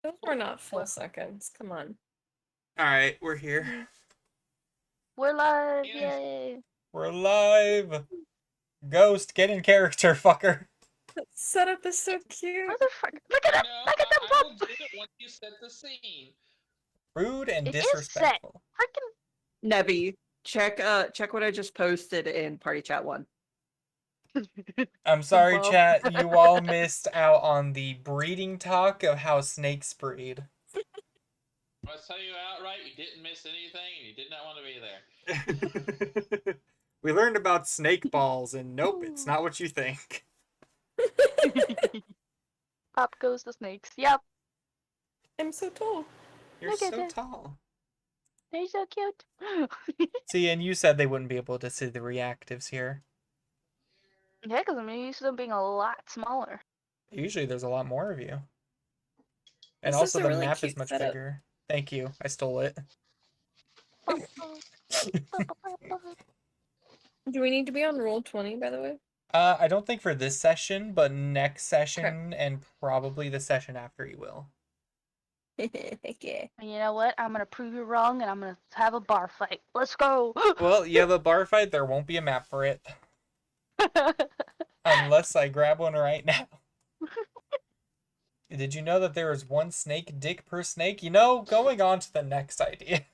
Those were not full seconds. Come on. Alright, we're here. We're live, Yeah. yay! We're live! Ghost, get in character, fucker. That setup is so cute. Motherfucker, look at him! No, Look at them I will both! do it once you set the scene. Rude and It is disrespectful. Freaking Nevi, check what I just posted in Party Chat 1. I'm sorry, above. chat, you all missed out on the breeding talk of how snakes breed. I'll tell you outright, you didn't miss anything, and you did not want to be there. We learned about snake balls, and nope, it's not what you think. Pop goes the snakes. Yep, I'm so tall. You're Look at so it. tall. they're so cute. See, and you said they wouldn't be able to see the reactives here. Yeah, because I'm used to them being a lot smaller. Usually there's a lot more of you. And This also is a the really map is cute much setup. bigger. Thank you. I stole it. Do we need to be on roll 20, by the way? I don't think for this session, but next session and probably the session after you will. Heck yeah. And you know what? I'm gonna prove you wrong, and I'm gonna have a bar fight. Let's go! Well, you have a bar fight, there won't be a map for it. Unless I grab one right now. Did you know that there is one snake dick per snake? You know, going on to the next idea.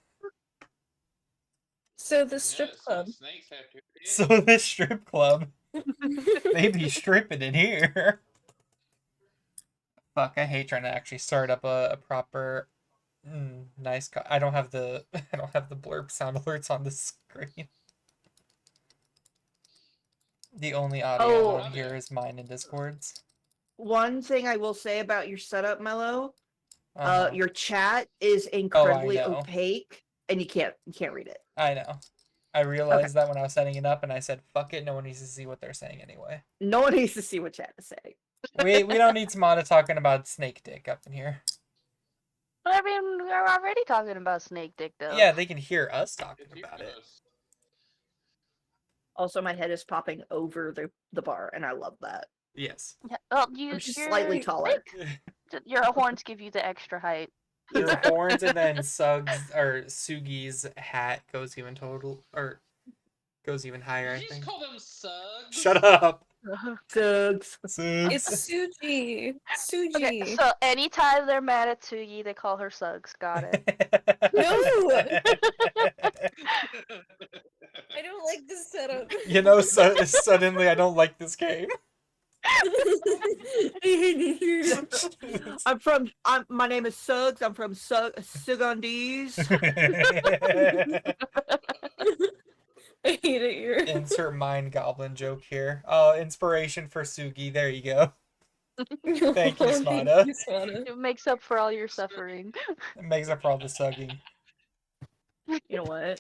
So the Yeah, strip some club. snakes have to be. So this strip club, they be stripping in here. Fuck, I hate trying to actually start up a proper nice I don't have the blurb sound alerts on the screen. The only audio Oh. on here is mine and Discord's. One thing I will say about your setup, Mello, Uh-huh. your chat is incredibly know. opaque, and you can't read it. I know. I realized that when I was setting it up, and I said, "Fuck it, no one needs to see what they're saying anyway." No one needs to see what chat is saying. We don't need Samana talking about snake dick up in here. I mean, we're already talking about snake dick, though. Yeah, they can hear us talking If you about it. close. Also, my head is popping over the bar, and I love that. Yes. Yeah, well, I'm just slightly taller. Your horns give you the extra height. Your horns and then Sugi's hat goes even higher, I Did you just think. call them sugs? Shut up. Sugs. It's Suji. Suji. Okay, so anytime they're mad at Tsugi, they call her Sugs. Got it. No! I don't like this setup. You know, suddenly I don't like this game. My name is Suggs. I'm from Sugandese. I hate it here. Insert mind goblin joke here. Oh, inspiration for Sugi. There you go. Thank you, Spada. Thank you, Spada. It makes up for all your suffering. It makes up for all the sugging. You know what?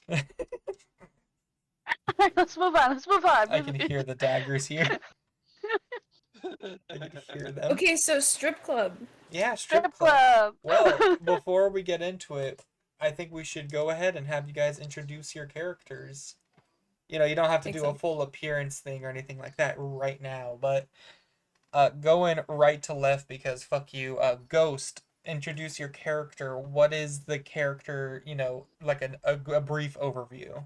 Let's move on. Let's move on. I can hear the daggers here. I can hear them. Okay, so strip club. Yeah, Strip club. Well, before we get into it, I think we should go ahead and have you guys introduce your characters. You know, you don't have to do a full appearance thing or anything like that right now, but going right to left because fuck you, Ghost, introduce your character. What is the character, you know, like a brief overview?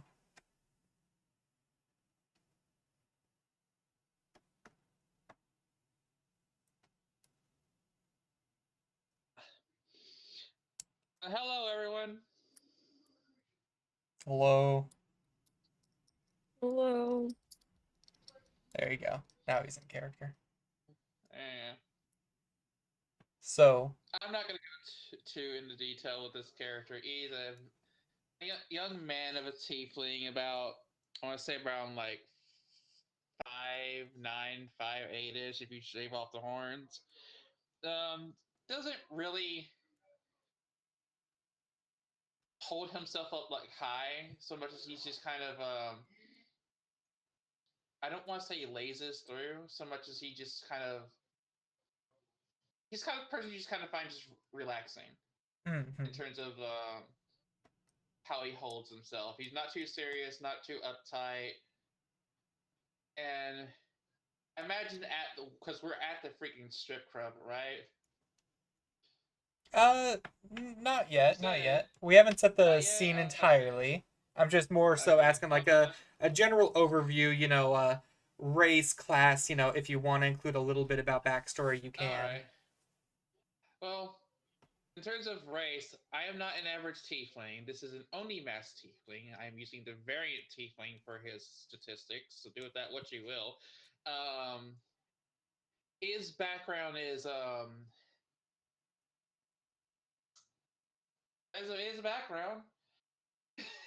Hello, everyone. Hello. Hello. There you go. Now he's in character. Yeah. So, I'm not going to go too into detail with this character. He's a young man of a tiefling, about, I want to say around like 5'9", 5'8" if you shave off the horns. Doesn't really hold himself up like high so much as he's just kind of I don't want to say he lazes through so much as he's kind of person you just kind of find just relaxing in terms of how he holds himself. He's not too serious, not too uptight, and imagine because we're at the freaking strip club, right? Not yet, not Say- yet. We haven't set the Not yet? scene Okay. entirely. I'm just more so Okay, asking like okay. a general overview, race, class, if you want to include a little bit about backstory, you can. Alright. Well, in terms of race, I am not an average tiefling. This is an Oni-mass tiefling. I am using the variant tiefling for his statistics, so do with that what you will. His background is as of his background.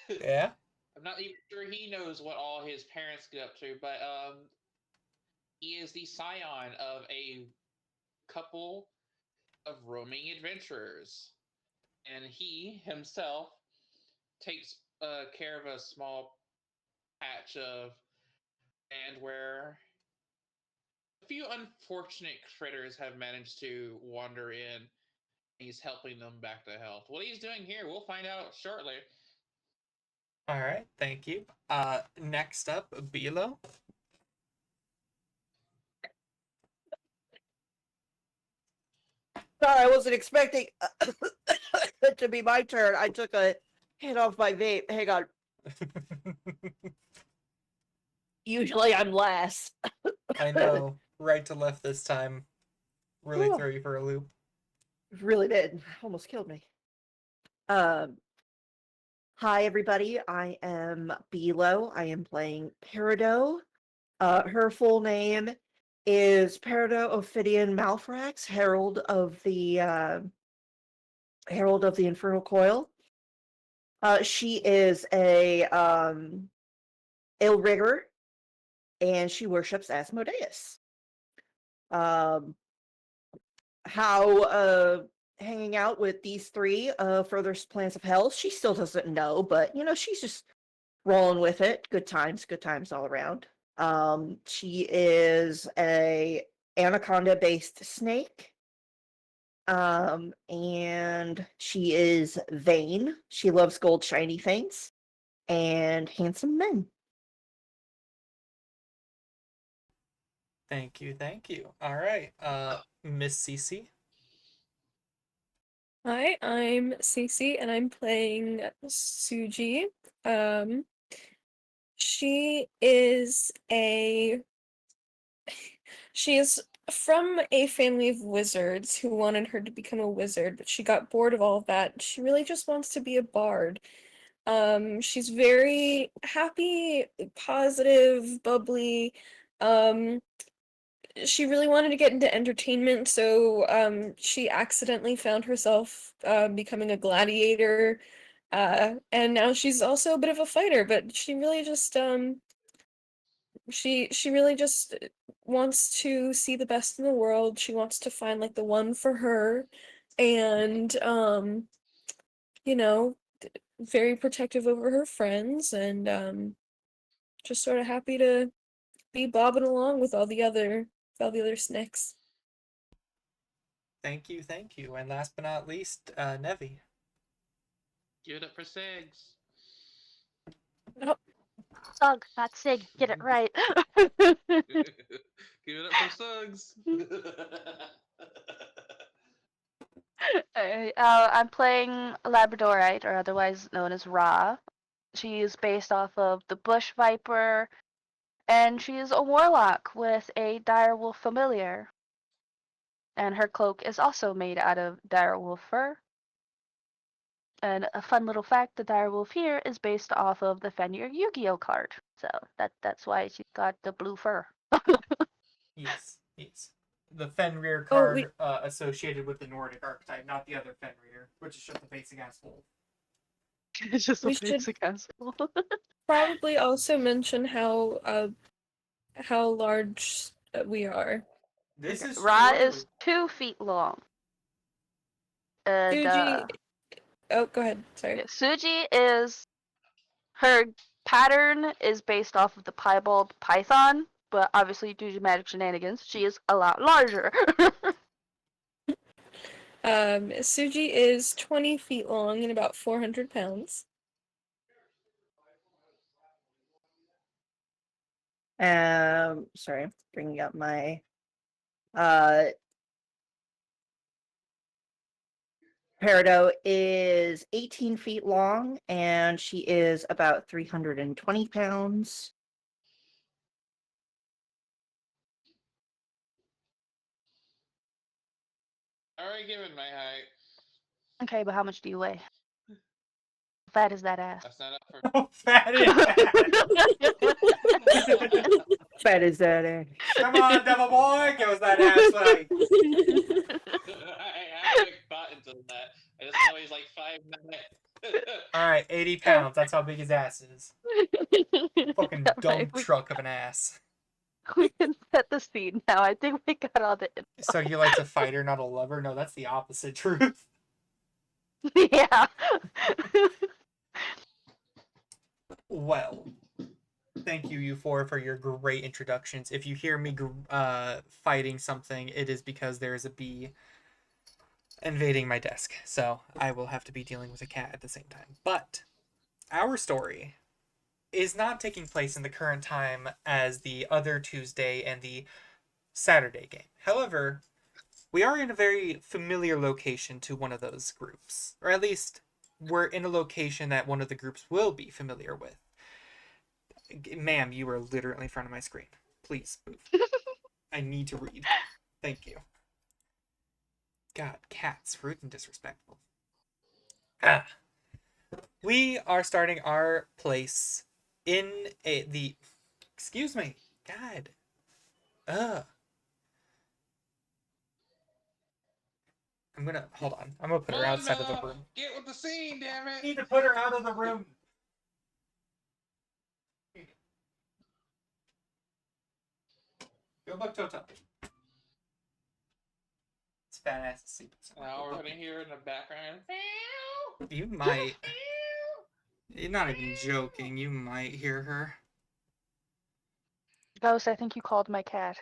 Yeah. I'm not even sure he knows what all his parents get up to, but he is the scion of a couple of roaming adventurers, and he himself takes care of a small patch of land where a few unfortunate critters have managed to wander in. He's helping them back to health. What he's doing here, we'll find out shortly. All right, thank you. Next up, Bilo. Sorry, I wasn't expecting it to be my turn. I took a hit off my vape. Hang on. Usually I'm last. I know, right to left this time. Really Whew. throw you for a loop. Really did. Almost killed me. Hi everybody. I am Bilo. I am playing Peridot. Her full name is Peridot Ophidian Malfrax, Herald of the Infernal Coil. She is a Illrigger, and she worships Asmodeus. How hanging out with these three furthers plans of hell, she still doesn't know, but she's just rolling with it. Good times all around. She is a anaconda-based snake. And she is vain. She loves gold shiny things and handsome men. Thank you, thank you. All right, Miss Cece. Hi, I'm Cece and I'm playing Suji. Um, she is she is from a family of wizards who wanted her to become a wizard, but she got bored of all of that. She really just wants to be a bard. She's very happy, positive, bubbly. Um, she really wanted to get into entertainment, so she accidentally found herself becoming a gladiator. And now she's also a bit of a fighter, but she really just wants to see the best in the world. She wants to find like the one for her, and you know, very protective over her friends, and just sort of happy to be bobbing along with all the other snakes. Thank you, thank you. And last but not least, Nevi. Give it up for Sigs. Oh, Sug, not Sig. Get it right. Give it up for Suggs. I'm playing a Labradorite, or otherwise known as Ra. She is based off of the Bush Viper, and she is a warlock with a direwolf familiar. And her cloak is also made out of direwolf fur. And a fun little fact, the direwolf here is based off of the Fenrir Yu-Gi-Oh card. So that's why she's got the blue fur. Yes, yes. The Fenrir oh, we card associated with the Nordic archetype, not the other Fenrir, which is just a basic ass wolf. It's just a we should basic asshole. probably also mention how large we are. This is Ra true. is 2 feet long. And Suji, oh, go ahead. Sorry. yeah, Suji is her pattern is based off of the piebald python, but obviously due to magic shenanigans, she is a lot larger. Suji is 20 feet long and about 400 pounds. Sorry, bringing up my uh Peridot is 18 feet long, and she is about 320 pounds. Already given my height. Okay, but how much do you weigh? How fat is that ass? That's not up for. How fat is that? Fat is that ass? Come on, devil boy, give us that ass fight. I haven't gotten to that. I just know he's like 5'9". All right, 80 pounds. That's how big his ass is. Fucking dumb Alright, truck of an ass. we can set the scene now. I think we got all the info. So you like a fighter, not a lover? No, that's the opposite truth. Yeah. Well, thank you, you four, for your great introductions. If you hear me fighting something, it is because there is a bee invading my desk. So I will have to be dealing with a cat at the same time. But our story is not taking place in the current time as the other Tuesday and the Saturday game. However, we are in a very familiar location to one of those groups. Or at least, we're in a location that one of the groups will be familiar with. Ma'am, you are literally in front of my screen. Please move. I need to read. Thank you. God, cats, rude and disrespectful. Ah. We are starting our place in the... Excuse me. God. I'm gonna... Hold on. I'm gonna put her outside of the room. Get with the scene, damn I it! need to put her out of the room. Go look, Toto. It's fat ass asleep. Now we're gonna hear in the background. You might. You're not even joking. You might hear her. Ghost, I think you called my cat.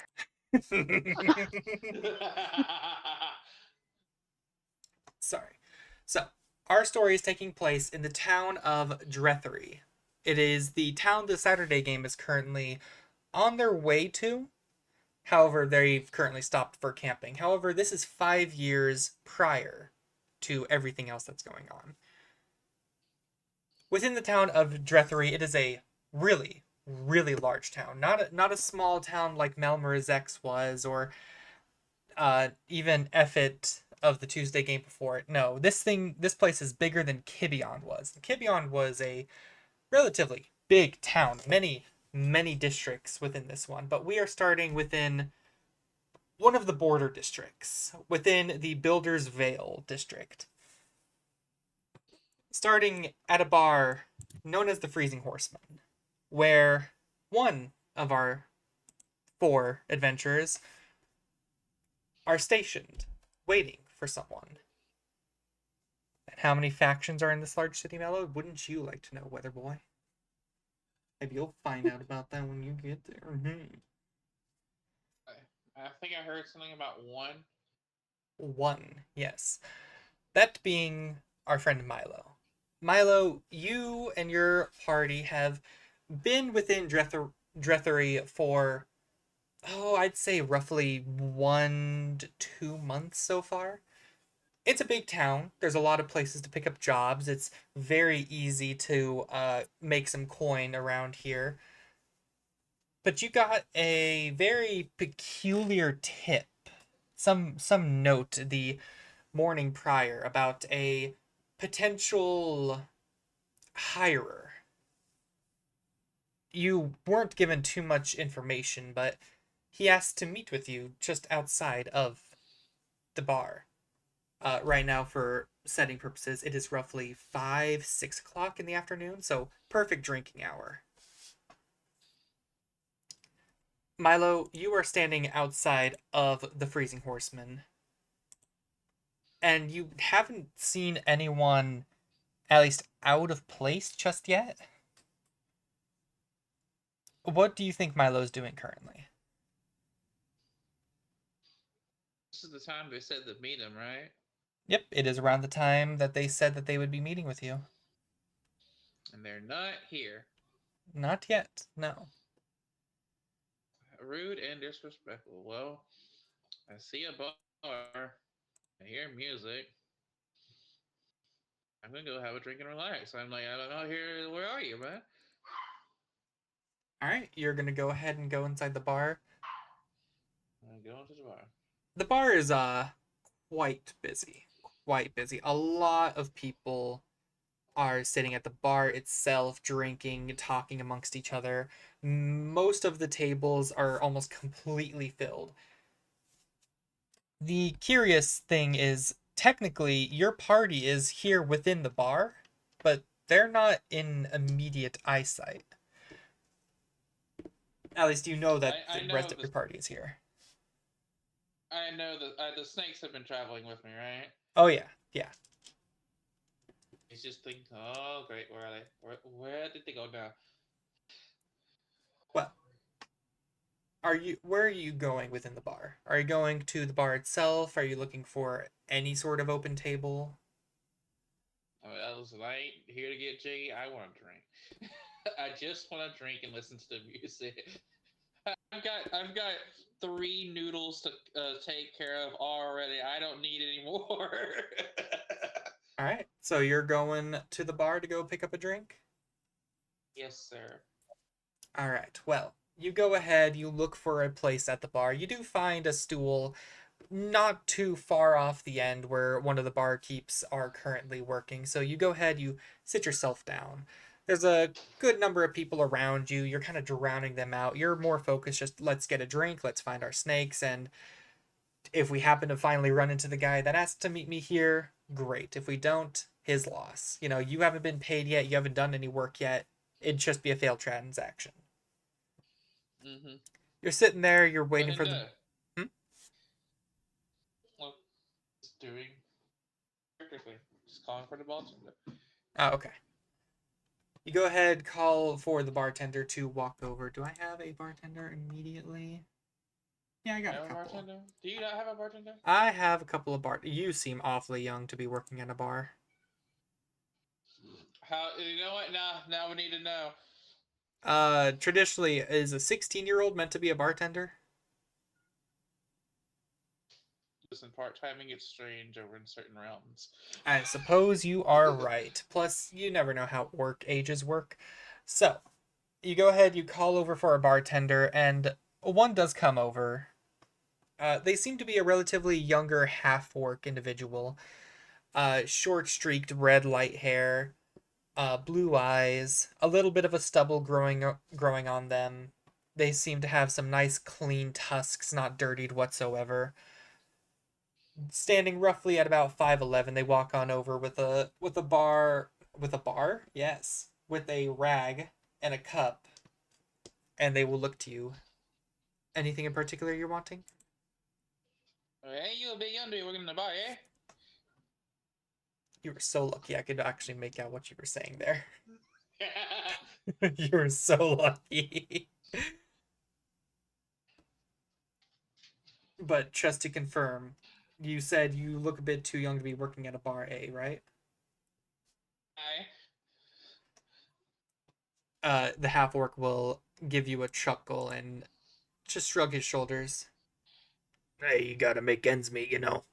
Sorry. So, our story is taking place in the town of Drethery. It is the town the Saturday game is currently on their way to. However, they've currently stopped for camping. However, this is 5 years prior to everything else that's going on. Within the town of Drethery, it is a really, really large town. Not a small town like Malmö's X was, or even Effet of the Tuesday game before it. No, this place is bigger than Kibion was. Kibion was a relatively big town, many districts within this one, but we are starting within one of the border districts, within the Builder's Vale district. Starting at a bar known as the Freezing Horseman, where one of our 4 adventurers are stationed, waiting for someone. And how many factions are in this large city, Mello? Wouldn't you like to know, Weather Boy? Maybe you'll find out about that when you get there. I think I heard something about 1. 1, yes. That being our friend Milo. Milo, you and your party have been within Drethery for, I'd say roughly 1 to 2 months so far. It's a big town. There's a lot of places to pick up jobs. It's very easy to make some coin around here. But you got a very peculiar tip. Some note the morning prior about a potential hirer. You weren't given too much information, but he asked to meet with you just outside of the bar. Right now, for setting purposes, it is roughly 6 o'clock in the afternoon, so perfect drinking hour. Milo, you are standing outside of the Freezing Horseman, and you haven't seen anyone, at least out of place just yet. What do you think Milo's doing currently? This is the time they said to meet him, right? Yep, it is around the time that they said that they would be meeting with you. And they're not here. Not yet, no. Rude and disrespectful. Well, I see a bar. I hear music. I'm gonna go have a drink and relax. I'm like, I'm out here. Where are you, man? All right, you're gonna go ahead and go inside the bar. I'm going to the bar. The bar is quite busy. Quite busy. A lot of people are sitting at the bar itself, drinking, talking amongst each other. Most of the tables are almost completely filled. The curious thing is, technically, your party is here within the bar, but they're not in immediate eyesight. At least you know that I the know rest of your party is here. I know that the snakes have been traveling with me, right? Oh, yeah. Yeah. It's just thinking, oh, great, where are they? Where did they go now? Well, where are you going within the bar? Are you going to the bar itself? Are you looking for any sort of open table? I ain't here to get jiggy. I want to drink. I just want to drink and listen to the music. I've got 3 noodles to take care of already. I don't need any more. All right. So you're going to the bar to go pick up a drink? Yes, sir. All right. Well, you go ahead, you look for a place at the bar. You do find a stool not too far off the end where one of the barkeeps are currently working. So you go ahead, you sit yourself down. There's a good number of people around you. You're kind of drowning them out. You're more focused, just let's get a drink, let's find our snakes, and if we happen to finally run into the guy that asked to meet me here, great. If we don't, his loss. You know, you haven't been paid yet, you haven't done any work yet. It'd just be a failed transaction. Mm-hmm. You're sitting there, you're waiting for the. Well, just doing perfectly. Just calling for the bartender. Oh, okay. You go ahead, call for the bartender to walk over. Do I have a bartender immediately? Yeah, I got a couple. Bartender? Do you not have a bartender? I have a couple of You seem awfully young to be working at a bar. How? You know what? Now we need to know. Traditionally, is a 16-year-old meant to be a bartender? Listen, part-timing gets strange over in certain realms. I suppose you are right. Plus, you never know how work ages work. So, you go ahead, you call over for a bartender, and one does come over. They seem to be a relatively younger half-orc individual. Short streaked red light hair, blue eyes, a little bit of a stubble growing on them. They seem to have some nice clean tusks, not dirtied whatsoever. Standing roughly at about 5'11", they walk on over with a bar, yes, with a rag and a cup, and they will look to you. Anything in particular you're wanting? Hey, you a bit young to be working in the bar, eh? You were so lucky I could actually make out what you were saying there. You were so lucky. But just to confirm, you said you look a bit too young to be working at a bar A, right? The half-orc will give you a chuckle and just shrug his shoulders. Hey, you gotta make ends meet, you know.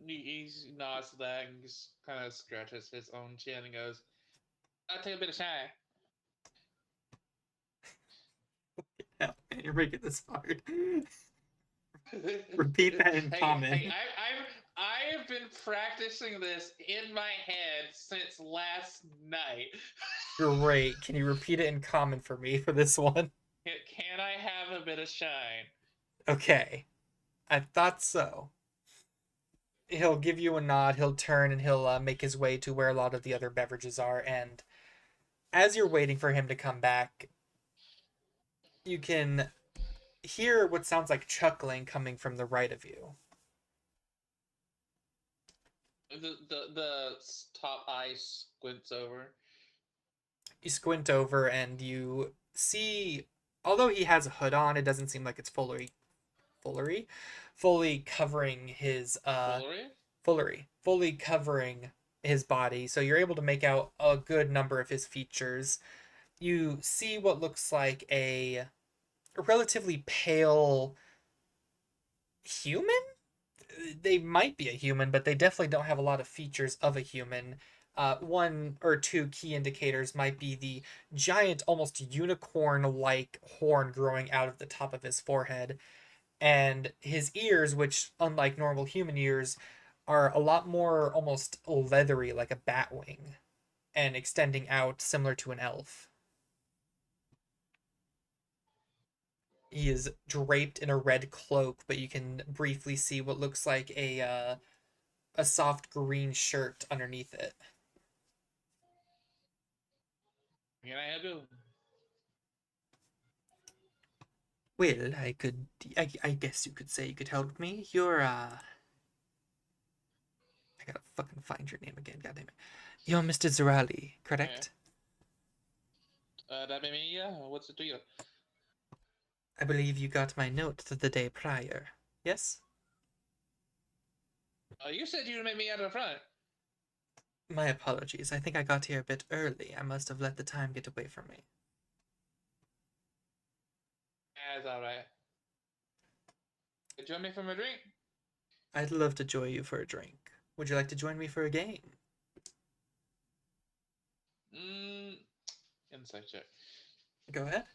He nods to that and just kind of scratches his own chin and goes, I'll take a bit of shine. Hell, man, you're making this hard. Repeat that in common. I have been practicing this in my head since last night. Great. Can you repeat it in common for me for this one? Can I have a bit of shine? Okay. I thought so. He'll give you a nod, he'll turn, and he'll make his way to where a lot of the other beverages are, and as you're waiting for him to come back, you can hear what sounds like chuckling coming from the right of you. The top eye squints over. You squint over and you see, although he has a hood on, it doesn't seem like it's fully covering his fully covering his body, so you're able to make out a good number of his features. You see what looks like a relatively pale human. they might be a human, but they definitely don't have a lot of features of a human. One or two key indicators might be the giant, almost unicorn-like horn growing out of the top of his forehead, and his ears, which, unlike normal human ears, are a lot more almost leathery, like a bat wing, and extending out similar to an elf. He is draped in a red cloak, but you can briefly see what looks like a soft green shirt underneath it. Can I help you? Well, I guess you could say you could help me. I gotta fucking find your name again, goddammit. You're Mr. Zerali, correct? That be me, yeah? What's it to you? I believe you got my note the day prior. Yes? You said you'd make me out of the front. My apologies. I think I got here a bit early. I must have let the time get away from me. That's alright. Join me for my drink? I'd love to join you for a drink. Would you like to join me for a game? Insight check. Go ahead.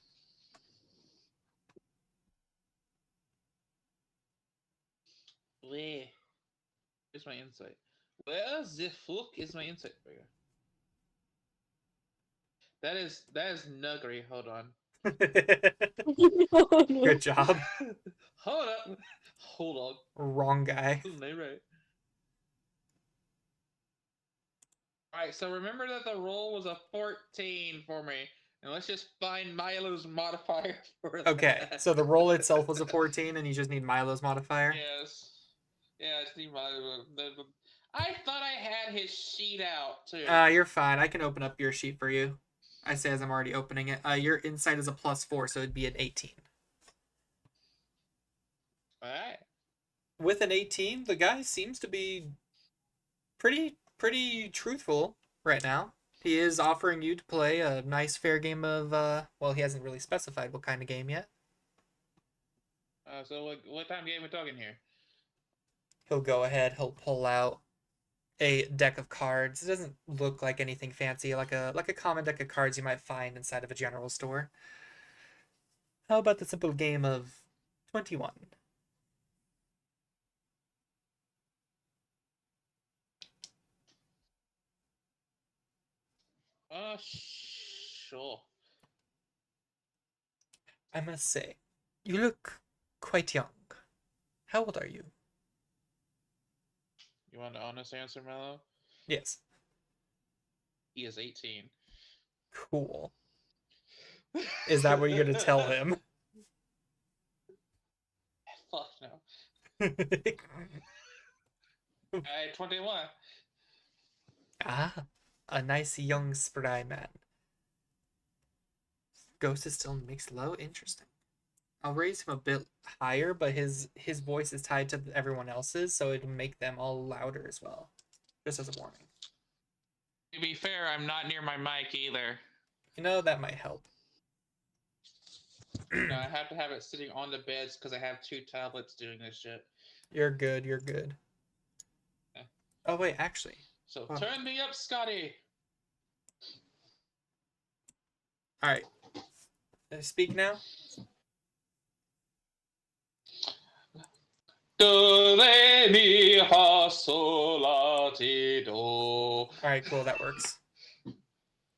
Where's my insight? Where the fuck is my insight? There you go. That is nuggery. Hold on. Good job. Hold up. Hold on. Wrong guy. Right. Alright, so remember that the roll was a 14 for me. And let's just find Milo's modifier for that. Okay, so the roll itself was a 14 and you just need Milo's modifier? Yes. Yeah, I just need Milo. I thought I had his sheet out, too. You're fine. I can open up your sheet for you. I say as I'm already opening it. Your insight is a +4, so it'd be an 18. Alright. With an 18, the guy seems to be pretty truthful right now. He is offering you to play a nice fair game of, well, he hasn't really specified what kind of game yet. So what time game we talking here? He'll go ahead, he'll pull out a deck of cards. It doesn't look like anything fancy, like a common deck of cards you might find inside of a general store. How about the simple game of 21? Sure. I must say, you look quite young. How old are you? You want an honest answer, Mello? Yes. He is 18. Cool. Is that what you're gonna tell him? Fuck no. Alright, 21. Ah, a nice young spry man. Ghost is still mixed low? Interesting. I'll raise him a bit higher, but his voice is tied to everyone else's, so it'll make them all louder as well. Just as a warning. To be fair, I'm not near my mic either. You know, that might help. No, I have to have it sitting on the beds because I have 2 tablets doing this shit. You're good, you're good. Yeah. Oh, wait, actually. So turn me up, Scotty! Alright. Speak now? Do, re, mi, fa, sol, la, ti, do. Alright, cool, that works.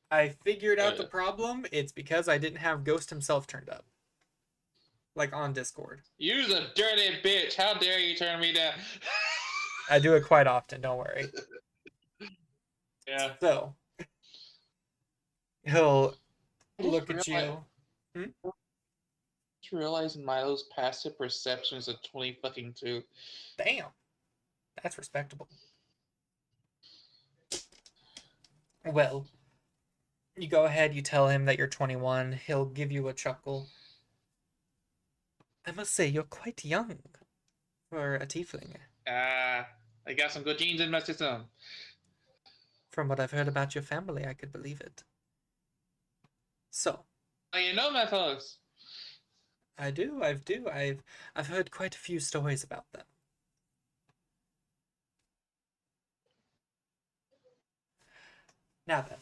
I figured out the problem. It's because I didn't have Ghost himself turned up. Like on Discord. You's a dirty bitch. How dare you turn me down? I do it quite often, don't worry. Yeah. So, he'll look at you. Just realized Milo's passive perception is a 20 fucking 2. Damn. That's respectable. Well, you go ahead, you tell him that you're 21. He'll give you a chuckle. I must say, you're quite young for a tiefling. I got some good genes in my system. From what I've heard about your family, I could believe it. So. Oh, you know my folks. I do. I've heard quite a few stories about them. Now then,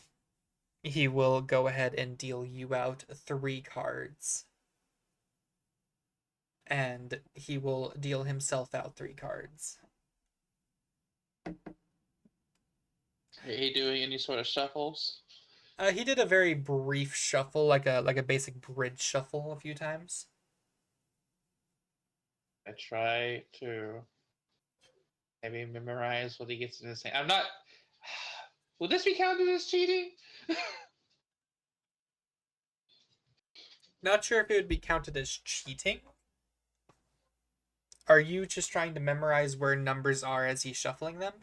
he will go ahead and deal you out 3 cards. And he will deal himself out 3 cards. Are you doing any sort of shuffles? He did a very brief shuffle, like a basic bridge shuffle a few times. I try to maybe memorize what he gets in his hand. I'm not. Will this be counted as cheating? Not sure if it would be counted as cheating. Are you just trying to memorize where numbers are as he's shuffling them?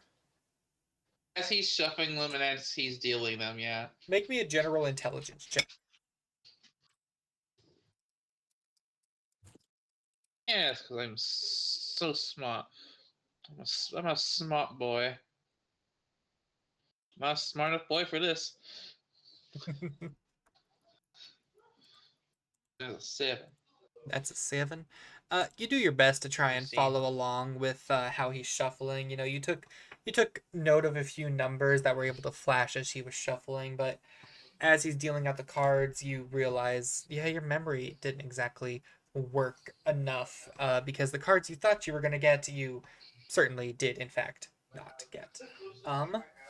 As he's shuffling them and as he's dealing them, yeah. Make me a general intelligence check. Yes, because I'm so smart. I'm a smart boy. Not a smart enough boy for this. That's a 7. That's a 7. You do your best to try and See. follow along with how he's shuffling. You know, you took note of a few numbers that were able to flash as he was shuffling, but as he's dealing out the cards, you realize, yeah, your memory didn't exactly work enough because the cards you thought you were going to get, you certainly did, in fact, not get.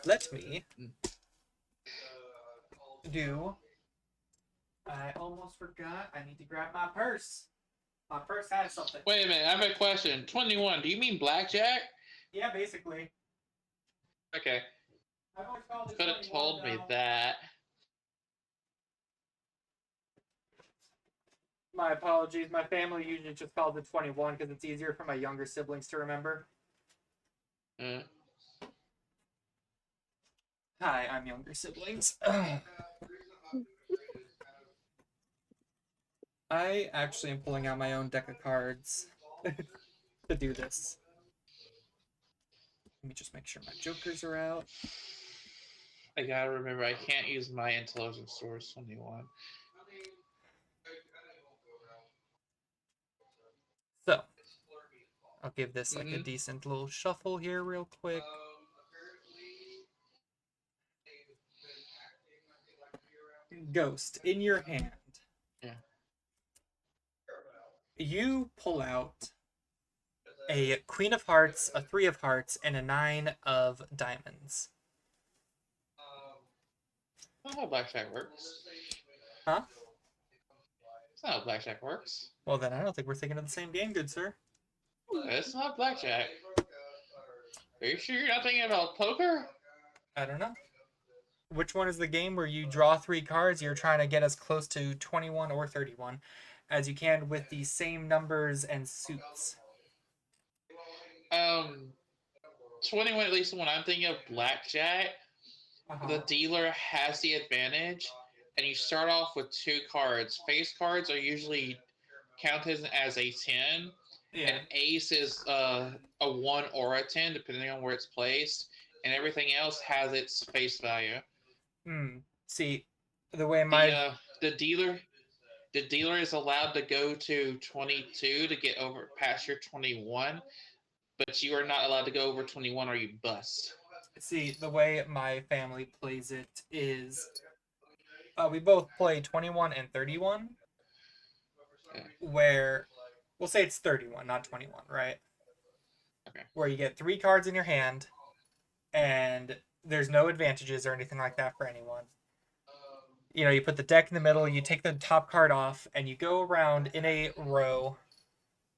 Let me do... I almost forgot. I need to grab my purse. My purse has something. Wait a minute, I have a question. 21, do you mean blackjack? Yeah, basically. Okay. I've always called it Could have 21, told me though. that. My apologies. My family usually just calls it 21 because it's easier for my younger siblings to remember. Hi, I'm younger siblings. I actually am pulling out my own deck of cards to do this. Let me just make sure my jokers are out. I gotta remember, I can't use my intelligence source 21. So, I'll give this like a decent little shuffle here real quick. Ghost, in your hand. Yeah. You pull out a Queen of Hearts, a 3 of Hearts, and a 9 of Diamonds. That's not how blackjack works. Huh? That's not how blackjack works. Well, then I don't think we're thinking of the same game, good sir. It's not blackjack. Are you sure you're not thinking about poker? I don't know. Which one is the game where you draw 3 cards? You're trying to get as close to 21 or 31 as you can with the same numbers and suits. 21, at least when I'm thinking of blackjack, the dealer has the advantage, and you start off with 2 cards. Face cards are usually counted as a 10, and ace is a 1 or a 10, depending on where it's placed, and everything else has its face value. See, the way my... The dealer is allowed to go to 22 to get over past your 21, but you are not allowed to go over 21 or you bust. See, the way my family plays it is we both play 21 and 31, where we'll say it's 31, not 21, right? Okay. Where you get 3 cards in your hand, and there's no advantages or anything like that for anyone. You know, you put the deck in the middle, you take the top card off, and you go around in a row,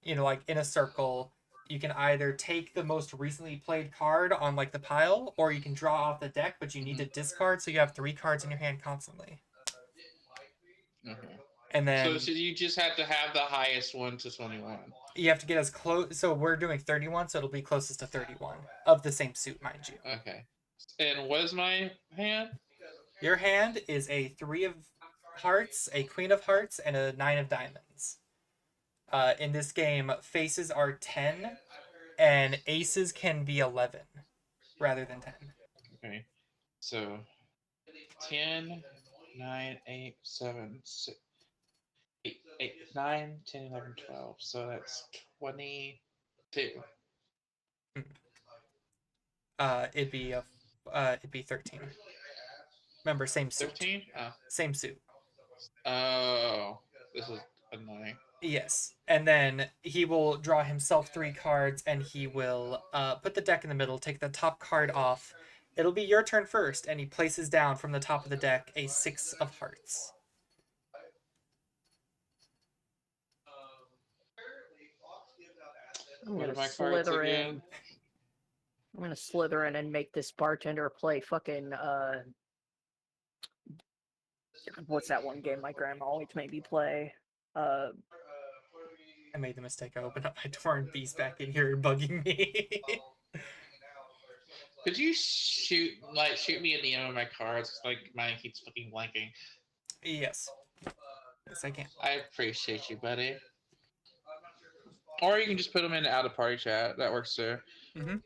you know, like in a circle. You can either take the most recently played card on like the pile, or you can draw off the deck, but you need to discard, so you have 3 cards in your hand constantly. Okay. And then so you just have to have the highest one to 21. You have to get as close. So we're doing 31, so it'll be closest to 31 of the same suit, mind you. Okay. And what is my hand? Your hand is a 3 of Hearts, a Queen of Hearts, and a 9 of Diamonds. In this game, faces are 10, and aces can be 11 rather than 10. Okay. So 10, 9, 8, 7, 6, 8, 9, 10, 11, 12. So that's 22. It'd be 13. Remember, same suit. 13? Oh. Same suit. Oh, this is annoying. Yes. And then he will draw himself 3 cards, and he will put the deck in the middle, take the top card off. It'll be your turn first, and he places down from the top of the deck a 6 of hearts. I'm What gonna are my cards slither again? in. I'm gonna slither in and make this bartender play fucking what's that one game my grandma always made me play? I made the mistake. I opened up my door and B's back in here bugging me. Could you shoot me at the end of my cards? 'Cause, like, mine keeps fucking blanking. Yes. Yes, I can. I appreciate you, buddy. Or you can just put them in the out of party chat. That works too. Mm-hmm.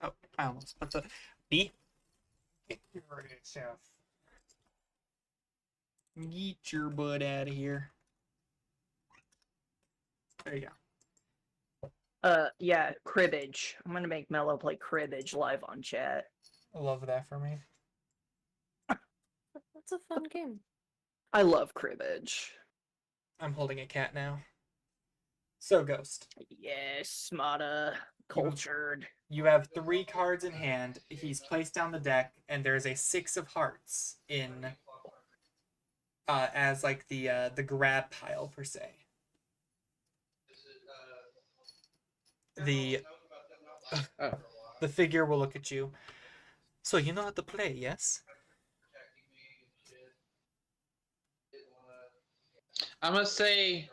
Oh, I almost put the B. Get your butt out of here. There you go. Yeah, cribbage. I'm gonna make Mello play cribbage live on chat. I love that for me. That's a fun game. I love cribbage. I'm holding a cat now. So, Ghost. Yes, Mata. Cultured. You have 3 cards in hand. He's placed down the deck, and there's a 6 of hearts in as like the grab pile per se. The figure will look at you. So you know how to play, yes? I must say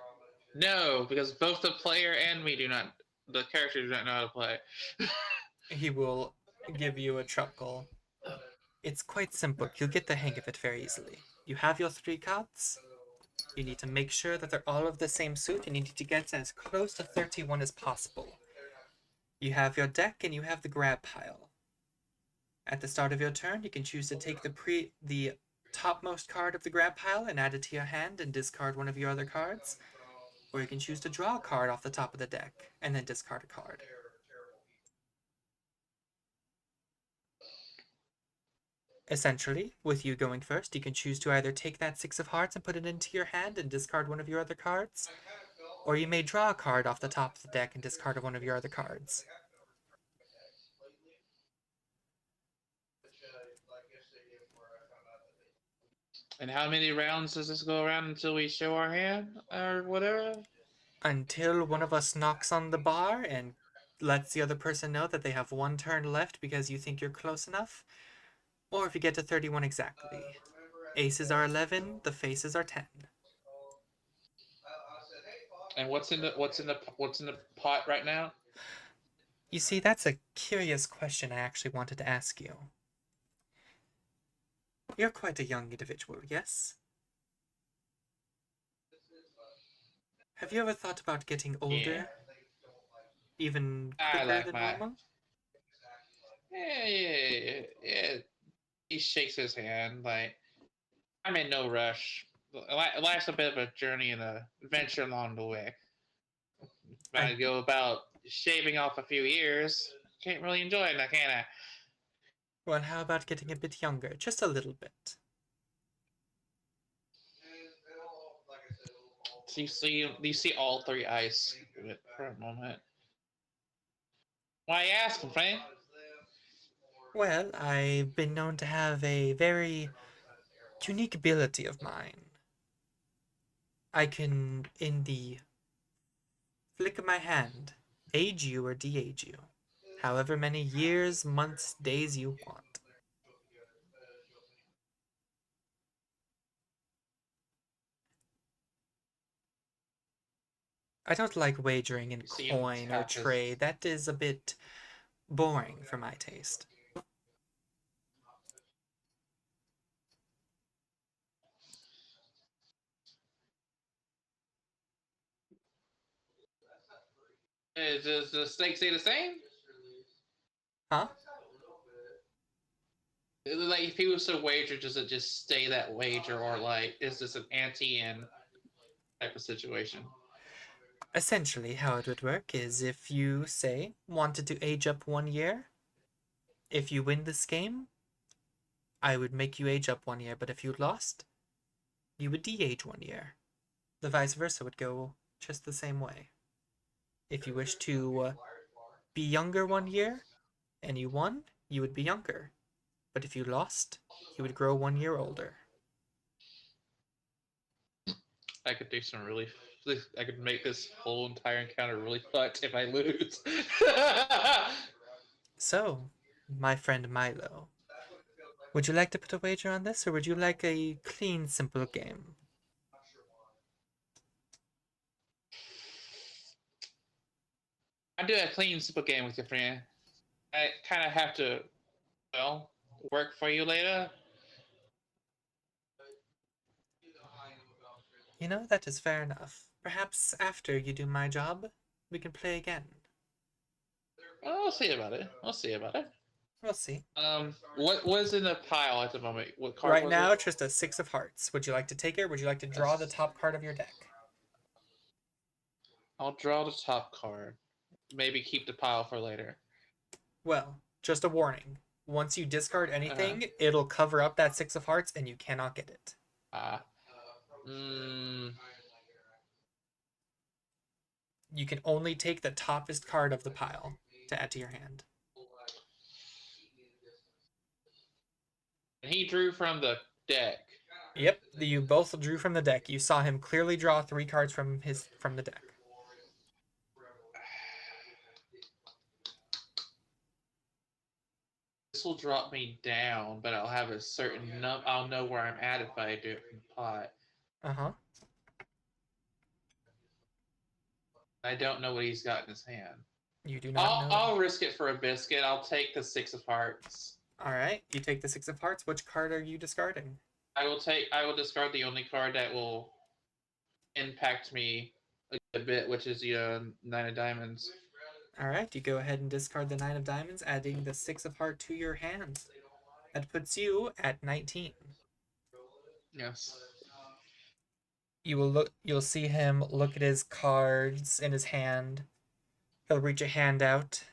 no, because both the player and me the character do not know how to play. He will give you a chuckle. It's quite simple. You'll get the hang of it very easily. You have your 3 cards. You need to make sure that they're all of the same suit, and you need to get as close to 31 as possible. You have your deck, and you have the grab pile. At the start of your turn, you can choose to take the topmost card of the grab pile and add it to your hand and discard one of your other cards. Or you can choose to draw a card off the top of the deck and then discard a card. Essentially, with you going first, you can choose to either take that 6 of hearts and put it into your hand and discard one of your other cards, or you may draw a card off the top of the deck and discard one of your other cards. And how many rounds does this go around until we show our hand or whatever? Until one of us knocks on the bar and lets the other person know that they have 1 turn left because you think you're close enough, or if you get to 31 exactly. Aces are 11, the faces are 10. And what's in the pot right now? You see, that's a curious question I actually wanted to ask you. You're quite a young individual, yes? Have you ever thought about getting older? Yeah. Even I quicker like than my- normal? Yeah. He shakes his hand like, I'm in no rush. Life's a bit of a journey and an adventure along the way. If I go about shaving off a few years, can't really enjoy it now, can I? Well, how about getting a bit younger? Just a little bit. So you see all 3 eyes for a moment. Why are you asking, Frank? Well, I've been known to have a very unique ability of mine. I can, in the flick of my hand, age you or de-age you. However many years, months, days you want. I don't like wagering in See him coin or tap his- trade. That is a bit boring for my taste. Does the snake stay the same? Huh? Like, if he was to wager, does it just stay that wager, or like, is this an anti-in type of situation? Essentially, how it would work is if you, say, wanted to age up 1 year, if you win this game, I would make you age up 1 year, but if you lost, you would de-age 1 year. The vice versa would go just the same way. If you wish to be younger 1 year, and you won, you would be younger. But if you lost, you would grow 1 year older. I could do some really. I could make this whole entire encounter really fucked if I lose. So, my friend Milo, would you like to put a wager on this, or would you like a clean, simple game? I do a clean, simple game with your friend. I kind of have to, well, work for you later. You know, that is fair enough. Perhaps after you do my job, we can play again. Well, we'll see about it. We'll see about it. We'll see. What was in the pile at the moment? What card Right was now, it? it's just a 6 of hearts. Would you like to take it, or would you like to draw the top card of your deck? I'll draw the top card. Maybe keep the pile for later. Well, just a warning. Once you discard anything, it'll cover up that 6 of hearts, and you cannot get it. You can only take the toppest card of the pile to add to your hand. And he drew from the deck. Yep, you both drew from the deck. You saw him clearly draw 3 cards from the deck. This will drop me down, but I'll have a certain I'll know where I'm at if I do it from the pot. Uh-huh. I don't know what he's got in his hand. You do not know. I'll risk it for a biscuit. I'll take the 6 of hearts. All right, you take the 6 of hearts. Which card are you discarding? I will discard the only card that will impact me a bit, which is the 9 of diamonds. All right, you go ahead and discard the 9 of diamonds, adding the 6 of heart to your hand. That puts you at 19. Yes. You'll see him look at his cards in his hand. He'll reach a hand out,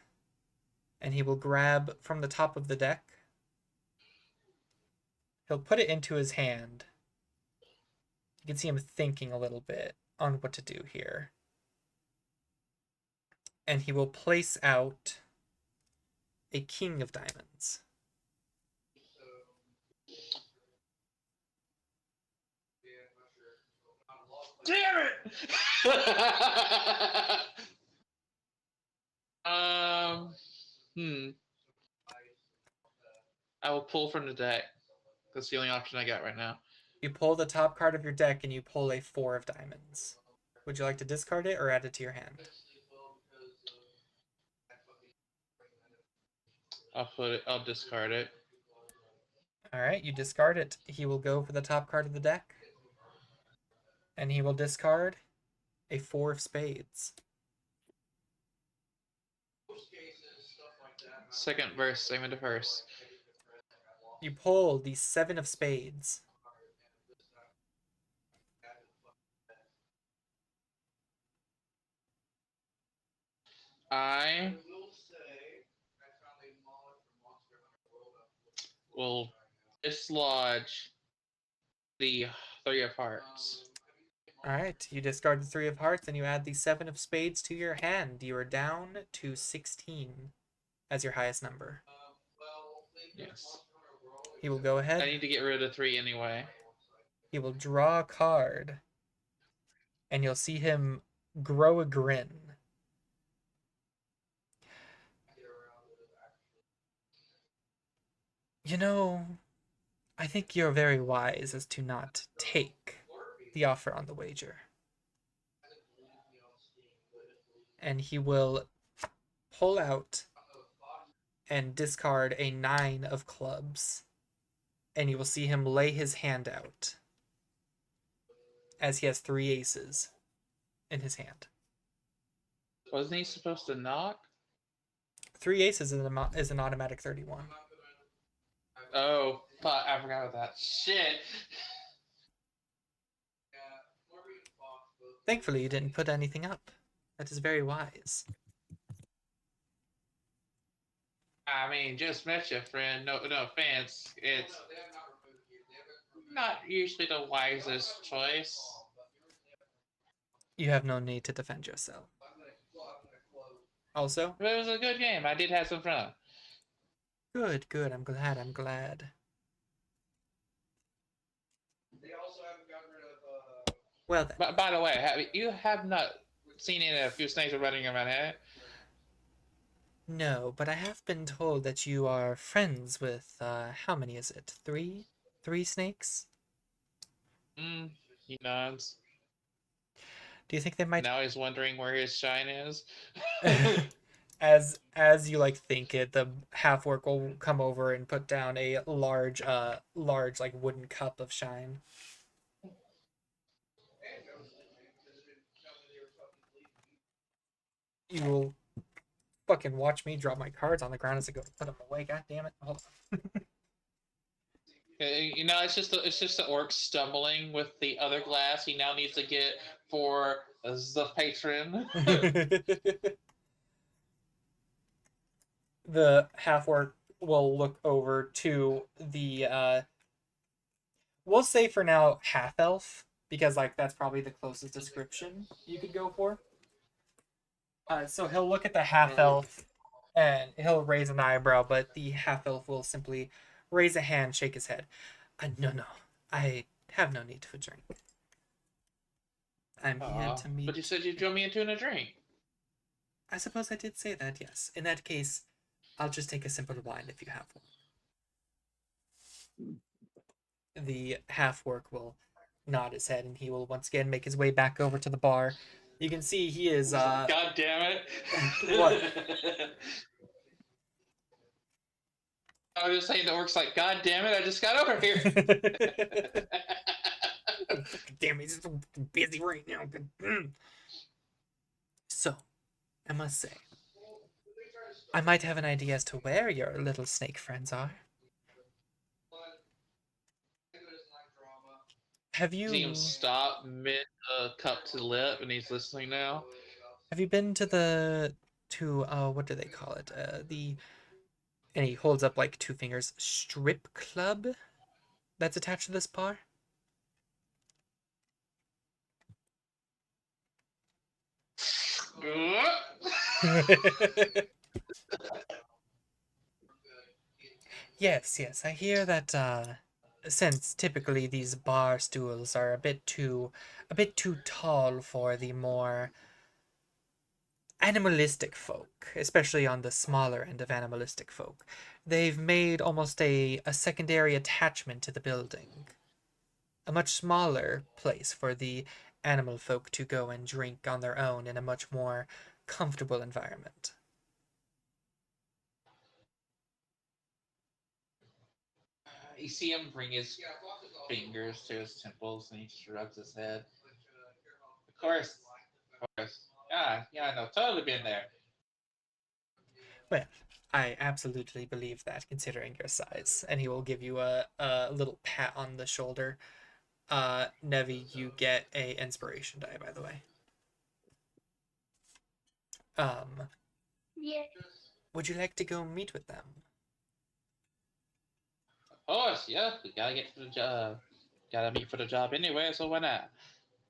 and he will grab from the top of the deck. He'll put it into his hand. You can see him thinking a little bit on what to do here. And he will place out a king of diamonds. Damn it! I will pull from the deck. That's the only option I got right now. You pull the top card of your deck and you pull a 4 of diamonds. Would you like to discard it or add it to your hand? I'll discard it. Alright, you discard it. He will go for the top card of the deck. And he will discard a 4 of spades. Second verse, same in the first. You pull the 7 of spades. I will dislodge the 3 of hearts. Alright, you discard the 3 of hearts and you add the 7 of spades to your hand. You are down to 16 as your highest number. Yes. He will go ahead. I need to get rid of 3 anyway. He will draw a card. And you'll see him grow a grin. You know, I think you're very wise as to not take the offer on the wager. And he will pull out and discard a 9 of clubs. And you will see him lay his hand out as he has 3 aces in his hand. Wasn't he supposed to knock? 3 aces is an automatic 31. Oh, fuck, I forgot about that. Shit! Thankfully, you didn't put anything up. That is very wise. I mean, just met your friend. No, no offense. It's not usually the wisest choice. You have no need to defend yourself. Also, But it was a good game. I did have some fun. good. I'm glad. Well then. But by the way, you have not seen any of a few snakes running around here? No, but I have been told that you are friends with, how many is it? Three? 3 snakes? He nods. Do you think they might... Now he's wondering where his shine is. as you, like, think it, the half-orc will come over and put down a large, like, wooden cup of shine. You will fucking watch me drop my cards on the ground as I go to put them away. God damn it. Hold on. You know, it's just the orc stumbling with the other glass he now needs to get for the patron. The half-orc will look over to the, we'll say for now half-elf, because, like, that's probably the closest description you could go for. So he'll look at the half-elf, and he'll raise an eyebrow, but the half-elf will simply raise a hand, shake his head. No, I have no need for drink. I'm here to meet... But you said you'd draw me into a drink. I suppose I did say that, yes. In that case, I'll just take a simple wine if you have one. The half-orc will nod his head, and he will once again make his way back over to the bar. You can see he is, God damn it. What? I was just saying the orc's like, God damn it, I just got over here. Damn, he's so busy right now. So, I must say, I might have an idea as to where your little snake friends are. Have you... See him stop mid cup to lip, and he's listening now. Have you been to what do they call it? And he holds up like 2 fingers, strip club that's attached to this bar? Yes, I hear that since typically these bar stools are a bit too tall for the more animalistic folk, especially on the smaller end of animalistic folk, they've made almost a secondary attachment to the building. A much smaller place for the animal folk to go and drink on their own in a much more comfortable environment. You see him bring his fingers to his temples, and he shrugs his head. Of course. Yeah, no, totally been there. Well, I absolutely believe that, considering your size. And he will give you a little pat on the shoulder. Nevi, you get a inspiration die, by the way. Yeah. Would you like to go meet with them? Of course, yeah. We gotta get to the job. Gotta meet for the job anyway, so why not?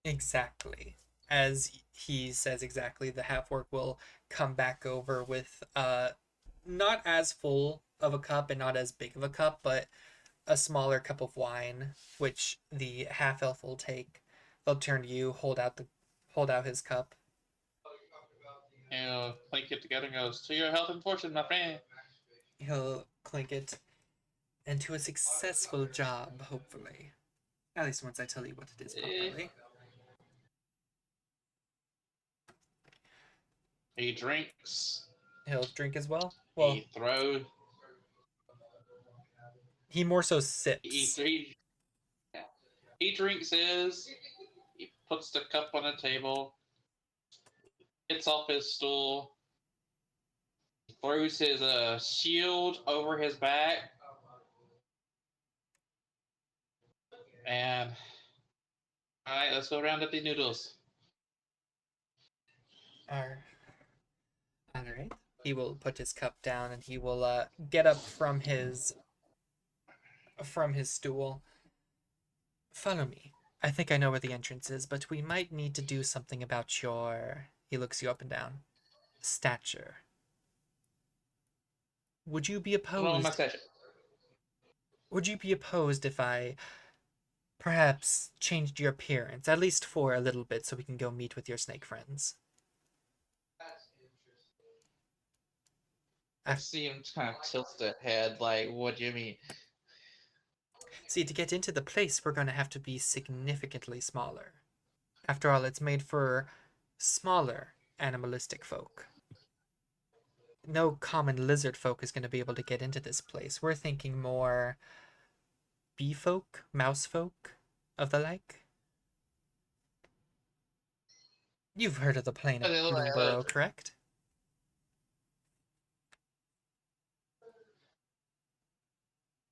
Exactly. As he says exactly, the half-orc will come back over with not as full of a cup and not as big of a cup, but a smaller cup of wine, which the half-elf will take. They'll turn to you, hold out his cup. And clink it together and goes, to your health and fortune, my friend. He'll clink it, and to a successful job, hopefully. At least once I tell you what it is properly. He drinks. He'll drink as well? Well, He throws. he more so sips. He drinks his. He puts the cup on the table. Gets off his stool. He throws his shield over his back. And alright, let's go round up the noodles. All right. He will put his cup down and he will get up from his stool. Follow me. I think I know where the entrance is, but we might need to do something about your. He looks you up and down. Stature. Would you be opposed? Would you be opposed if I perhaps changed your appearance, at least for a little bit, so we can go meet with your snake friends? I see him kind of tilt his head, like, what do you mean? See, to get into the place, we're going to have to be significantly smaller. After all, it's made for smaller animalistic folk. No common lizard folk is going to be able to get into this place. We're thinking more bee folk, mouse folk, of the like. You've heard of the plane of Bloomburrow, correct?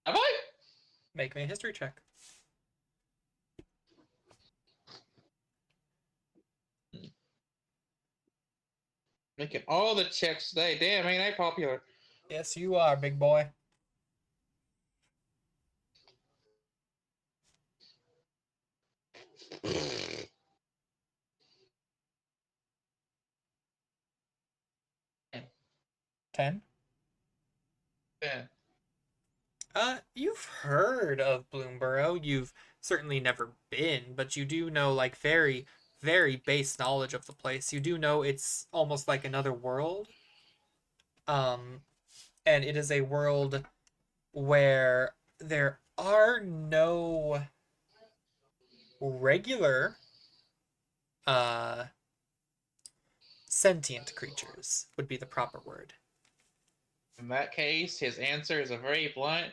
Have I? Make me a history check. Making all the checks today. Damn, ain't I popular? Yes, you are, big boy. Ten? Yeah. You've heard of Bloomburrow. You've certainly never been, but you do know, like, very, very base knowledge of the place. You do know it's almost like another world. And it is a world where there are no regular, sentient creatures, would be the proper word. In that case, his answer is a very blunt,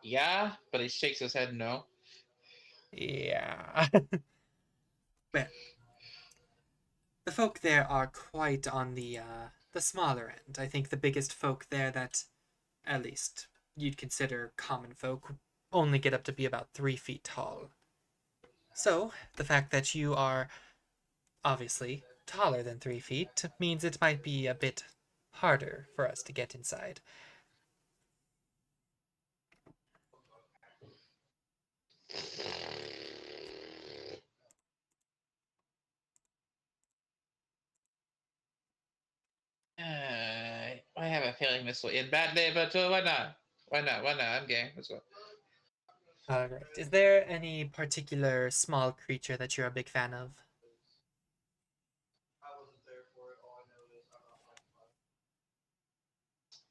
yeah, but he shakes his head no. Yeah. Well, the folk there are quite on the smaller end. I think the biggest folk there that, at least, you'd consider common folk only get up to be about 3 feet tall. So, the fact that you are obviously taller than 3 feet means it might be a bit harder for us to get inside. I have a feeling this will end badly, but why not? Why not? Why not? I'm game. Let's go. Alright. Is there any particular small creature that you're a big fan of?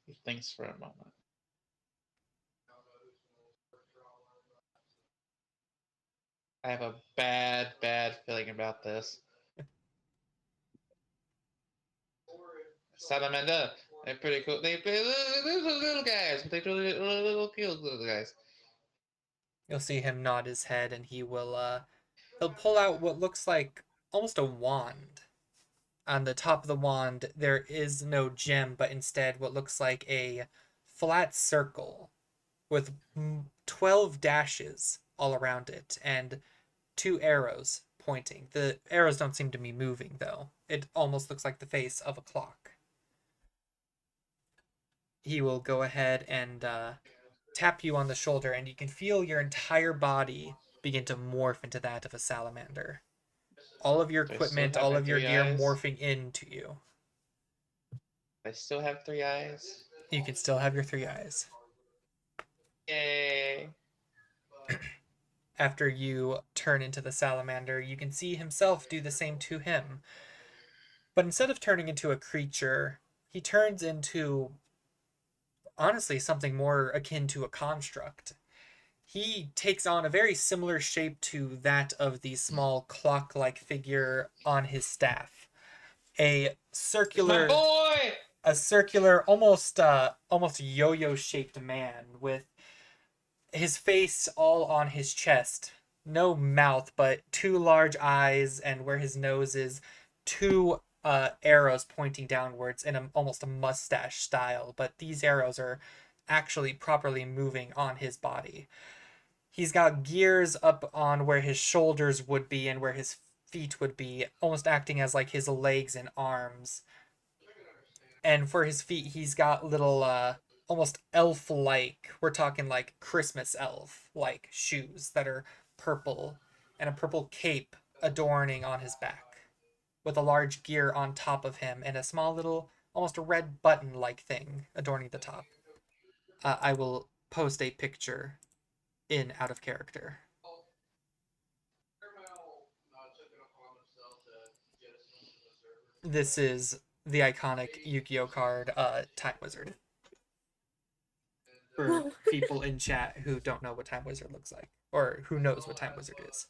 He thinks for a moment. I have a bad feeling about this. Salamander. They're pretty cool. They're little guys, but they're little cute little guys. You'll see him nod his head and he'll pull out what looks like almost a wand. On the top of the wand, there is no gem, but instead what looks like a flat circle with 12 dashes all around it and 2 arrows pointing. The arrows don't seem to be moving, though. It almost looks like the face of a clock. He will go ahead and tap you on the shoulder, and you can feel your entire body begin to morph into that of a salamander. All of your equipment, all of your gear morphing into you. I still have 3 eyes. You can still have your 3 eyes. Yay. After you turn into the salamander, you can see himself do the same to him. But instead of turning into a creature, he turns into, honestly, something more akin to a construct. He takes on a very similar shape to that of the small clock-like figure on his staff. A circular, almost yo-yo shaped man with his face all on his chest. No mouth, but 2 large eyes, and where his nose is, 2 arrows pointing downwards in almost a mustache style. But these arrows are actually properly moving on his body. He's got gears up on where his shoulders would be and where his feet would be, almost acting as like his legs and arms. And for his feet, he's got little, almost elf-like, we're talking like Christmas elf-like shoes that are purple, and a purple cape adorning on his back, with a large gear on top of him, and a small little, almost a red button-like thing adorning the top. I will post a picture in out of character. This is the iconic Yu-Gi-Oh card, Time Wizard. For people in chat who don't know what Time Wizard looks like, or who knows what Time Wizard is.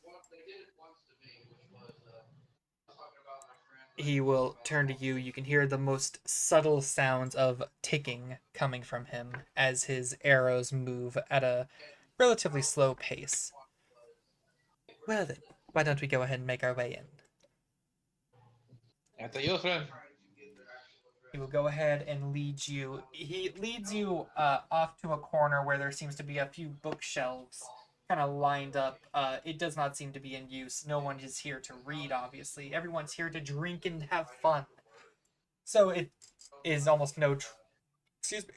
He will turn to you. You can hear the most subtle sounds of ticking coming from him as his arrows move at a relatively slow pace. Well then, why don't we go ahead and make our way in? At the Yilfin. He will go ahead and lead you. He leads you off to a corner where there seems to be a few bookshelves kind of lined up. It does not seem to be in use. No one is here to read, obviously. Everyone's here to drink and have fun. So it is almost no excuse me.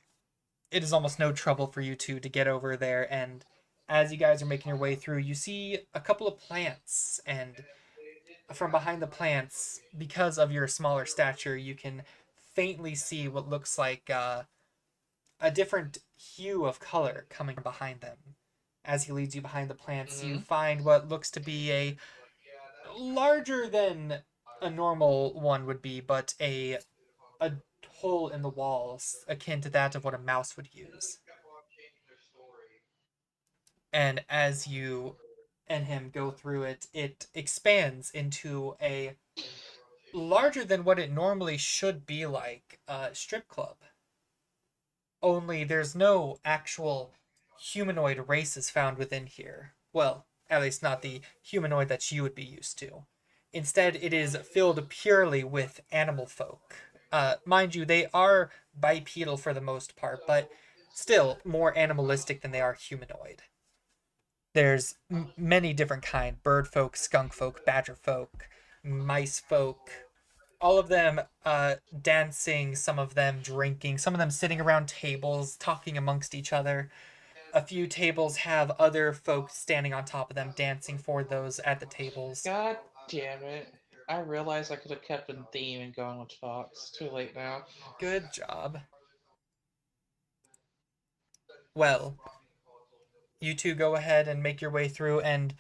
It is almost no trouble for you two to get over there, and as you guys are making your way through, you see a couple of plants, and from behind the plants, because of your smaller stature, you can faintly see what looks like a different hue of color coming from behind them. As he leads you behind the plants, you find what looks to be a larger than a normal one would be, but a hole in the walls akin to that of what a mouse would use. And as you and him go through it, it expands into a larger than what it normally should be like strip club. Only there's no actual humanoid races found within here. Well, at least not the humanoid that you would be used to. Instead, it is filled purely with animal folk. Mind you, they are bipedal for the most part, but still more animalistic than they are humanoid. There's many different kind: bird folk, skunk folk, badger folk, mice folk, all of them dancing, some of them drinking, some of them sitting around tables talking amongst each other. A few tables have other folks standing on top of them dancing for those at the tables. God damn it. I realized I could have kept in theme and gone with Fox. Too late now. Good job. Well, you two go ahead and make your way through, and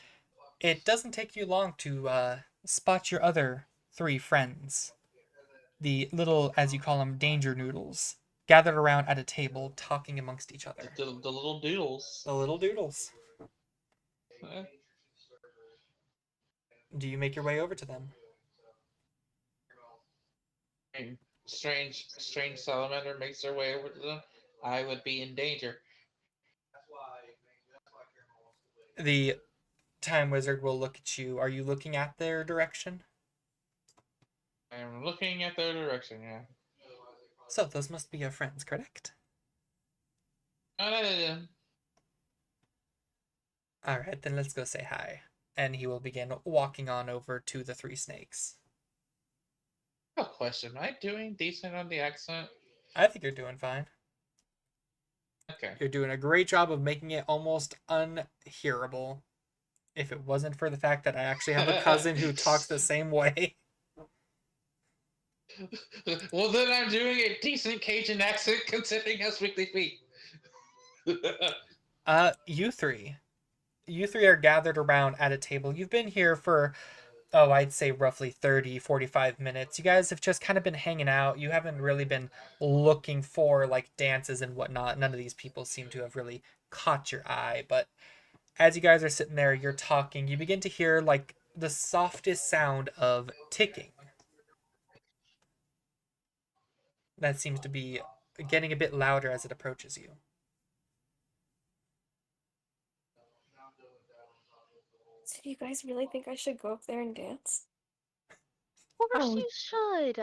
it doesn't take you long to spot your other three friends. The little, as you call them, danger noodles, gathered around at a table talking amongst each other. The little doodles. The little doodles. Do you make your way over to them? Strange salamander makes their way over to them. I would be in danger. The Time Wizard will look at you. Are you looking at their direction? I'm looking at their direction, yeah. So, those must be your friends, correct? No. Alright, then let's go say hi. And he will begin walking on over to the three snakes. A question. Am I doing decent on the accent? I think you're doing fine. Okay. You're doing a great job of making it almost unhearable. If it wasn't for the fact that I actually have a cousin who talks the same way. Well, then I'm doing a decent Cajun accent considering how quickly speak. You three are gathered around at a table. You've been here for, I'd say roughly 30, 45 minutes. You guys have just kind of been hanging out. You haven't really been looking for like dances and whatnot. None of these people seem to have really caught your eye. But as you guys are sitting there, you're talking, you begin to hear like the softest sound of ticking. That seems to be getting a bit louder as it approaches you. So do you guys really think I should go up there and dance? Of course Oh. you should.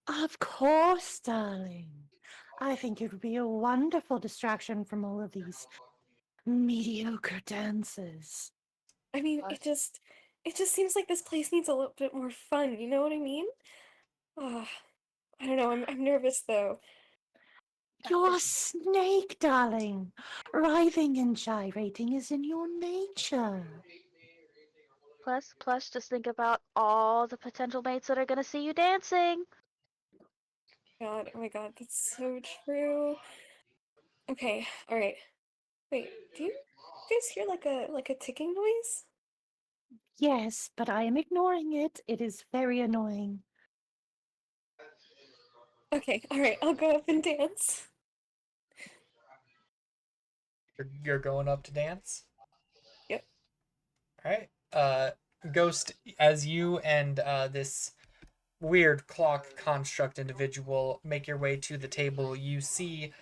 Of course, darling. I think it would be a wonderful distraction from all of these mediocre dances. I mean, What? it just seems like this place needs a little bit more fun, you know what I mean? Ah, I don't know, I'm nervous though. You're a snake, darling. Writhing and gyrating is in your nature. Plus, just think about all the potential mates that are gonna see you dancing. God, oh my god, that's so true. Okay, alright. Wait, do you guys hear like a ticking noise? Yes, but I am ignoring it. It is very annoying. Okay, alright, I'll go up and dance. You're going up to dance? Yep. Alright. Ghost, as you and this weird clock construct individual make your way to the table, you see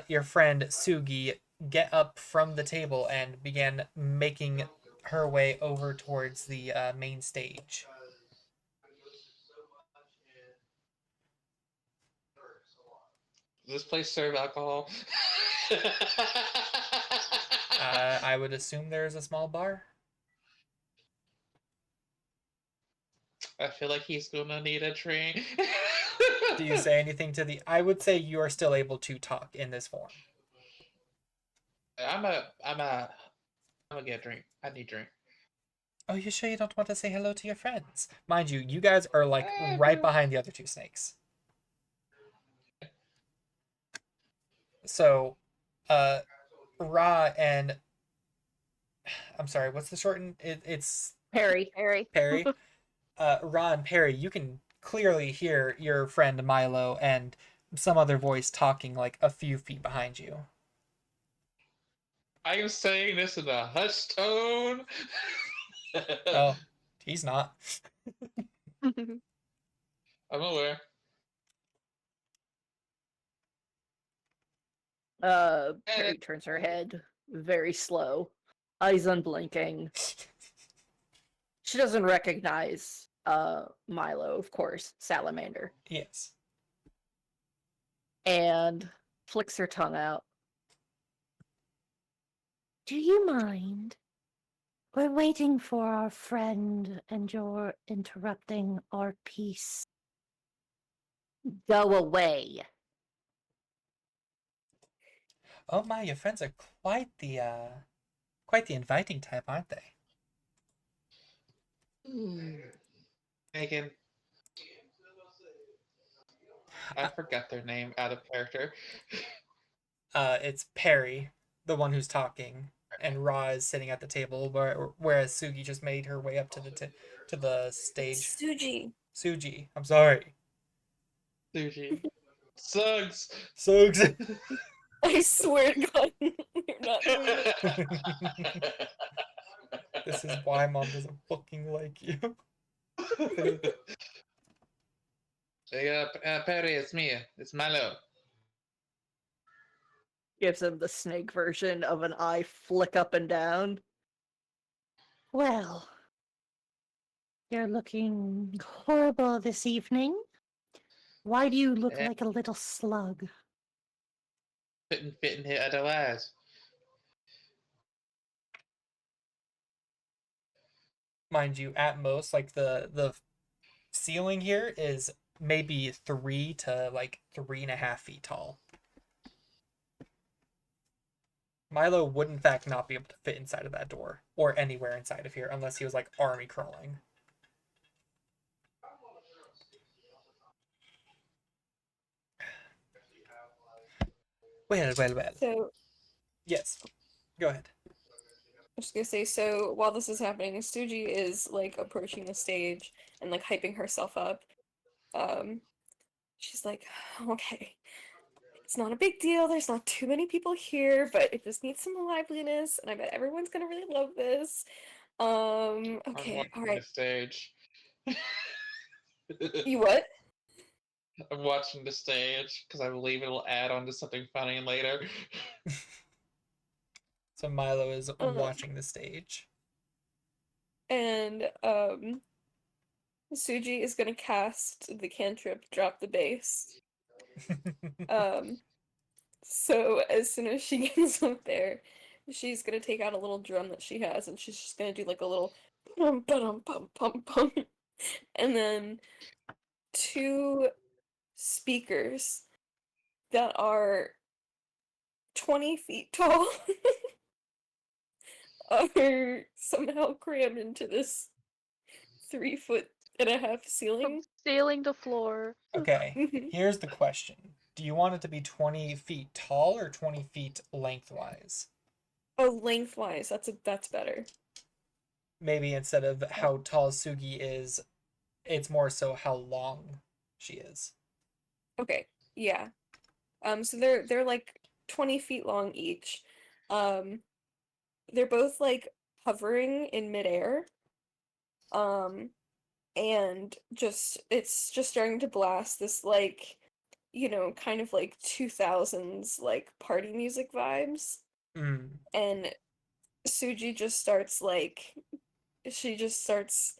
your friend Sugi get up from the table and begin making her way over towards the main stage. Does this place serve alcohol? I would assume there's a small bar. I feel like he's gonna need a drink. Do you say anything to the... I would say you are still able to talk in this form. I'm gonna get a drink. I need a drink. Oh, you sure you don't want to say hello to your friends? Mind you, you guys are like right behind the other two snakes. So, Ra and... I'm sorry, what's the shortened? It's Perry. Perry. Ra and Perry, you can clearly hear your friend Milo and some other voice talking like a few feet behind you. I am saying this in a hushed tone. Oh, he's not. I'm aware. Perry turns her head, very slow, eyes unblinking. She doesn't recognize Milo, of course, Salamander, Yes. and flicks her tongue out. Do you mind? We're waiting for our friend and you're interrupting our peace. Go away. Oh my, your friends are quite the inviting type, aren't they? Megan. I forgot their name out of character. It's Perry, the one who's talking, and Ra is sitting at the table, whereas Sugi just made her way up to the stage. Suji. Suji, I'm sorry. Sushi. Suggs. Sugs. I swear to God, you're not doing it. This is why Mom doesn't fucking like you. Perry, it's me. It's Milo. Gives him the snake version of an eye flick up and down. Well, you're looking horrible this evening. Why do you look like a little slug? Couldn't fit in here otherwise. Mind you, at most, like the ceiling here is maybe 3 to like 3.5 feet tall. Milo would in fact not be able to fit inside of that door or anywhere inside of here unless he was like army crawling. Well. So, Yes. Go ahead. I'm just gonna say, so while this is happening, Suji is like approaching the stage and like hyping herself up. She's like, okay, it's not a big deal. There's not too many people here, but it just needs some liveliness, and I bet everyone's gonna really love this. I'm Okay, watching all right. the stage. You what? I'm watching the stage because I believe it'll add on to something funny later. So Milo is watching the stage. And Suji is gonna cast the cantrip Drop the Bass. So as soon as she gets up there, she's gonna take out a little drum that she has, and she's just gonna do like a little Bum, and then two speakers that are 20 feet tall are somehow crammed into this 3.5 foot ceiling. From ceiling to floor. Okay, here's the question. Do you want it to be 20 feet tall or 20 feet lengthwise? Oh, lengthwise, that's better. Maybe instead of how tall Sugi is, it's more so how long she is. Okay, yeah. So they're like 20 feet long each. Um, they're both like hovering in midair. Um, and just it's just starting to blast this like, kind of like 2000s like party music vibes. Mm. And Suji just starts like she just starts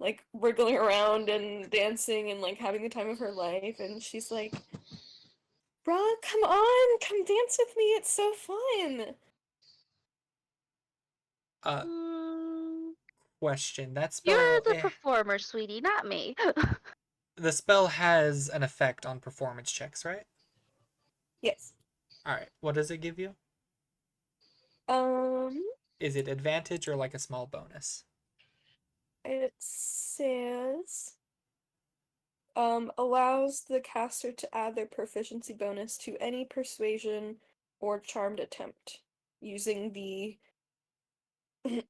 like wriggling around and dancing and like having the time of her life, and she's like, "Bruh, come on, come dance with me. It's so fun." Uh, Mm, question. That you're spell, the performer, sweetie, not me. the spell has an effect on performance checks, right? Yes. All right. What does it give you? Um, Is it advantage or like a small bonus? it says allows the caster to add their proficiency bonus to any persuasion or charmed attempt using the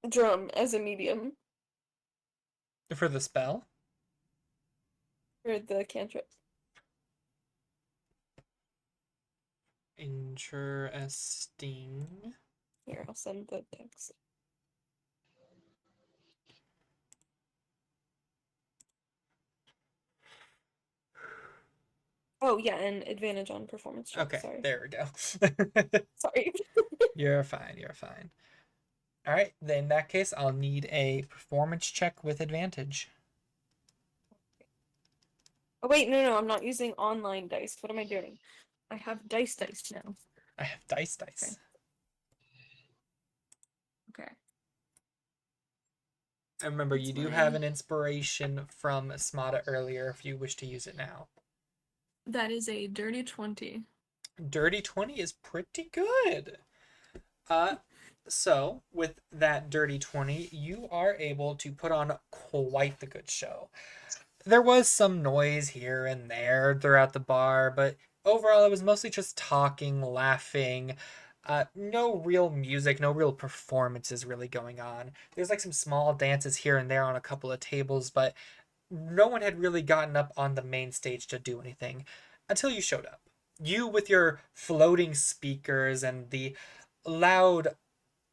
drum as a medium For the spell? for the cantrip. Interesting. Here, I'll send the text. Oh yeah, and advantage on performance checks. Okay, Sorry. there we go. Sorry. You're fine, you're fine. All right, then in that case, I'll need a performance check with advantage. Oh wait, no, I'm not using online dice. What am I doing? I have dice now. I have dice. Okay. And remember, you That's do my- have an inspiration from Smada earlier if you wish to use it now. That is a dirty 20. Dirty 20 is pretty good. So with that dirty 20, you are able to put on quite the good show. There was some noise here and there throughout the bar, but overall it was mostly just talking, laughing. No real music, no real performances really going on. There's like some small dances here and there on a couple of tables, but no one had really gotten up on the main stage to do anything until you showed up. You with your floating speakers and the loud,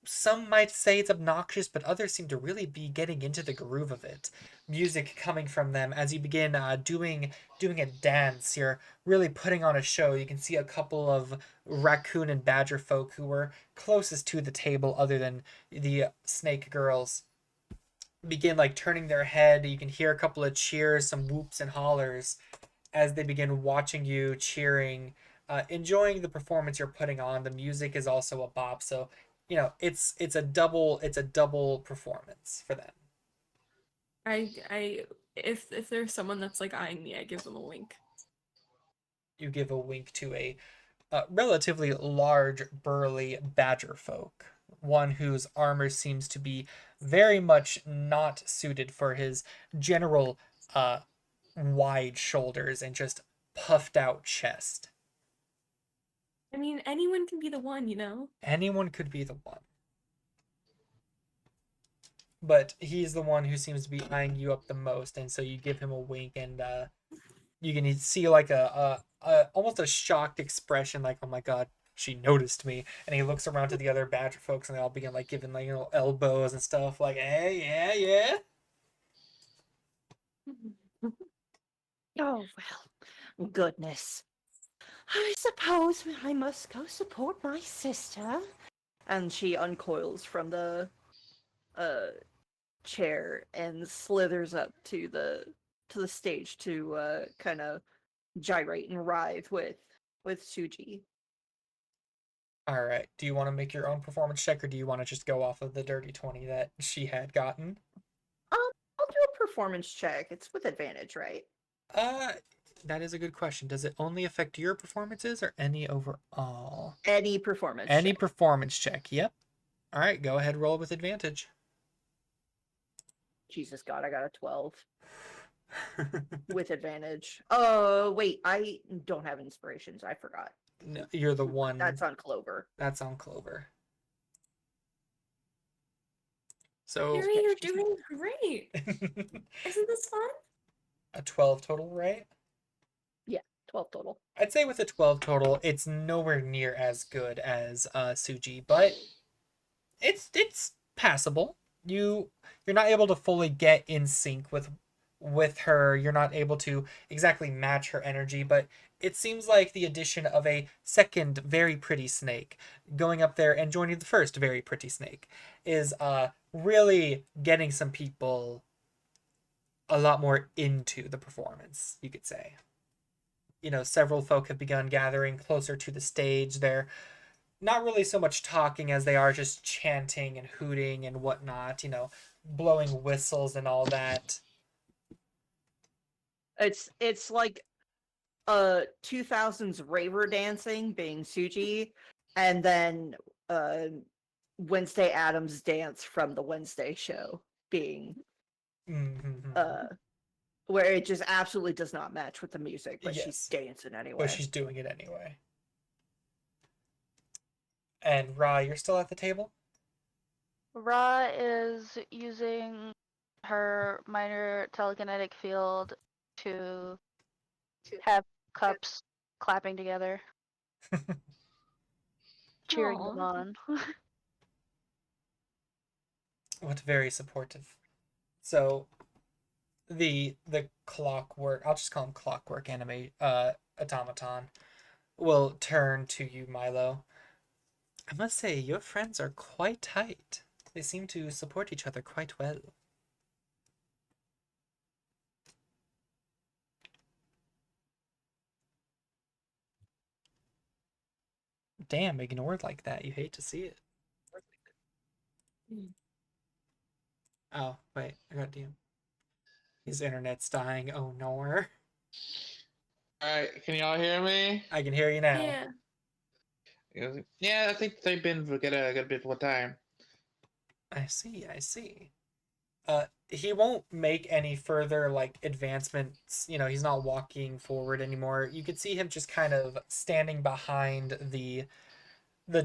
some might say it's obnoxious, but others seem to really be getting into the groove of it. Music coming from them as you begin doing a dance. You're really putting on a show. You can see a couple of raccoon and badger folk who were closest to the table, other than the snake girls, begin like turning their head. You can hear a couple of cheers, some whoops and hollers as they begin watching you, cheering, enjoying the performance you're putting on. The music is also a bop, so it's a double performance for them. I if there's someone that's like eyeing me, I give them a wink. You give a wink to a relatively large, burly badger folk, one whose armor seems to be very much not suited for his general wide shoulders and just puffed out chest. I mean, anyone can be the one. Anyone could be the one. But he's the one who seems to be eyeing you up the most, and so you give him a wink, and you can see like a almost a shocked expression, like, oh my god, she noticed me. And he looks around to the other badger folks, and they all begin like giving like elbows and stuff, like, hey, yeah. Oh, well, goodness. I suppose I must go support my sister. And she uncoils from the chair and slithers up to the stage to kind of gyrate and writhe with Suji. All right. Do you want to make your own performance check, or do you want to just go off of the dirty 20 that she had gotten? performance check. It's with advantage, right? That is a good question. Does it only affect your performances or any overall? Any performance Any check. performance check. Yep. All right, go ahead, roll with advantage. Jesus God, I got a 12 with advantage. Oh, wait, I don't have inspirations. I forgot. No, you're the one. That's on Clover. That's on Clover. So Harry, you're doing great. Isn't this fun? a 12 total, right? Yeah, 12 total. I'd say with a 12 total, it's nowhere near as good as Suji, but it's passable. You're not able to fully get in sync with her. You're not able to exactly match her energy, but it seems like the addition of a second very pretty snake going up there and joining the first very pretty snake is really getting some people a lot more into the performance, you could say. You know, several folk have begun gathering closer to the stage. They're not really so much talking as they are just chanting and hooting and whatnot, you know, blowing whistles and all that. It's like 2000s raver dancing being Suji, and then Wednesday Addams dance from the Wednesday show being Mm-hmm. where it just absolutely does not match with the music, but Yes. she's dancing anyway. But she's doing it anyway. And Ra, you're still at the table? Ra is using her minor telekinetic field to have cups clapping together, cheering them Aw. on. What very supportive. So the clockwork, I'll just call him clockwork automaton, will turn to you, Milo. I must say, your friends are quite tight. They seem to support each other quite well. Damn, ignored like that. You hate to see it. Oh, wait. I got DM. His internet's dying. Oh, no. Alright, can y'all hear me? I can hear you now. Yeah. Yeah, I think they've been for a good bit of time. I see. He won't make any further like advancements. You know, he's not walking forward anymore. You could see him just kind of standing behind the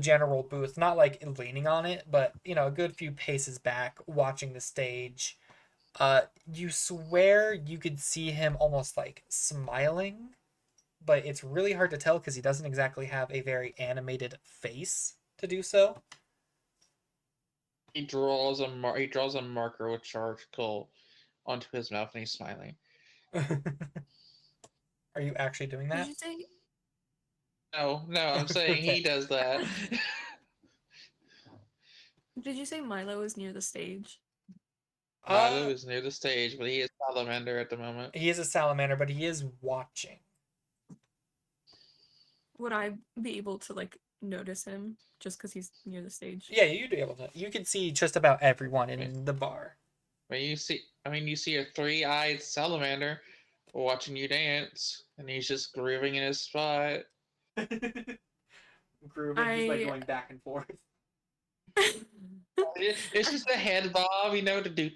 general booth, not like leaning on it, but you know, a good few paces back, watching the stage. You swear you could see him almost like smiling, but it's really hard to tell because he doesn't exactly have a very animated face to do so. He draws a marker with charcoal onto his mouth and he's smiling. Are you actually doing that? Did you say? No, I'm saying he does that. Did you say Milo is near the stage? Milo is near the stage, but he is salamander at the moment. He is a salamander, but he is watching. Would I be able to like notice him just because he's near the stage? Yeah, you'd be able to. You can see just about everyone in the bar. But you see a three-eyed salamander watching you dance, and he's just grooving in his spot. Grooving, he's like going back and forth. It's just a head bob, you know, to do.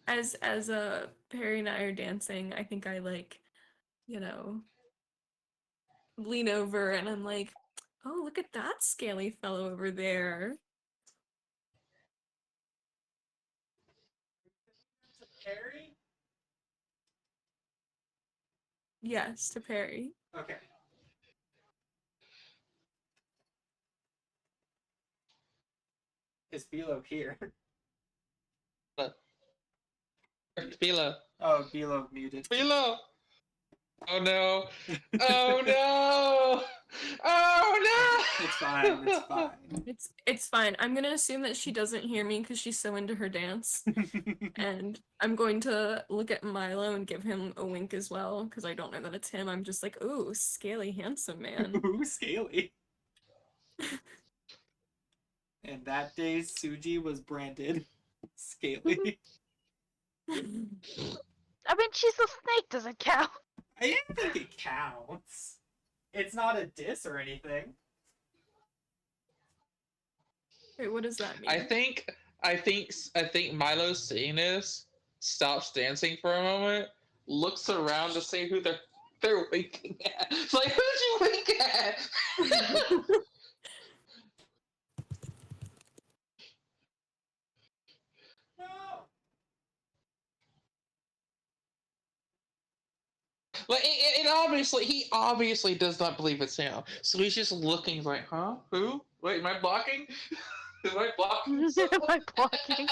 As Perry and I are dancing, I think I like, you know, lean over and I'm like, oh, look at that scaly fellow over there. Perry? Yes, to Perry. Okay. Is Bilo here? Bilo. Oh, Bilo muted. Bilo! Oh no! Oh no! Oh no! It's fine. It's fine. I'm gonna assume that she doesn't hear me because she's so into her dance. And I'm going to look at Milo and give him a wink as well, because I don't know that it's him. I'm just like, ooh, scaly, handsome man. Ooh, scaly. And that day, Suji was branded. Scaly. I mean, she's a snake. Does it count? I think it counts. It's not a diss or anything. Wait, what does that mean? I think Milo seeing this stops dancing for a moment, looks around to see who they're winking at. It's like, who'd you wink at? No. Like he obviously does not believe it's him. So he's just looking like, huh? Who? Wait, am I blocking? Am I blocking? Am I blocking?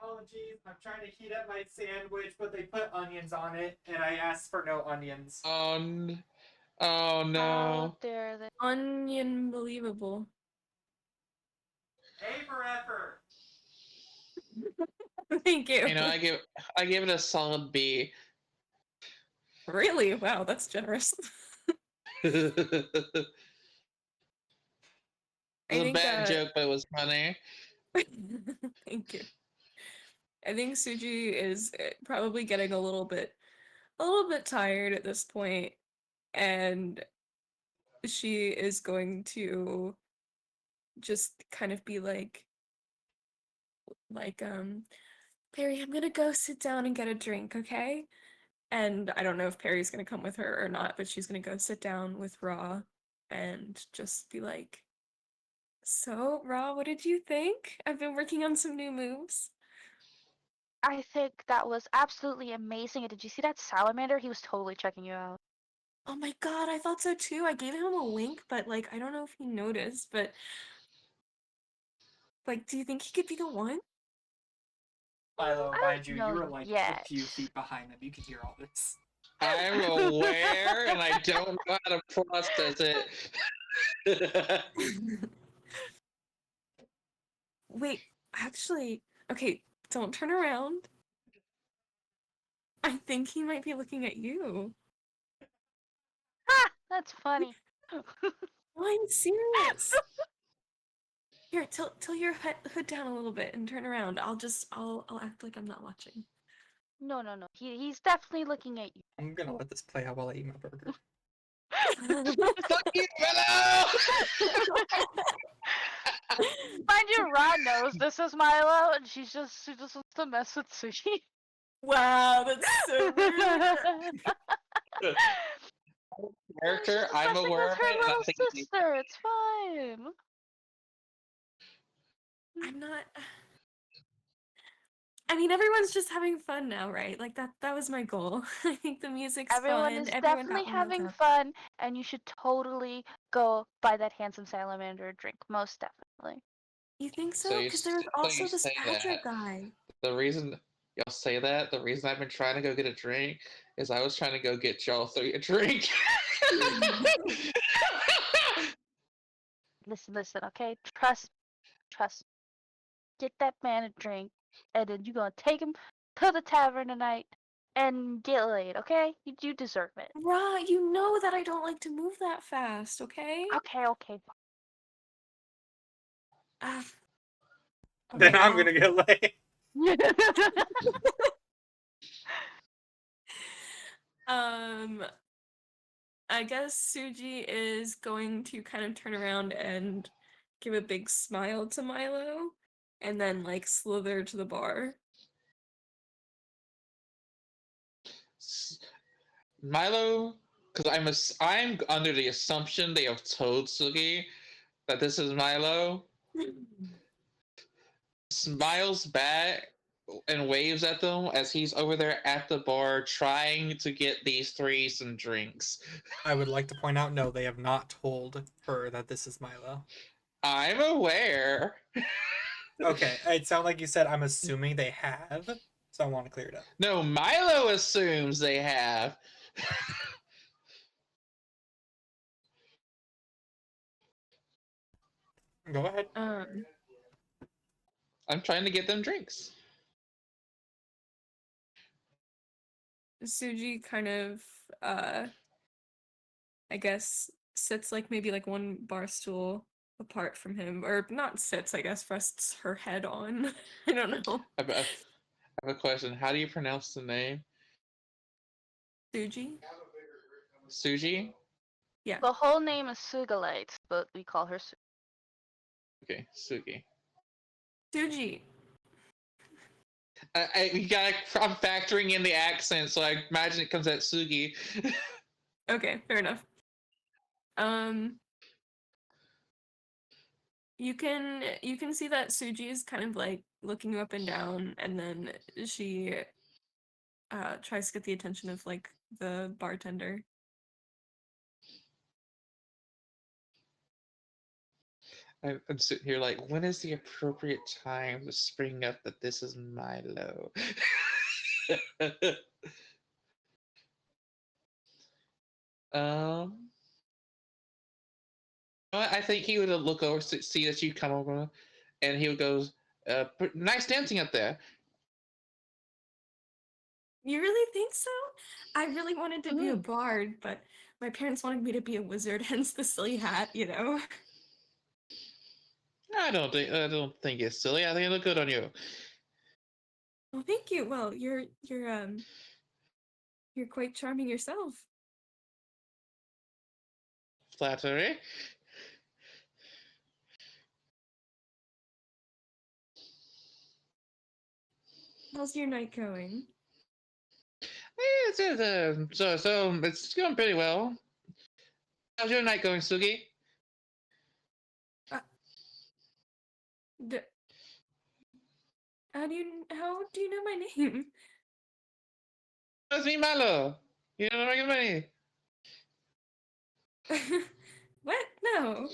Apologies, I'm trying to heat up my sandwich, but they put onions on it, and I asked for no onions. Oh How no. dare they? Unbelievable. A for effort. Thank you. You know, I give it a solid B. Really? Wow, that's generous. It I was a think bad joke, but it was funny. Thank you. I think Suji is probably getting a little bit tired at this point, and she is going to just kind of be like, Perry, I'm gonna go sit down and get a drink, okay? And I don't know if Perry's gonna come with her or not, but she's gonna go sit down with Ra and just be like, so, Ra, what did you think? I've been working on some new moves. I think that was absolutely amazing. And did you see that salamander? He was totally checking you out. Oh my god, I thought so too. I gave him a wink, but like I don't know if he noticed, but like do you think he could be the one? Milo, I mind don't you, know you were like yet. a few feet behind them. You could hear all this. I'm aware, and I don't know how to process it. Wait, actually, okay, don't turn around. I think he might be looking at you. Ha! That's funny. Oh, I'm serious. Here, tilt your hood down a little bit and turn around. I'll act like I'm not watching. No. He's definitely looking at you. I'm gonna let this play out while I eat my burger. Fuck you, fellow! Mind you, Ron knows this is Milo, and she just wants to mess with Sushi. Wow, that's so rude. Character, She's I'm messing aware with of her it, and I little think sister. It's fine. I'm not. I mean, everyone's just having fun now, right? Like that was my goal. I think the music's Everyone fun. is Everyone definitely got warmed having up. fun, and you should totally go buy that handsome salamander a drink. Most definitely. You think so. so? Because there was So you also this say badger that. guy. The reason y'all say that, the reason I've been trying to go get a drink, is I was trying to go get y'all three a drink. Listen, okay? Trust. Get that man a drink, and then you're gonna take him to the tavern tonight and get laid, okay? You deserve it. Ra, you know that I don't like to move that fast, okay? Okay. Ah, Then okay, I'm gonna get laid. I guess Suji is going to kind of turn around and give a big smile to Milo, and then like slither to the bar. Milo, because I'm under the assumption they have told Sugi that this is Milo. Smiles back and waves at them as he's over there at the bar trying to get these three some drinks. I would like to point out, no, they have not told her that this is Milo. I'm aware. Okay, it sounded like you said I'm assuming they have, so I want to clear it up. No, Milo assumes they have. Go ahead. I'm trying to get them drinks. Suji kind of, I guess, sits like maybe like one bar stool apart from him, or not sits, I guess, rests her head on. I don't know. I have a question. How do you pronounce the name? Suji? Suji? Yeah. The whole name is Sugalite, but we call her Okay, Sugi. Suji. I'm factoring in the accent, so I imagine it comes at Sugi. Okay, fair enough. You can see that Suji is kind of like looking up and down, and then she tries to get the attention of like the bartender. I'm sitting here like, when is the appropriate time to spring up that this is Milo? um, I think he would look over, see that you come over, and he would go, "Nice dancing up there." You really think so? I really wanted to be a bard, but my parents wanted me to be a wizard, hence the silly hat, you know? I don't think it's silly. I think it look good on you. Well, thank you. Well, you're quite charming yourself. Flattery. How's your night going? It's going pretty well. How's your night going, Sugi? D- how do you know my name? It's me, Malo. You don't recognize me. What? No.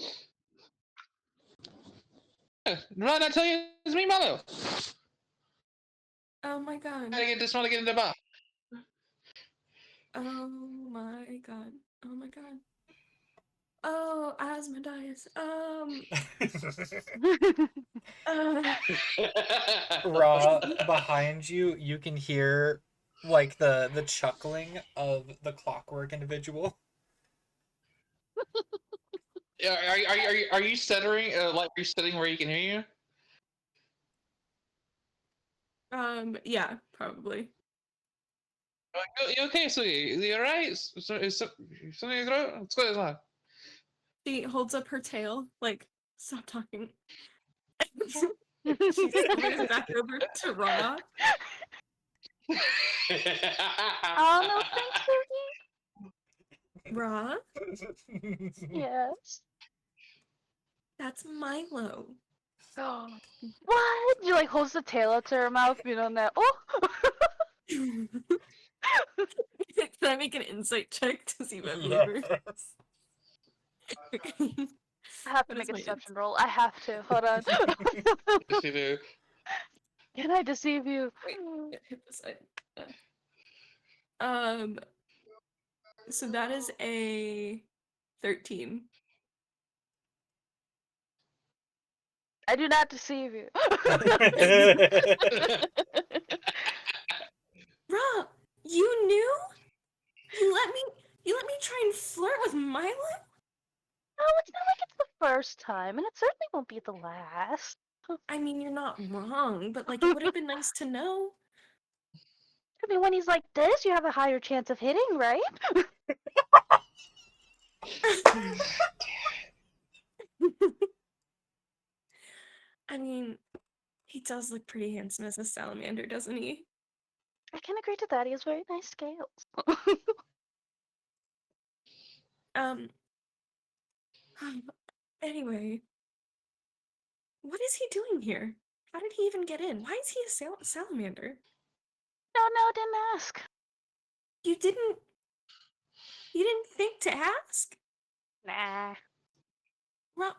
Run, I tell you, it's me, Malo. Oh my god. I just want to get in the bar. Oh my god. Oh my god. Oh, Asmodeus. Raw, behind you, you can hear like the chuckling of the clockwork individual. Are you stuttering? Like, are you stuttering where you can hear you? Yeah, probably. You okay, Sugi? You alright? Is something wrong? What's going on? She holds up her tail, like, stop talking. She slithers back over to Ra. Oh no, thanks, Sugi. Ra, Yes. that's Milo. Oh, what? You like holds the tail up to her mouth, you know, and that. Oh. Can I make an insight check to see if I believe her? Yes. Okay. I have to What make is a my deception roll. I have to. Hold on. Yes, you do. Can I deceive you? Wait, hit the side. Um, so that is a 13. I do not deceive you. Ra, you knew? You let me try and flirt with Milo? No, it's not like it's the first time, and it certainly won't be the last. I mean, you're not wrong, but like, it would have been nice to know. I mean, when he's like this, you have a higher chance of hitting, right? I mean, he does look pretty handsome as a salamander, doesn't he? I can agree to that. He has very nice scales. Um, anyway, what is he doing here? How did he even get in? Why is he a salamander? No, didn't ask. You didn't think to ask? Nah. What?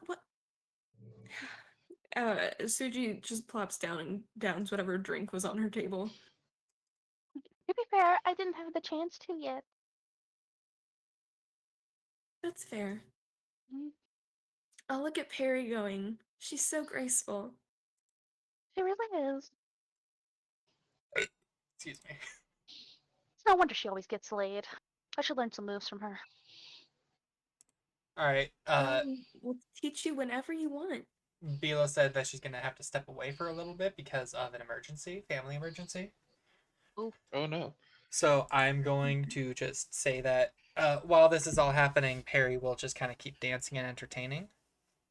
Suji just plops down and downs whatever drink was on her table. To be fair, I didn't have the chance to yet. That's fair. Mm. Oh, look at Perry going. She's so graceful. She really is. Excuse me. It's no No wonder she always gets laid. I should learn some moves from her. All right. We'll teach you whenever you want. Bila said that she's gonna have to step away for a little bit because of an emergency, family emergency. Ooh. Oh no. So I'm going to just say that while this is all happening, Perry will just kind of keep dancing and entertaining.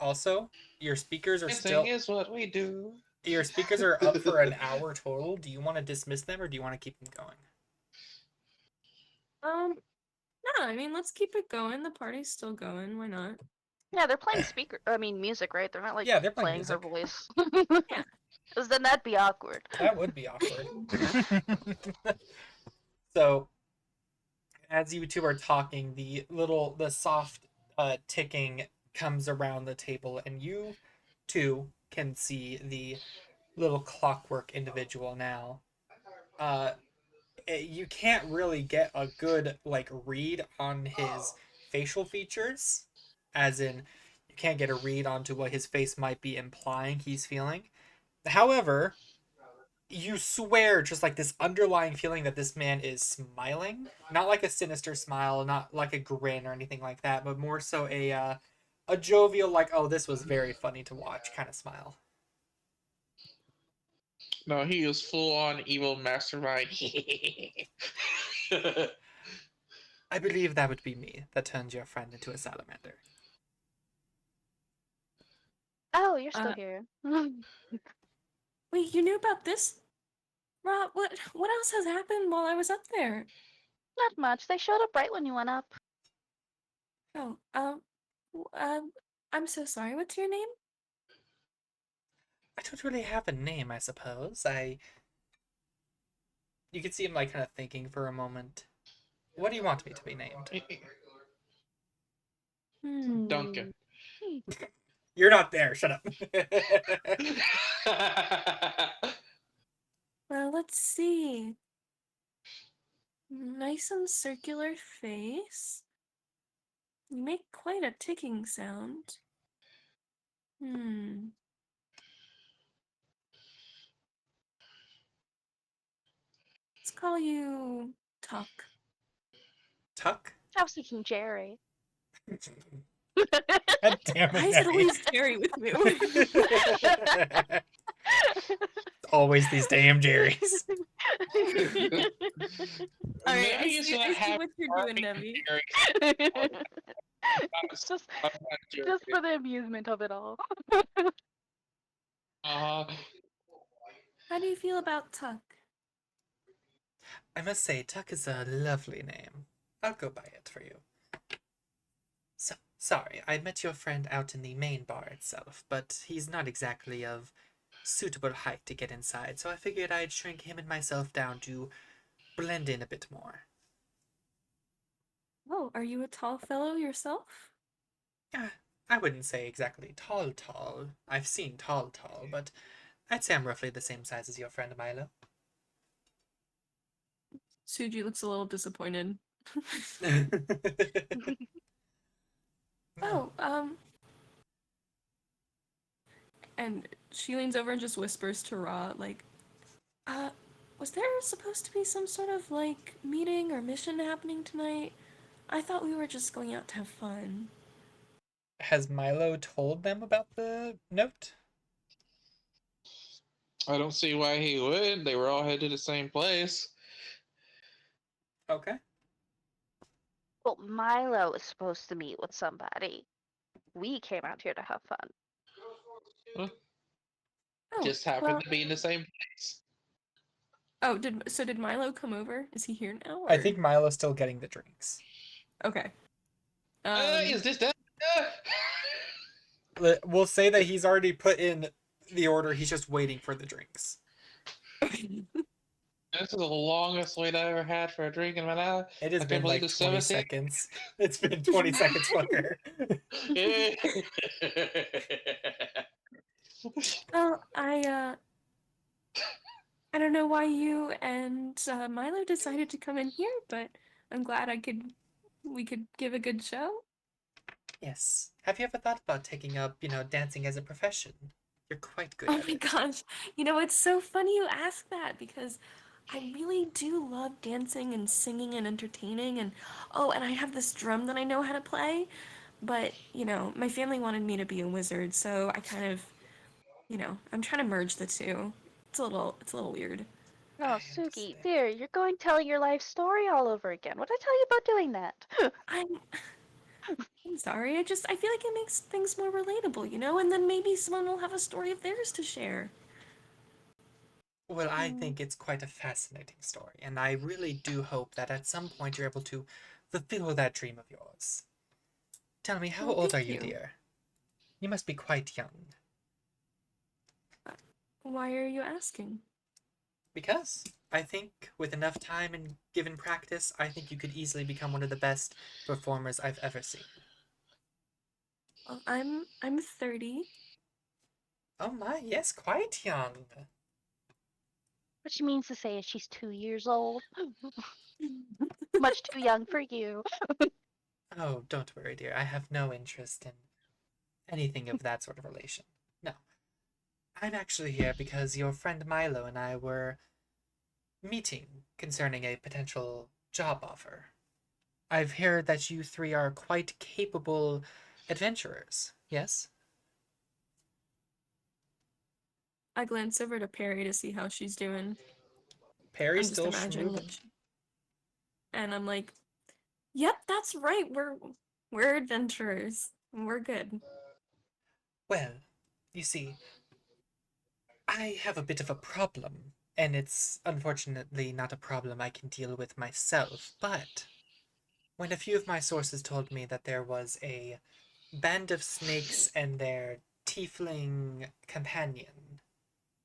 Also, your speakers are Dancing is what we do. Your speakers are up for an hour total. Do you want to dismiss them or do you want to keep them going? No, I mean, let's keep it going. The party's still going. Why not? Yeah, they're playing music, right? They're not like Yeah, they're playing playing her voice. Yeah. Because then that'd be awkward. That would be awkward. So, as you two are talking, the soft ticking comes around the table, and you two can see the little clockwork individual now. You can't really get a good read on his facial features, as in you can't get a read onto what his face might be implying he's feeling. However, you swear just like this underlying feeling that this man is smiling, not like a sinister smile, not like a grin or anything like that, but more so a jovial, like, oh, this was very funny to watch kind of smile. No, he is full on evil mastermind. I believe that would be me that turned your friend into a salamander. Oh, you're still here. Wait, you knew about this? Rob, what else has happened while I was up there? Not much. They showed up right when you went up. Oh, I'm so sorry. What's your name? I don't really have a name, I suppose. You can see him kind of thinking for a moment. What do you want me to be named? Duncan. You're not there. Shut up. Well, let's see. Nice and circular face. You make quite a ticking sound. Let's call you Tuck. Tuck? I was thinking Jerry. God damn Why it, is it always Jerry with you? Always these damn Jerrys. Alright, I Nevi see what you're doing, Nevi. just for the amusement of it all. Uh, How do you feel about Tuck? I must say, Tuck is a lovely name. I'll go by it for you. So, sorry, I met your friend out in the main bar itself, but he's not exactly of suitable height to get inside, so I figured I'd shrink him and myself down to blend in a bit more. Oh, are you a tall fellow yourself? I wouldn't say exactly tall. I've seen tall, but I'd say I'm roughly the same size as your friend Milo. Suji looks a little disappointed. Oh, and she leans over and just whispers to Ra, was there supposed to be some sort of, meeting or mission happening tonight? I thought we were just going out to have fun. Has Milo told them about the note? I don't see why he would. They were all headed to the same place. Okay. Well, Milo is supposed to meet with somebody. We came out here to have fun. Huh? Oh, Just happened to be in the same place. Oh, did Milo come over? Is he here now? I think Milo's still getting the drinks. Okay. Is this that? We'll say that he's already put in the order. He's just waiting for the drinks. This is the longest wait I ever had for a drink in my life. It has been like 20 17. seconds. It's been 20 seconds, fucker. Well, I don't know why you and Milo decided to come in here, but I'm glad we could give a good show. Yes. Have you ever thought about taking up, dancing as a profession? You're quite good Oh at my it. gosh. It's so funny you ask that because I really do love dancing and singing and entertaining, and oh, and I have this drum that I know how to play. But, my family wanted me to be a wizard, so I kind of, I'm trying to merge the two. It's a little weird. No, I Suki, understand. dear, you're going telling your life story all over again. What did I tell you about doing that? I'm I'm sorry. I feel like it makes things more relatable, and then maybe someone will have a story of theirs to share. Well, I Hmm. think it's quite a fascinating story, and I really do hope that at some point you're able to fulfill that dream of yours. Tell me, how Well, old are thank you, you. dear? You must be quite young. Why are you asking? Because I think with enough time and given practice, I think you could easily become one of the best performers I've ever seen. Well, I'm 30. Oh my, yes, quite young. What she means to say is she's 2 years old. Much too young for you. Oh, don't worry, dear. I have no interest in anything of that sort of relation. No. I'm actually here because your friend Milo and I were meeting concerning a potential job offer. I've heard that you three are quite capable adventurers, yes? I glance over to Perry to see how she's doing. Perry's I'm just still imagining that schmoovin'. and I'm like, "Yep, that's right. We're adventurers. We're good." Well, you see, I have a bit of a problem, and it's unfortunately not a problem I can deal with myself, but when a few of my sources told me that there was a band of snakes and their tiefling companion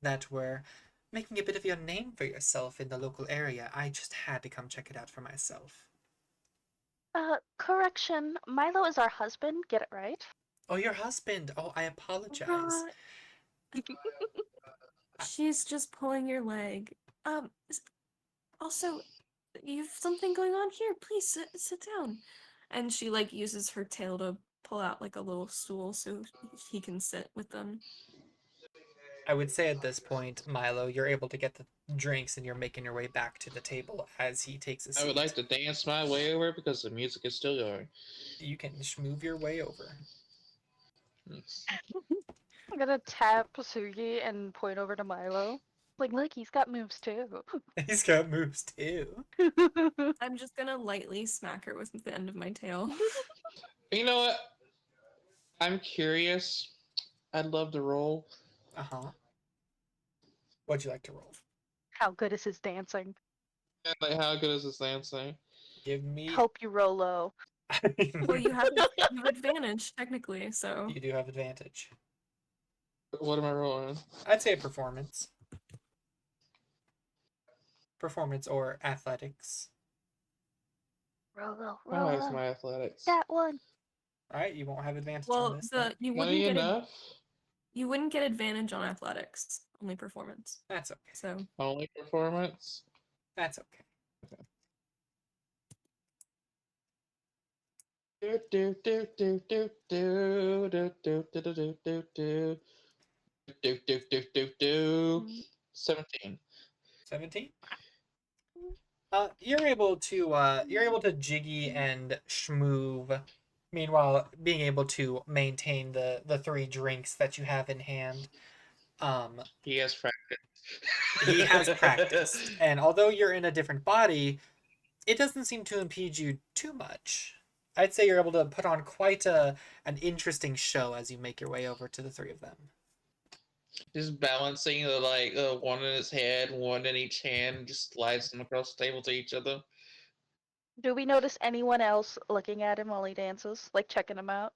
that were making a bit of your name for yourself in the local area, I just had to come check it out for myself. Correction. Milo is our husband. Get it right. Oh, your husband! Oh, I apologize. Right. She's just pulling your leg. Also, you've something going on here. Please sit down. And she like uses her tail to pull out like a little stool so he can sit with them. I would say at this point, Milo, you're able to get the drinks and you're making your way back to the table as he takes a I would like seat. to dance my way over because the music is still going. You can move your way over. I'm gonna tap Sugi and point over to Milo. Like, look, he's got moves too. He's got moves too. I'm just gonna lightly smack her with the end of my tail. You know what? I'm curious. I'd love to roll. Uh huh. What'd you like to roll? How good is his dancing? Like, how good is this dancing? Give me. Hope you roll low. Well, you have advantage technically, so You do have advantage. What am I rolling? I'd say performance. Performance or athletics. Roll low, How roll high is low. my athletics? That one. Alright, you won't have advantage on well, this then. you Not wouldn't get enough. you wouldn't get advantage on athletics, only performance. That's okay. So Only performance. That's okay. Do do do do do do do do do do do do do do. 17. 17? You're able to jiggy and schmoove. Meanwhile, being able to maintain the three drinks that you have in hand. He has practice. He has practiced, and although you're in a different body, it doesn't seem to impede you too much. I'd say you're able to put on quite an interesting show as you make your way over to the three of them. Just balancing one in his head, one in each hand, just slides them across the table to each other. Do we notice anyone else looking at him while he dances? Like checking him out?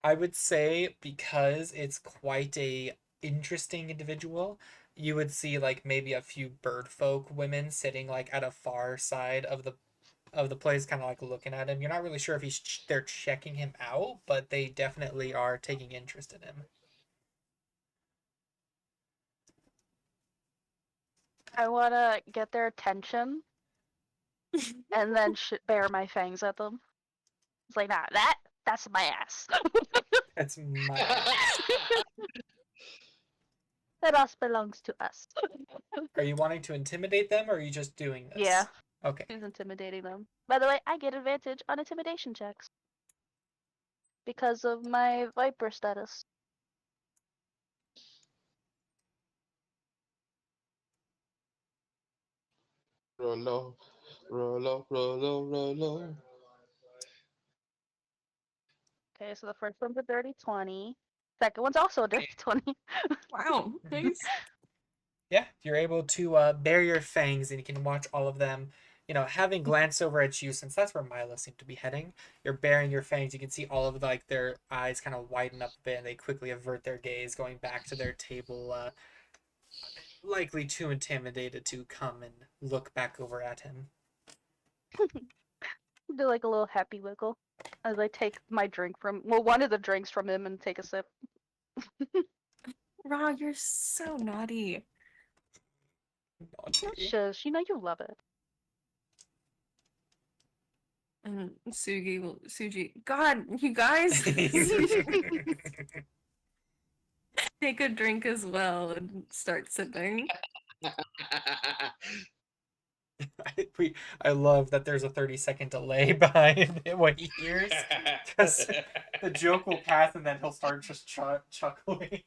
I would say because it's quite a interesting individual, you would see like maybe a few bird folk women sitting like at a far side of the place, kind of like looking at him. You're not really sure if they're checking him out, but they definitely are taking interest in him. I wanna get their attention and then bare my fangs at them. It's like, nah, that's my ass. That's my ass. That us belongs to us. Are you wanting to intimidate them, or are you just doing this? Yeah. Okay. She's intimidating them. By the way, I get advantage on intimidation checks because of my Viper status. Rollo, rollo, rollo, rollo. Okay, so the first one's a dirty 20. Second one's also a dirty 20. Wow, nice. Yeah, you're able to bare your fangs, and you can watch all of them. Having glanced over at you, since that's where Milo seemed to be heading. You're baring your fangs. You can see all of their eyes kind of widen up a bit, and they quickly avert their gaze, going back to their table, likely too intimidated to come and look back over at him. Do like a little happy wiggle as I take my drink from, well, one of the drinks from him and take a sip. Ra, you're so naughty. Shush, you know you love it. And Suji, God, you guys, take a drink as well and start sipping. I love that there's a 30-second delay behind what he hears, because the joke will pass and then he'll start just chuckling.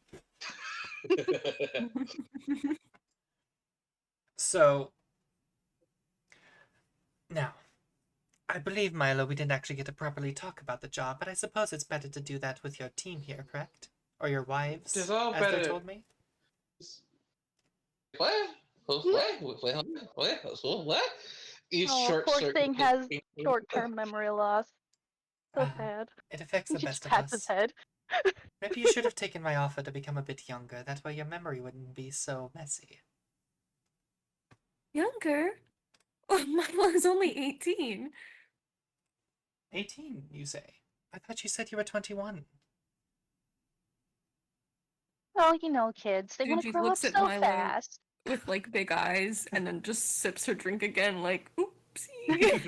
So, now, I believe, Milo, we didn't actually get to properly talk about the job, but I suppose it's better to do that with your team here, correct? Or your wives, It's all as better. they told me? What? What? He's Oh, poor thing has short-term memory loss. So sad. It affects the He best just of pats his us. head. Maybe you should have taken my offer to become a bit younger. That way your memory wouldn't be so messy. Younger? Oh, Milo is only 18. 18, you say? I thought you said you were 21. Oh, you know, kids, they want to Suji grow up looks at so Milo fast. with like big eyes and then just sips her drink again, like, oopsie.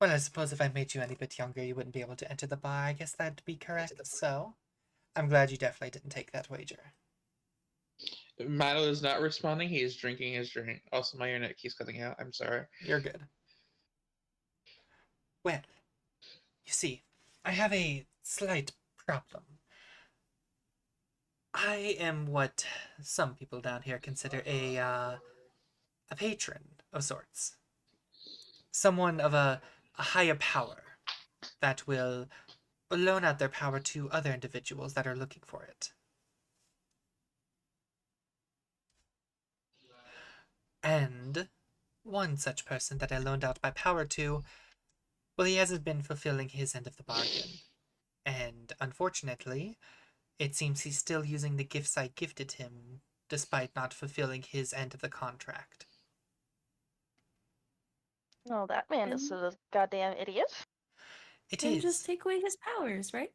Well, I suppose if I made you any bit younger, you wouldn't be able to enter the bar. I guess that'd be correct. So, I'm glad you definitely didn't take that wager. Milo is not responding. He is drinking his drink. Also, my internet keeps cutting out. I'm sorry. You're good. Well, you see, I have a slight problem. I am what some people down here consider a patron of sorts. Someone of a higher power that will loan out their power to other individuals that are looking for it. And one such person that I loaned out my power to, well, he hasn't been fulfilling his end of the bargain. And unfortunately, it seems he's still using the gifts I gifted him, despite not fulfilling his end of the contract. Oh, that man is And- a goddamn idiot. It And is. just take away his powers, right?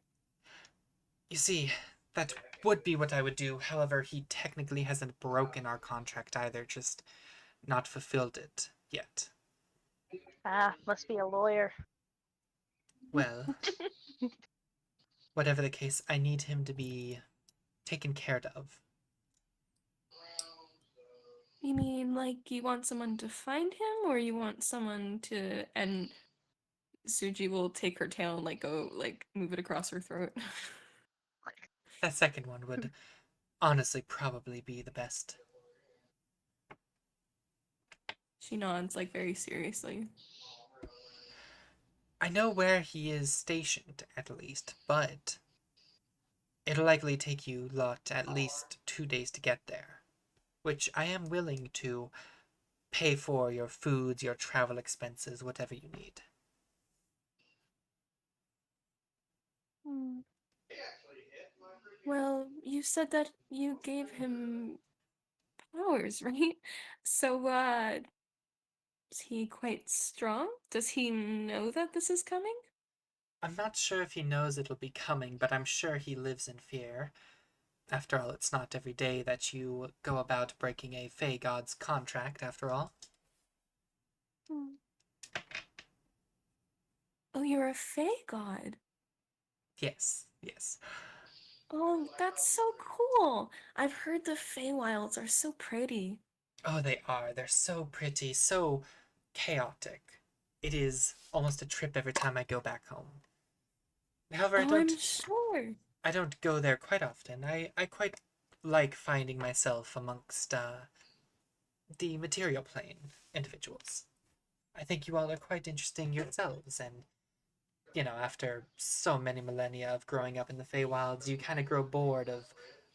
You see, that would be what I would do. However, he technically hasn't broken our contract either, just not fulfilled it yet. Ah, must be a lawyer. Well, whatever the case, I need him to be taken care of. You mean like you want someone to find him, or you want someone to, and Suji will take her tail and like go like move it across her throat. That second one would honestly probably be the best. She nods like very seriously. I know where he is stationed, at least, but it'll likely take you lot at least 2 days to get there, which I am willing to pay for your foods, your travel expenses, whatever you need. Hmm. Well, you said that you gave him powers, right? So, is he quite strong? Does he know that this is coming? I'm not sure if he knows it'll be coming, but I'm sure he lives in fear. After all, it's not every day that you go about breaking a Fey God's contract, after all. Hmm. Oh, you're a Fey god. Yes, yes. Oh, that's so cool. I've heard the Feywilds are so pretty. Oh, they are. They're so pretty, so chaotic. It is almost a trip every time I go back home. However, Oh, I'm sure. I don't go there quite often. I quite like finding myself amongst the material plane individuals. I think you all are quite interesting yourselves, and after so many millennia of growing up in the Feywilds, you kind of grow bored of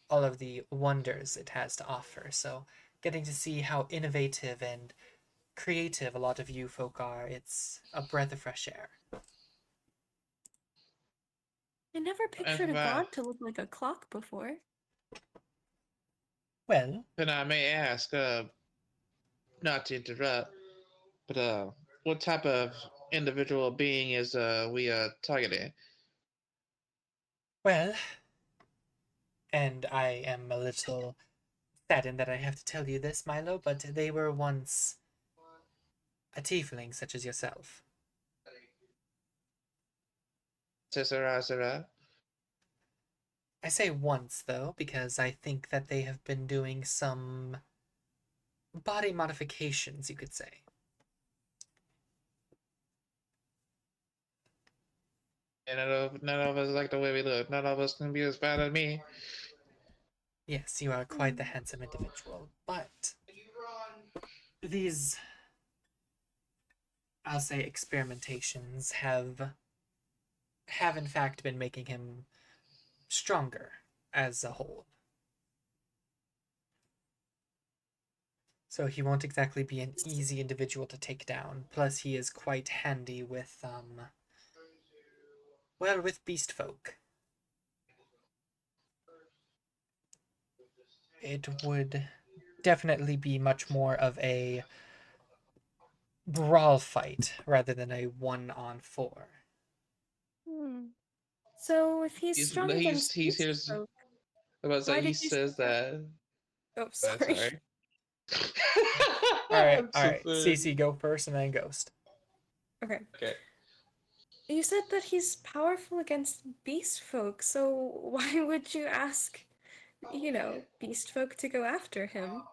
all of the wonders it has to offer. So, getting to see how innovative and creative a lot of you folk are, it's a breath of fresh air. I never pictured a god to look like a clock before. Well, Then I may ask, not to interrupt, but what type of individual being is we targeting? well, and I am a little saddened that I have to tell you this, Milo, but they were once a tiefling such as yourself. Cesara? I say once, though, because I think that they have been doing some body modifications, you could say. And none of us like the way we look. None of us can be as bad as me. Yes, you are quite the handsome individual, but these, I'll say, experimentations have in fact been making him stronger as a whole. So he won't exactly be an easy individual to take down. Plus, he is quite handy with, with beast folk. It would definitely be much more of a brawl fight rather than a 1-on-4. So if he's strong against He's beast here's folk, about to say why he did you say says that? that. Oh, But sorry. sorry. All right, I'm so sorry. Cece, go first, and then Ghost. Okay. Okay. You said that he's powerful against beast folk, so why would you ask, beast folk to go after him?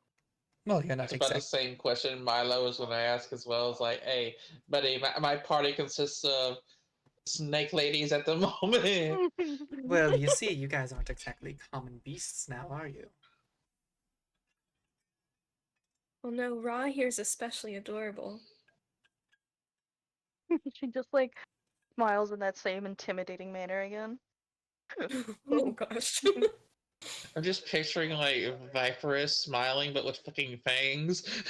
Well, you're not That's about the same question Milo was going to ask as well. It's like, hey, buddy, my party consists of snake ladies at the moment. Well, you see, you guys aren't exactly common beasts now, are you? Well, no, Ra here's especially adorable. She just like smiles in that same intimidating manner again. Oh gosh. I'm just picturing like Viperous smiling but with fucking fangs.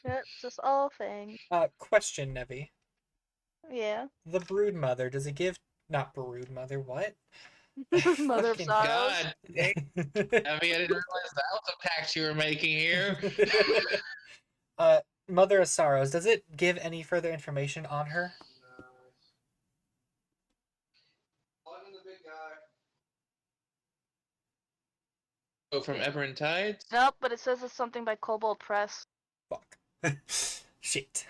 Yeah, just all things. Question, Nevi. Yeah. The brood mother, does it give... Not brood mother, what? Mother of Fucking sorrows. God, I didn't realize that was a pact you were making here. Mother of Sorrows, does it give any further information on her? Oh, from Eberron Tides? Nope, but it says it's something by Cobalt Press. Fuck. Shit.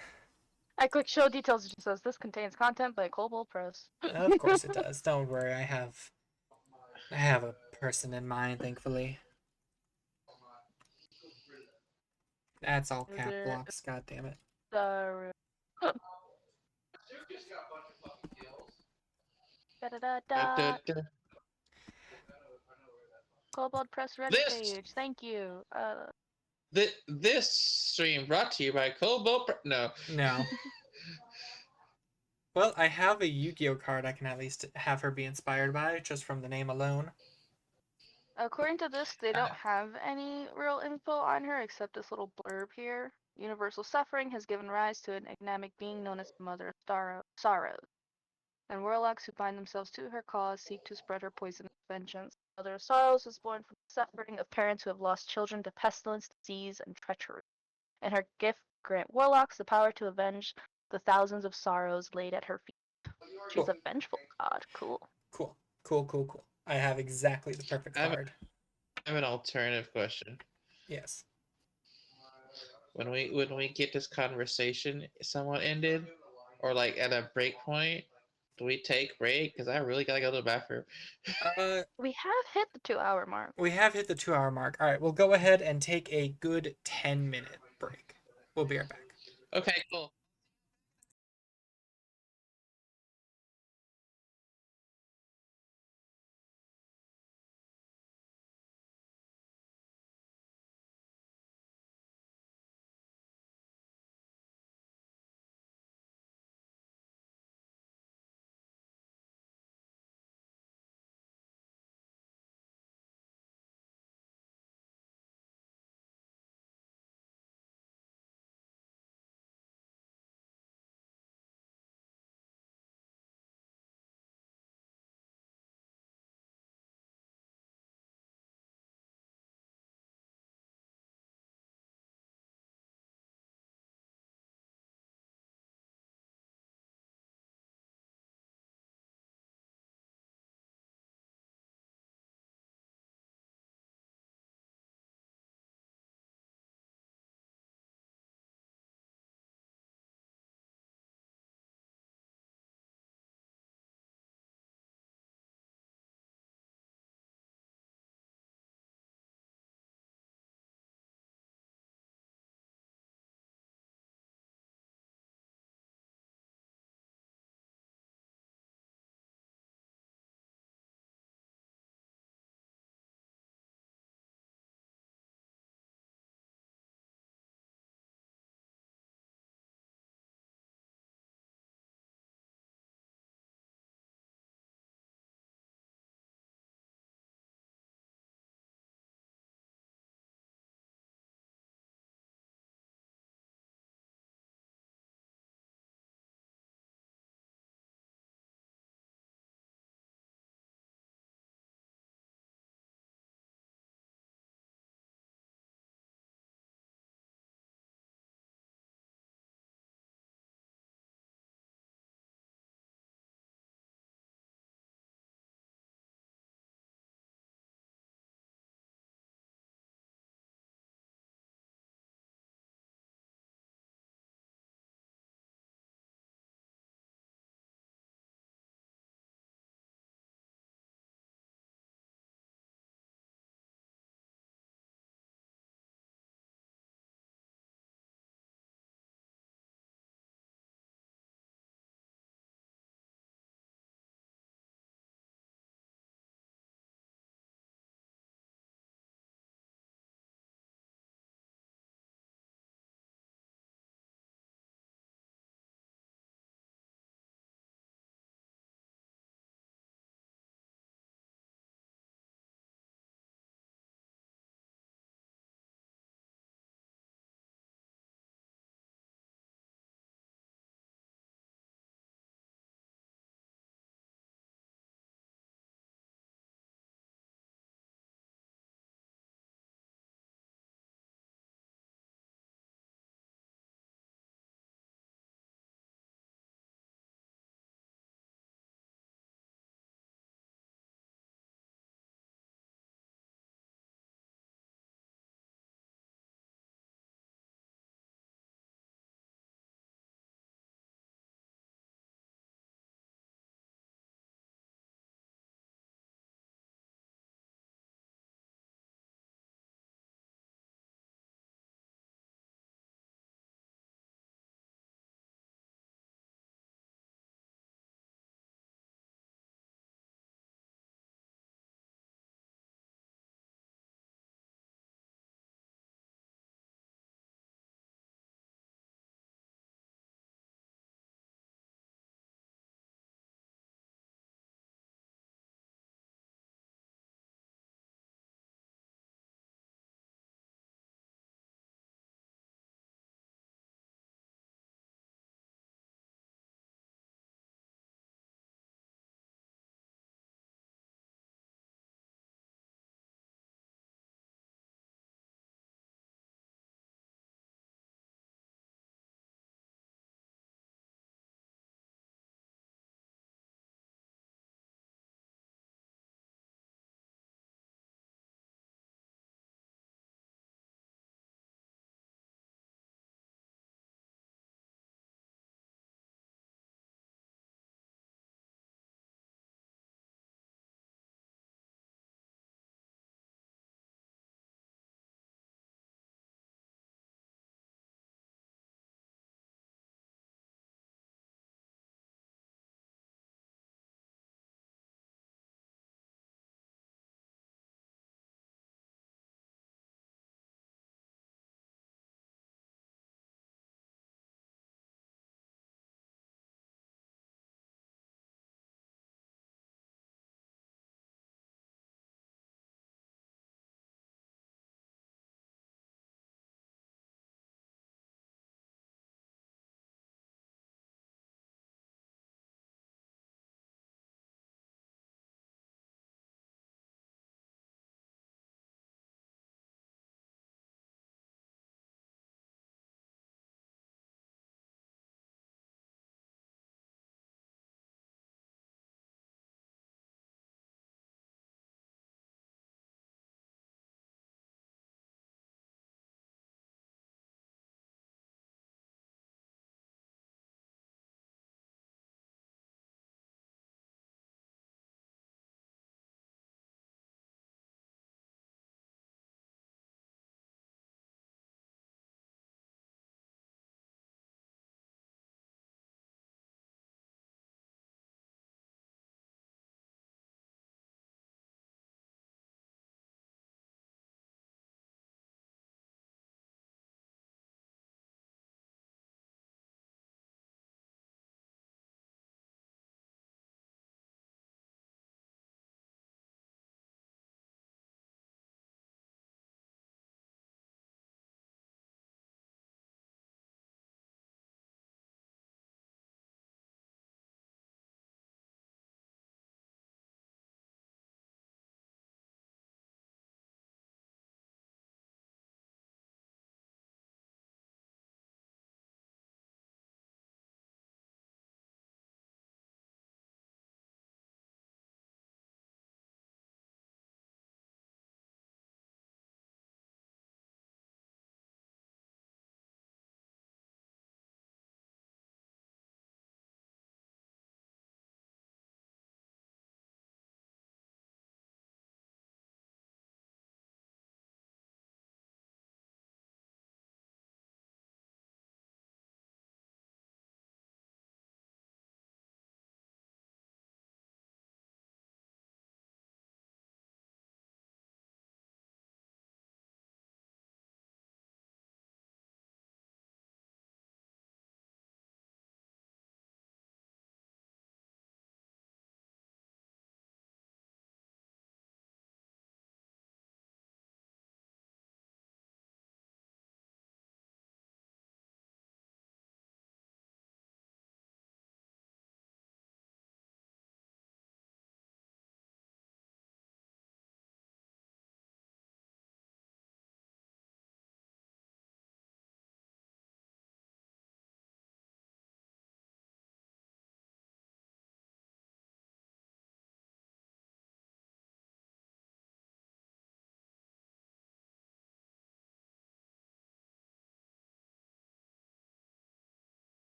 I click show details. It just says this contains content by Cobalt Press. Of course it does. Don't worry, I have a person in mind, thankfully. That's all cap blocks, god damn it. Sorry. Da-da-da-da. Cobalt Press Reddit page. Thank you. This stream brought to you by No. No. Well, I have a Yu-Gi-Oh card I can at least have her be inspired by, just from the name alone. According to this, they don't have any real info on her except this little blurb here. Universal suffering has given rise to an enigmatic being known as the Mother of Sorrows. And warlocks who bind themselves to her cause seek to spread her poisonous vengeance. Mother of Sorrows was born from the suffering of parents who have lost children to pestilence, disease, and treachery. And her gift grant warlocks the power to avenge the thousands of sorrows laid at her feet. She's a vengeful god. Cool. Cool. I have exactly the perfect card. I have an alternative question. Yes. When we get this conversation somewhat ended, or like at a break point, Do we take break? Because I really gotta go to the bathroom. We have hit the 2-hour mark. We have hit the 2-hour mark. All right, we'll go ahead and take a good 10-minute break. We'll be right back. Okay, cool.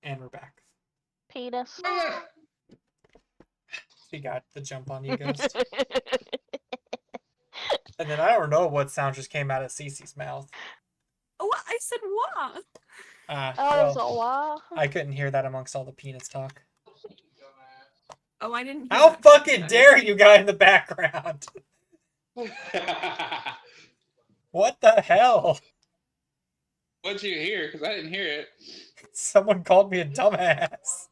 And we're back. Penis. She got the jump on you, Ghost. And then I don't know what sound just came out of Cece's mouth. Oh, I said wah. Well, I couldn't hear that amongst all the penis talk. Oh, I didn't hear How that. fucking dare you, guy in the background? What the hell? What'd you hear? Because I didn't hear it. Someone called me a dumbass.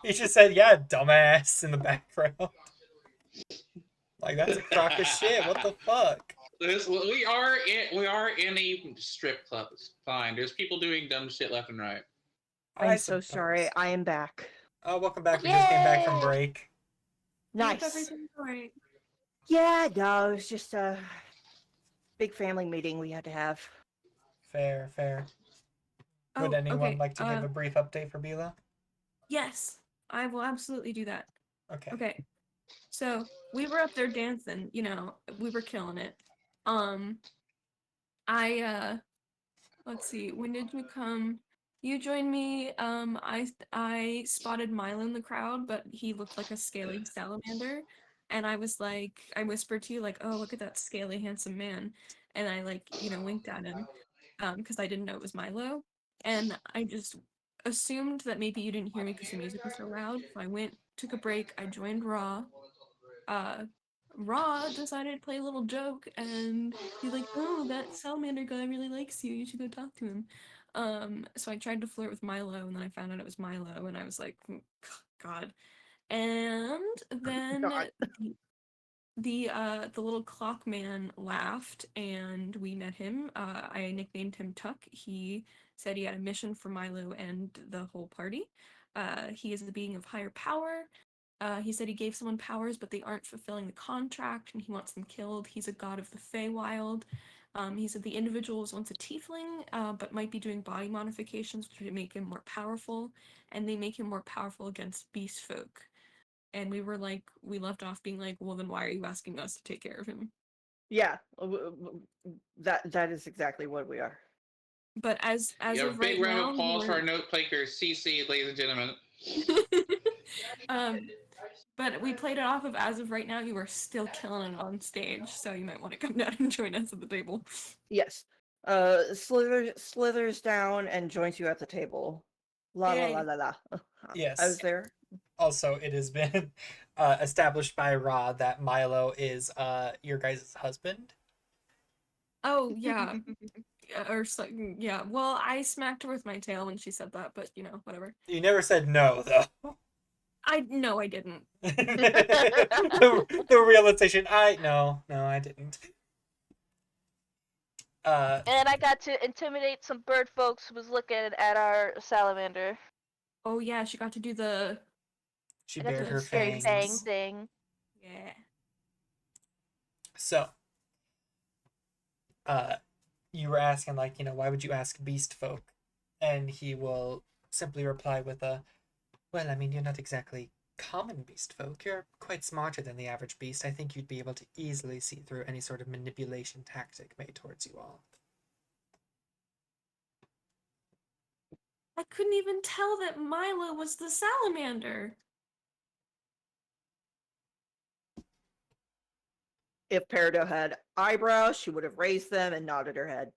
He just said, yeah, dumbass in the background. Like, that's a crock of shit. What the fuck? We are in a strip club. It's fine. There's people doing dumb shit left and right. I'm so sorry. I am back. Oh, welcome back. We just came back from break. Nice. Everything's alright. Yeah, no, it was just a big family meeting we had to have. Fair. Would anyone like to give a brief update for Bila? Yes, I will absolutely do that. Okay. So we were up there dancing, we were killing it. Let's see, when did you come? You joined me. I spotted Milo in the crowd, but he looked like a scaly salamander. And I whispered to you, like, oh, look at that scaly, handsome man. And I, winked at him, because I didn't know it was Milo. And I just assumed that maybe you didn't hear me because the music was so loud. So I took a break, I joined Raw. Raw decided to play a little joke, and he's like, oh, that salamander guy really likes you should go talk to him. So I tried to flirt with Milo, and then I found out it was Milo, and I was like, God. And then God. the little clock man laughed, and we met him. I nicknamed him Tuck. He said he had a mission for Milo and the whole party. He is a being of higher power. He said he gave someone powers, but they aren't fulfilling the contract, and he wants them killed. He's a god of the Feywild. He said the individual was once a tiefling, but might be doing body modifications to make him more powerful, and they make him more powerful against beast folk. And we left off being like, well, then why are you asking us to take care of him? Yeah, that is exactly what we are. But as of right now, big round of applause for our note taker, CC, ladies and gentlemen. But we played it off of as of right now, you are still killing it on stage, so you might want to come down and join us at the table. Yes. Slithers down and joins you at the table. La la la la la. Yes. I was there. Also, it has been established by Ra that Milo is your guys' husband. Oh, yeah. Yeah. Well, I smacked her with my tail when she said that, but, whatever. You never said no, though. No, I didn't. the realization, no, I didn't. And I got to intimidate some bird folks who was looking at our salamander. Oh yeah, she got to do the... She bared her fangs. fangs. Thing. Yeah. So, you were asking, why would you ask beast folk? And he will simply reply with well, I mean, you're not exactly common beast folk. You're quite smarter than the average beast. I think you'd be able to easily see through any sort of manipulation tactic made towards you all. I couldn't even tell that Milo was the salamander. If Peridot had eyebrows, she would have raised them and nodded her head.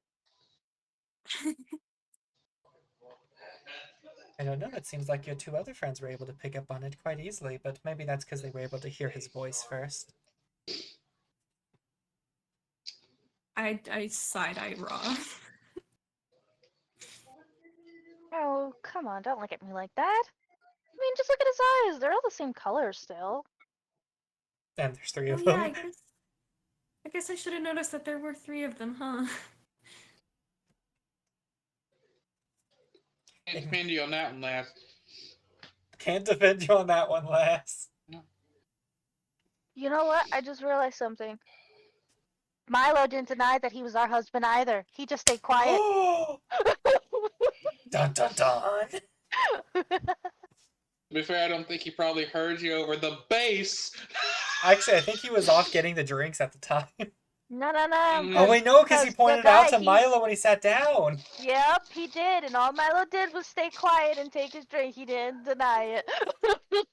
I don't know, it seems like your two other friends were able to pick up on it quite easily, but maybe that's because they were able to hear his voice first. I side-eye Raw. Oh, come on, don't look at me like that. I mean, just look at his eyes. They're all the same color still. And there's three of Yeah, them. I guess I should have noticed that there were 3 of them, huh? Can't defend you on that one, lass. Can't defend you on that one, lass. You know what? I just realized something. Milo didn't deny that he was our husband either. He just stayed quiet. Dun dun dun. To be fair, I don't think he probably heard you over the bass. Actually, I think he was off getting the drinks at the time. No. Oh wait, no, because he 'cause the pointed out guy, to he- Milo when he sat down. Yep, he did, and all Milo did was stay quiet and take his drink. He didn't deny it.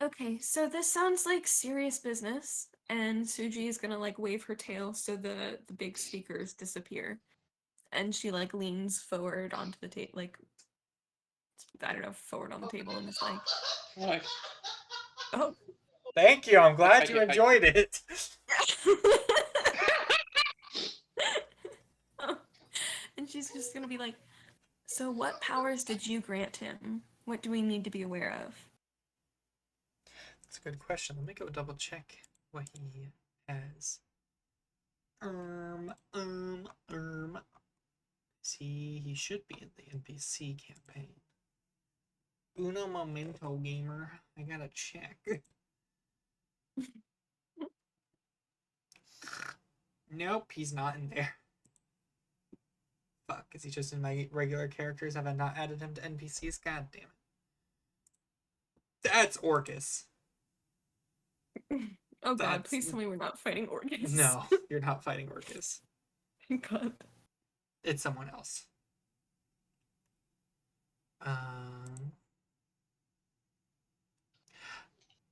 Okay, so this sounds like serious business, and Suji is gonna like wave her tail so the big speakers disappear, and she like leans forward onto the table, like I don't know, forward on the table, and is like, Like, oh. Thank you. I'm glad I you get- I- enjoyed it. And she's just gonna be like, so what powers did you grant him? What do we need to be aware of? That's a good question. Let me go double check what he has. See, he should be in the NPC campaign. Uno momento, gamer. I gotta check. Nope, he's not in there. Fuck, is he just in my regular characters? Have I not added him to NPCs? God damn it. That's Orcus. Oh god, That's- please tell me we're not fighting Orcus. No, you're not fighting Orcus. God. It's someone else.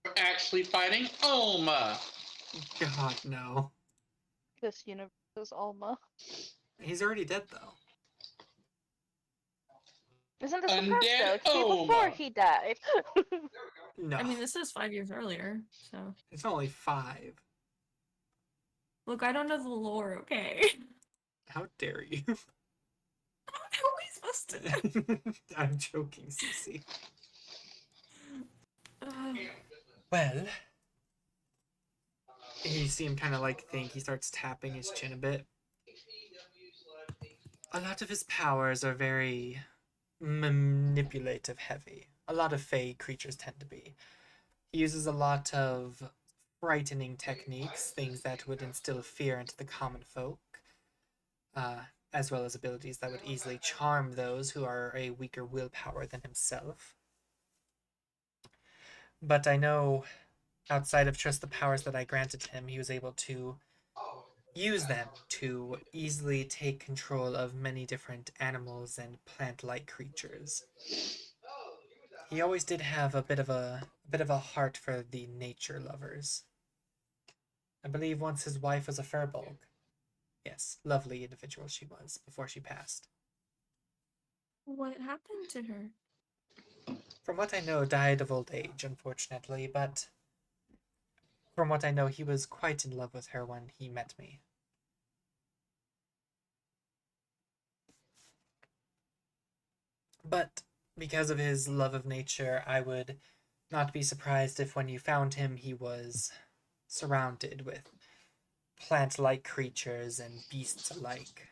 We're actually fighting Oma. God, no. This universe is Alma. He's already dead, though. Isn't this the Undead first galaxy before Oma. he died? No. I mean, this is 5 years earlier, so. It's only 5. Look, I don't know the lore, okay? How dare you? How are we supposed to? I'm joking, Cece. Uh, Well, you see him kind of like think. He starts tapping his chin a bit. A lot of his powers are very manipulative heavy. A lot of Fey creatures tend to be. He uses a lot of frightening techniques, things that would instill fear into the common folk, as well as abilities that would easily charm those who are a weaker willpower than himself. But I know, outside of just the powers that I granted him, he was able to use them to easily take control of many different animals and plant-like creatures. He always did have a bit of a heart for the nature lovers. I believe once his wife was a furbolg. Yes, lovely individual she was before she passed. what happened to her? From what I know, died of old age, unfortunately, but from what I know, he was quite in love with her when he met me. But because of his love of nature, I would not be surprised if when you found him, he was surrounded with plant-like creatures and beasts alike.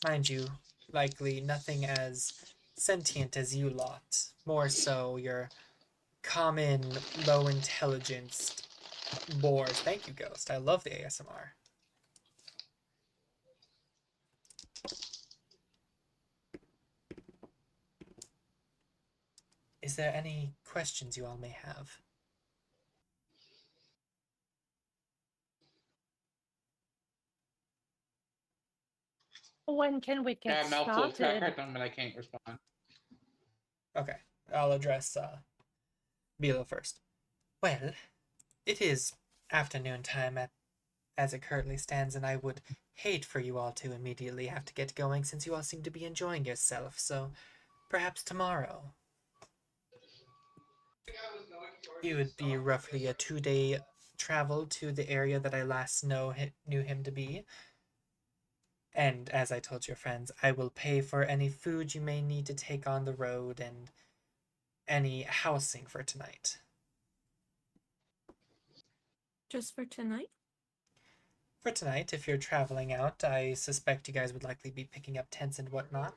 Mind you, likely nothing as sentient as you lot. More so your common, low intelligence boars. Thank you, Ghost. I love the ASMR. Is there any questions you all may have? When can we Got get a mouthful of crack started? right now, but I can't respond. Okay, I'll address Bilo first. Well, it is afternoon time as it currently stands, and I would hate for you all to immediately have to get going since you all seem to be enjoying yourself, so perhaps tomorrow. It would be roughly a 2-day travel to the area that I last knew him to be. And as I told your friends, I will pay for any food you may need to take on the road and any housing for tonight. Just for tonight? For tonight, if you're traveling out, I suspect you guys would likely be picking up tents and whatnot.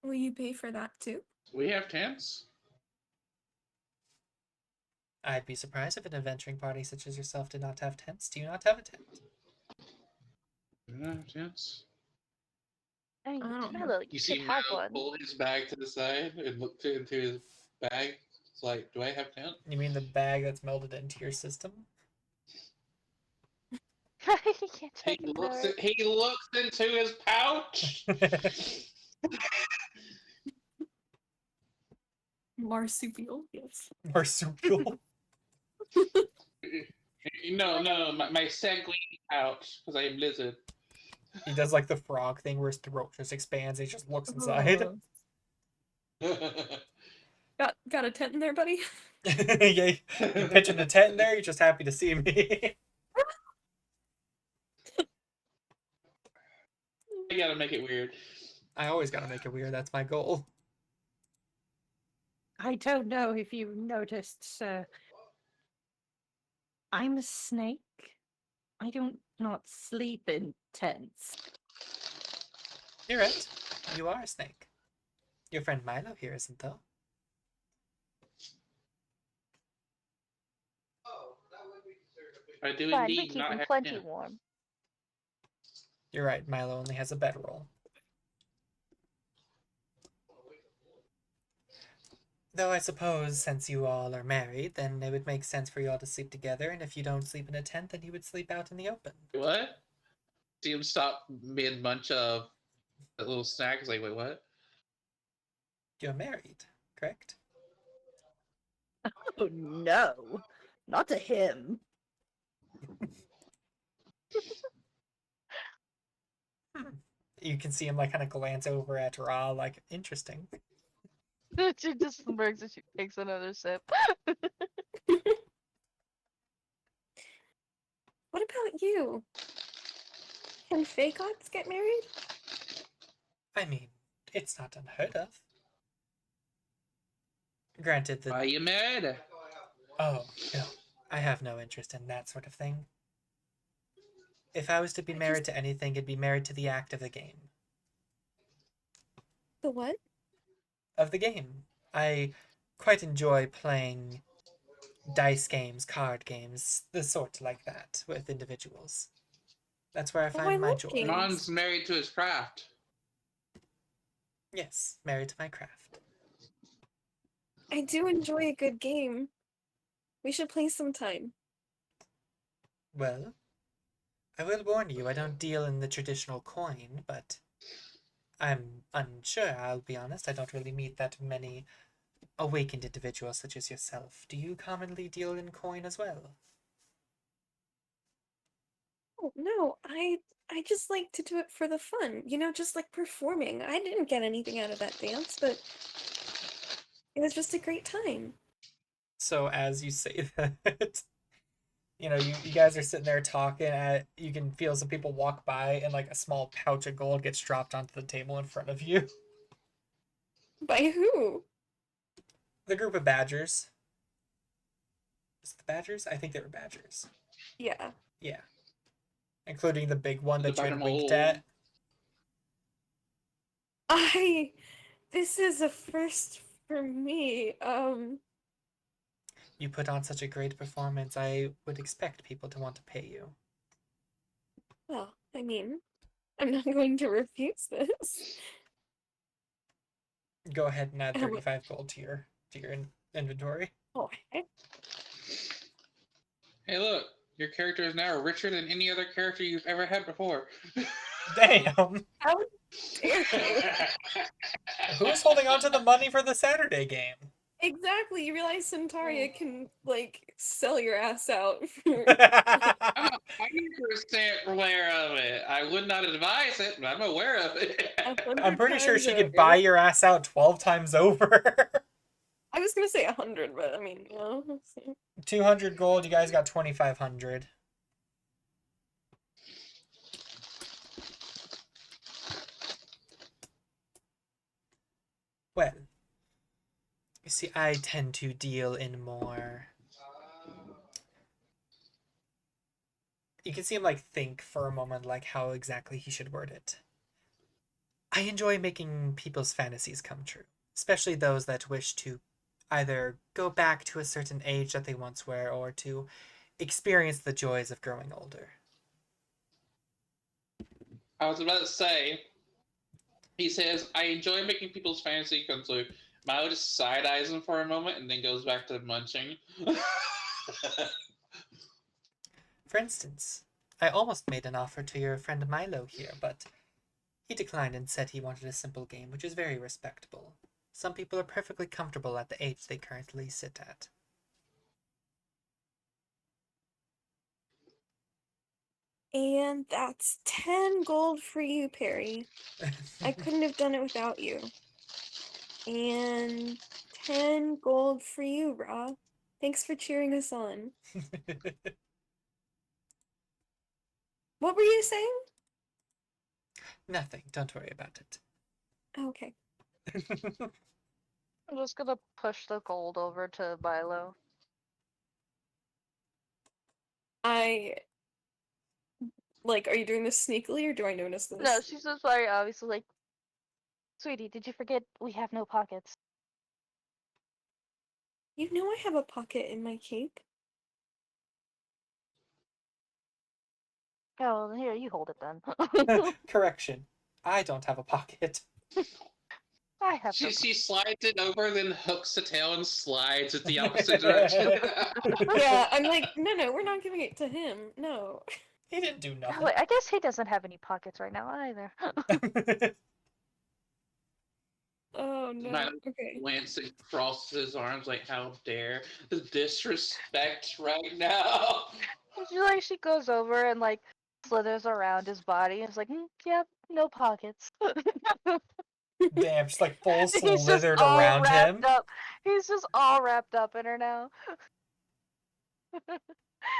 Will you pay for that too? We have tents. I'd be surprised if an adventuring party such as yourself did not have tents. Do you not have a tent? Do we not have tents? I mean, I don't know. Milo, You you see could have Milo one. pull his bag to the side and look into his bag. It's like, do I have tent? You mean the bag that's melded into your system? He can't take it there. He looks into his pouch. Marsupial, yes. Marsupial. No, my sanguine pouch, because I am lizard. He does like the frog thing where his throat just expands. He just looks inside. Got a tent in there, buddy? Yeah, you're pitching a tent in there. You're just happy to see me. I gotta make it weird. I always gotta make it weird. That's my goal. I don't know if you noticed, sir. I'm a snake. I don't not sleep in tents. You're right. You are a snake. Your friend Milo here isn't, though. I do Fine, we indeed keep not him have plenty tent. warm. You're right. Milo only has a bedroll. Though I suppose since you all are married, then it would make sense for you all to sleep together, and if you don't sleep in a tent, then you would sleep out in the open. What? See him stop mid-munch of a little snack. He's like, wait, what? You're married, correct? Oh no, not to him. You can see him like kind of glance over at Ra, like, interesting. She just smirks and she takes another sip. What about you? Can Fae gods get married? I mean, it's not unheard of. Granted that... Why you mad? Oh, no. I have no interest in that sort of thing. If I was to be married to anything, it'd be married to the act of the game. The what? Of the game. I quite enjoy playing dice games, card games, the sort like that, with individuals. That's where I find I my love joy. games. Mon's married to his craft. Yes, married to my craft. I do enjoy a good game. We should play sometime. Well, I will warn you, I don't deal in the traditional coin, but I'm unsure, I'll be honest. I don't really meet that many awakened individuals such as yourself. Do you commonly deal in coin as well? Oh, no, I just like to do it for the fun. You know, just like performing. I didn't get anything out of that dance, but it was just a great time. So as you say that, you guys are sitting there talking, you can feel some people walk by and like a small pouch of gold gets dropped onto the table in front of you. By who? The group of badgers. Is it the badgers? I think they were badgers. Yeah. Yeah. Including the big one that you had winked Old. at. This is a first for me. You put on such a great performance, I would expect people to want to pay you. Well, I mean, I'm not going to refuse this. Go ahead and add How much? 35 gold to your inventory. Oh, heck. Hey, look. Your character is now richer than any other character you've ever had before. Damn! How dare you? Who's holding on to the money for the Saturday game? Exactly, you realize Centaria can, like, sell your ass out. For... I'm 100% aware of it. I would not advise it, but I'm aware of it. I'm pretty sure she could over. buy your ass out 12 times over. I was gonna say 100, but I mean, 200 gold, you guys got 2,500. Well, you see, I tend to deal in more... You can see him, like, think for a moment, like, how exactly he should word it. I enjoy making people's fantasies come true, especially those that wish to either go back to a certain age that they once were, or to experience the joys of growing older. I was about to say, he says, I enjoy making people's fantasy come true. Milo just side eyes him for a moment and then goes back to munching. For instance, I almost made an offer to your friend Milo here, but he declined and said he wanted a simple game, which is very respectable. Some people are perfectly comfortable at the age they currently sit at. And that's 10 gold for you, Perry. I couldn't have done it without you. And 10 gold for you, Ra. Thanks for cheering us on. What were you saying? Nothing, don't worry about it. Okay. I'm just gonna push the gold over to Milo. Are you doing this sneakily or do I notice this? No, she's just very obviously like, sweetie, did you forget we have no pockets? You know I have a pocket in my cape. Oh, well, here, you hold it then. Correction. I don't have a pocket. I have no She slides it over, then hooks the tail and slides it the opposite direction. Yeah, I'm like, no, we're not giving it to him. No. He didn't do Oh, nothing. wait, I guess he doesn't have any pockets right now either. Oh no. Milo Okay. Lancing crosses his arms like, how dare the disrespect right now. She goes over and like slithers around his body and is like, yep, no pockets. Damn, just like full He's just slithered all around wrapped him. up. He's just all wrapped up in her now.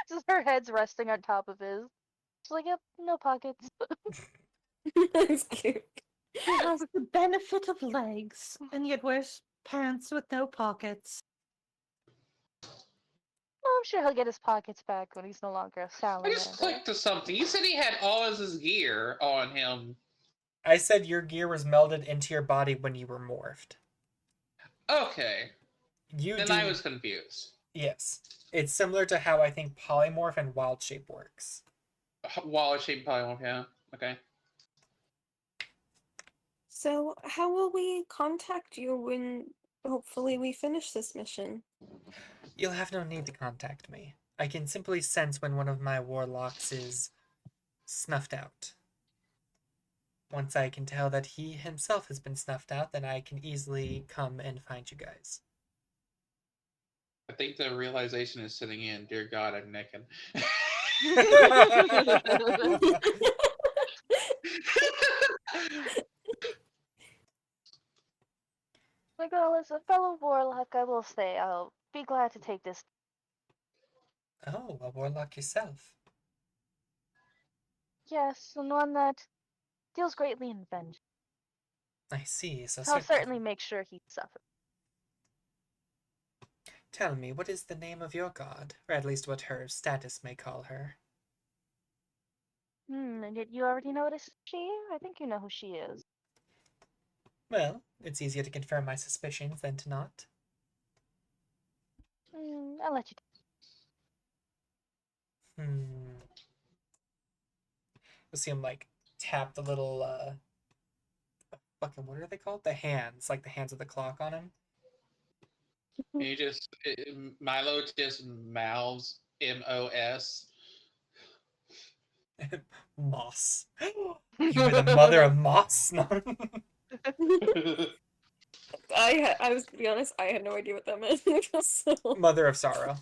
Just her head's resting on top of his. She's like, yep, no pockets. That's cute. He has the benefit of legs, and yet wears pants with no pockets. Well, I'm sure he'll get his pockets back when he's no longer a I just salamander. clicked to something. You said he had all of his gear on him. I said your gear was melded into your body when you were morphed. Okay. Then I was confused. Yes. It's similar to how I think polymorph and wild shape works. Wallet shaped polymorph, yeah. Okay. So, how will we contact you when hopefully we finish this mission? You'll have no need to contact me. I can simply sense when one of my warlocks is snuffed out. Once I can tell that he himself has been snuffed out, then I can easily come and find you guys. I think the realization is sitting in. Dear God, I'm naked. Like, well, as a fellow warlock, I will say I'll be glad to take this. Oh, a warlock yourself. Yes, and one that deals greatly in vengeance. I see, so I'll certainly make sure he suffers. Tell me, what is the name of your god? Or at least what her status may call her. And did you already notice she? I think you know who she is. Well, it's easier to confirm my suspicions than to not. I'll let you. You'll see him, like, tap the little, fucking, what are they called? The hands, like the hands of the clock on him. Milo just mouths MOS. Moss. You were the mother of Moss? I was, to be honest, I had no idea what that meant. So Mother of sorrow.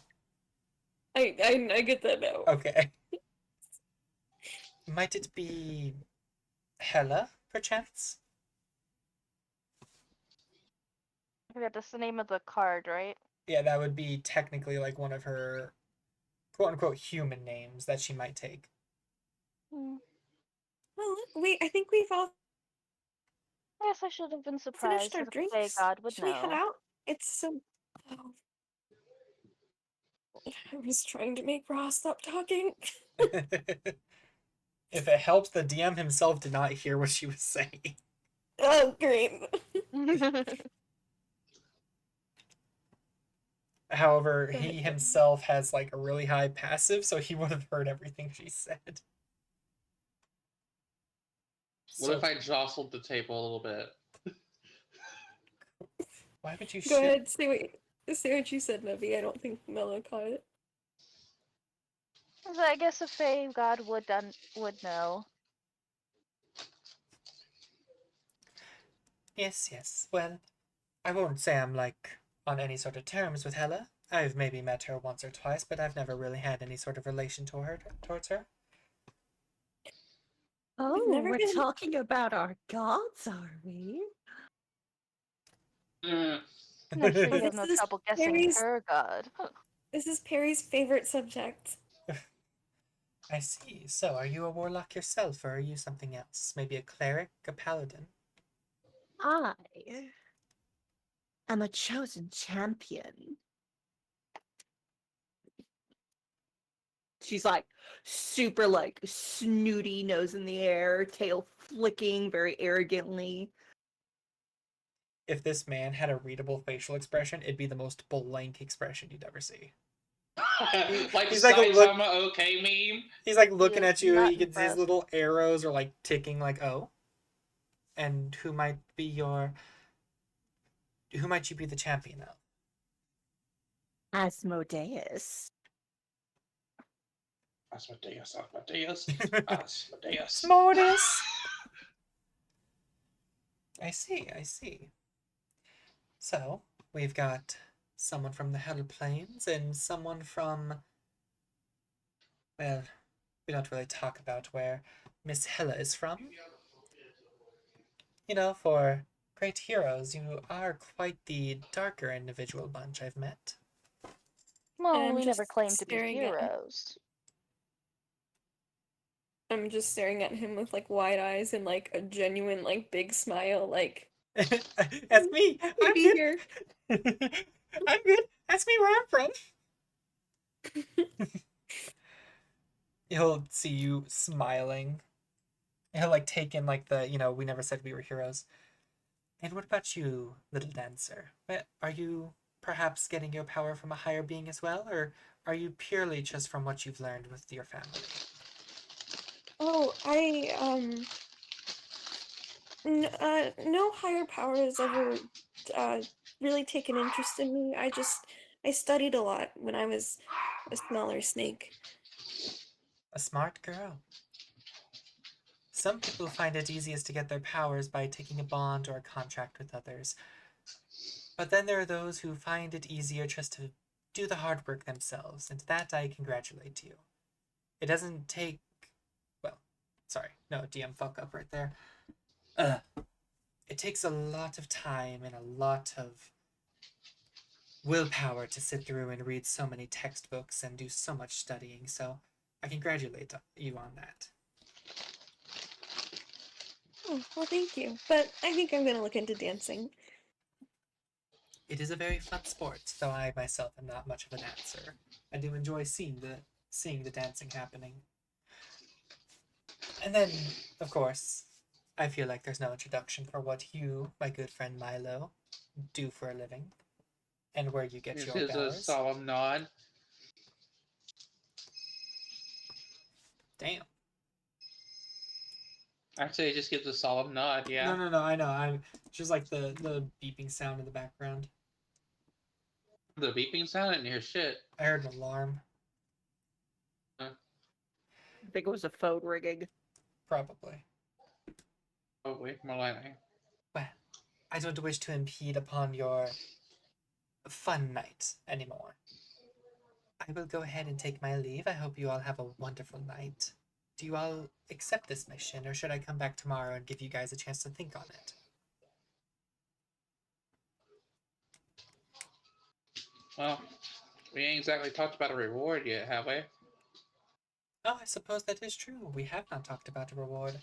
I get that now. Okay. Might it be Hela, perchance? Yeah, that's the name of the card, right? Yeah, that would be technically like one of her quote-unquote human names that she might take. Well, wait, I think we've all Yes, I should have been finished surprised our that the drinks. God would Should we head know. out? It's so... Oh. I was trying to make Ross stop talking. If it helps, the DM himself did not hear what she was saying. Oh, great. However, he himself has like a really high passive, so he would have heard everything she said. What if I jostled the table a little bit? Why would you Go shoot? ahead, say what you said, Nevi. I don't think Mello caught it. So I guess a Fae god would know. Yes. Well, I won't say I'm like on any sort of terms with Hella. I've maybe met her once or twice, but I've never really had any sort of relation towards her. Oh, never we're been- talking about our gods, are we? Mm. I'm sure you have This no is trouble guessing Perry's- her god. This is Perry's favorite subject. I see. So, are you a warlock yourself, or are you something else? Maybe a cleric, a paladin? I I'm a chosen champion. She's like super like snooty, nose in the air, tail flicking very arrogantly. If this man had a readable facial expression, it'd be the most blank expression you'd ever see. Like he's the like a look- Saitama okay meme. He's like looking is at you. not He gets his impressed. little arrows are like ticking, like oh. And who might you be the champion of? Asmodeus. Asmodeus. Asmodeus. Smodus. I see. So, we've got someone from the Hell Plains and someone from, well, we don't really talk about where Miss Hella is from. You know, for great heroes, you are quite the darker individual bunch I've met. Well, I'm we never just claimed to be staring at- heroes. I'm just staring at him with like wide eyes and like a genuine like big smile, like That's me. happy to I'm be good. here. I'm good. Ask me where I'm from. He'll see you smiling. He'll like take in like the, we never said we were heroes. And what about you, little dancer? Are you perhaps getting your power from a higher being as well, or are you purely just from what you've learned with your family? Oh, no higher power has ever really taken interest in me. I studied a lot when I was a smaller snake. A smart girl. Some people find it easiest to get their powers by taking a bond or a contract with others. But then there are those who find it easier just to do the hard work themselves, and that I congratulate you. It doesn't take... Well, sorry. No, DM fuck up right there. It takes a lot of time and a lot of willpower to sit through and read so many textbooks and do so much studying, so I congratulate you on that. Oh, well, thank you. But I think I'm gonna look into dancing. It is a very fun sport, though I myself am not much of a dancer. I do enjoy seeing the dancing happening. And then, of course, I feel like there's no introduction for what you, my good friend Milo, do for a living, and where you get This your is a powers. solemn nod. Damn. Actually, it just gives a solemn nod, yeah. No, I know. I'm just like the beeping sound in the background. The beeping sound in here, shit. I heard an alarm. I think it was a phone ringing. Probably. Oh, wait, more lightning. Well, I don't wish to impede upon your fun night anymore. I will go ahead and take my leave. I hope you all have a wonderful night. Do you all accept this mission, or should I come back tomorrow and give you guys a chance to think on it? Well, we ain't exactly talked about a reward yet, have we? Oh, I suppose that is true. We have not talked about a reward.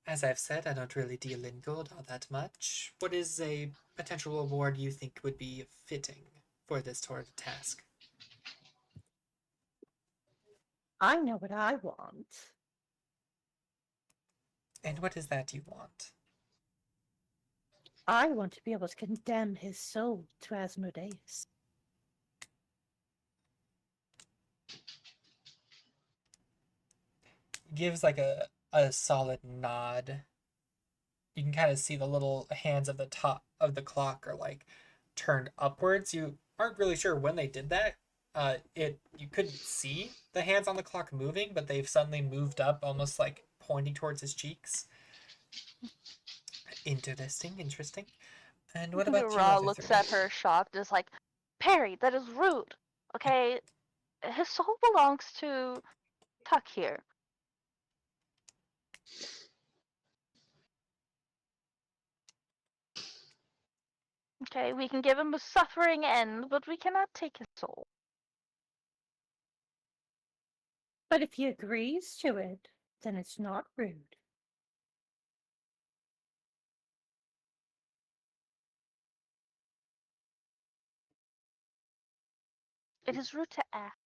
As I've said, I don't really deal in gold all that much. What is a potential reward you think would be fitting for this sort of task? I know what I want. And what is that you want? I want to be able to condemn his soul to Asmodeus. Gives like a a solid nod. You can kind of see the little hands of the top of the clock are like turned upwards. You aren't really sure when they did that. You couldn't see the hands on the clock moving, but they've suddenly moved up, almost like pointing towards his cheeks. Interesting. And what about you, Ra other looks three? at her shocked, is like, Perry, that is rude. Okay, his soul belongs to Tuck here. Okay, we can give him a suffering end, but we cannot take his soul. But if he agrees to it, then it's not rude. It is rude to ask.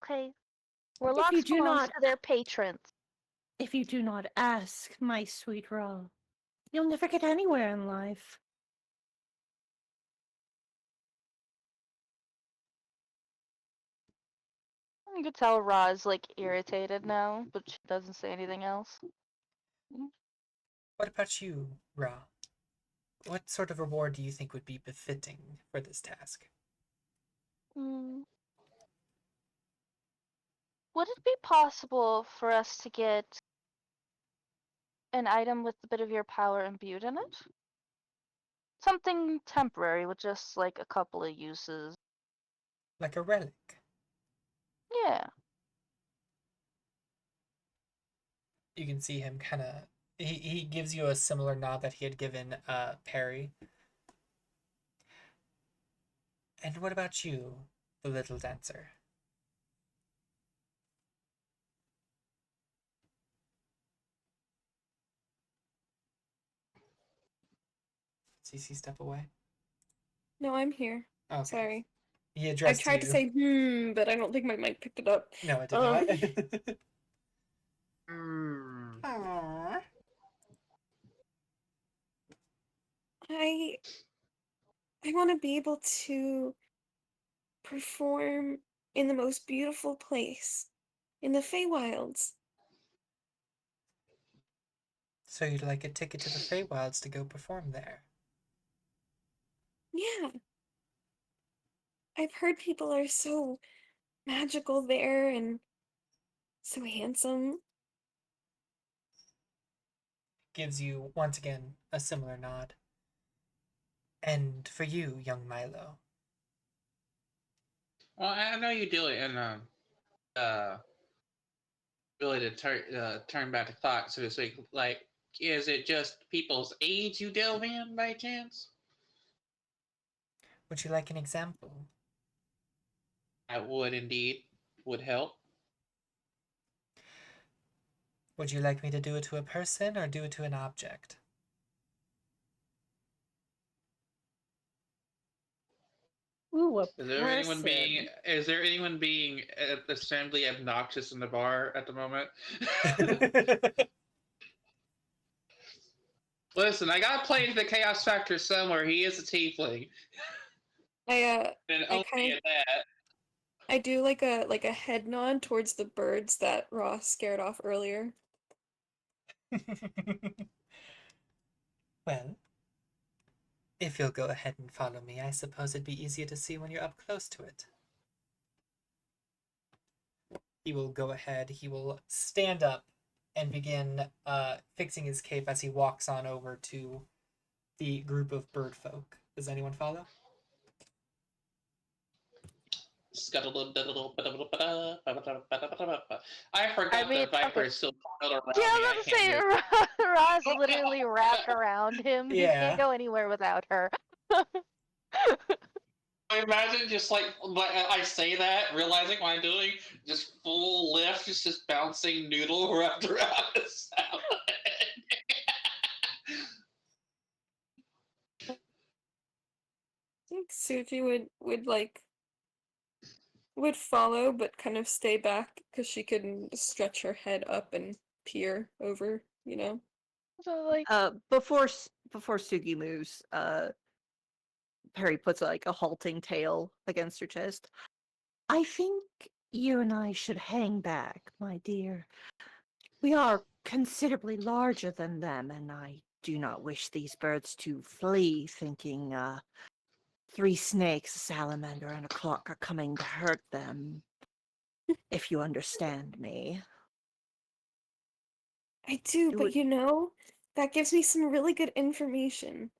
Okay? If Warlocks you do belongs not, to their patrons. if you do not ask, my sweet Ra, you'll never get anywhere in life. You could tell Ra is like irritated now, but she doesn't say anything else. What about you, Ra? What sort of reward do you think would be befitting for this task? Mm. Would it be possible for us to get an item with a bit of your power imbued in it? Something temporary with just like a couple of uses. Like a relic? Yeah. You can see him kind of. He gives you a similar nod that he had given Perry. And what about you, the little dancer? CC, step away. No, I'm here. Okay. Sorry. He I addressed tried you. to say but I don't think my mic picked it up. No, it did not. Mm. I want to be able to perform in the most beautiful place in the Feywilds. So you'd like a ticket to the Feywilds to go perform there? Yeah. I've heard people are so magical there and so handsome. Gives you, once again, a similar nod. And for you, young Milo? Well, I know you do it in really to turn back the clock, so to speak. Like, is it just people's age you delve in by chance? Would you like an example? That would indeed would help. Would you like me to do it to a person or do it to an object? Ooh, a Is there anyone being assembly obnoxious in the bar at the moment? Listen, I gotta play the chaos factor somewhere. He is a tiefling. I And I only kind at that. I do like a head nod towards the birds that Ross scared off earlier. Well, if you'll go ahead and follow me, I suppose it'd be easier to see when you're up close to it. He will go ahead, he will stand up and begin fixing his cape as he walks on over to the group of bird folk. Does anyone follow? I forgot the viper okay. is still coiled around Yeah, me. I was about to say, Ra's literally wrapped around him. He Yeah. can't go anywhere without her. I imagine just like I say that, realizing what I'm doing, just full lift, just bouncing noodle wrapped around his salad. I think Suji would follow but kind of stay back because she can stretch her head up and peer over, you know. So like, Before Sugi moves, Perry puts like a halting tail against her chest. I think you and I should hang back, my dear. We are considerably larger than them, and I do not wish these birds to flee thinking 3 snakes, a salamander, and a clock are coming to hurt them, if you understand me. I do, Do but it- you know, that gives me some really good information.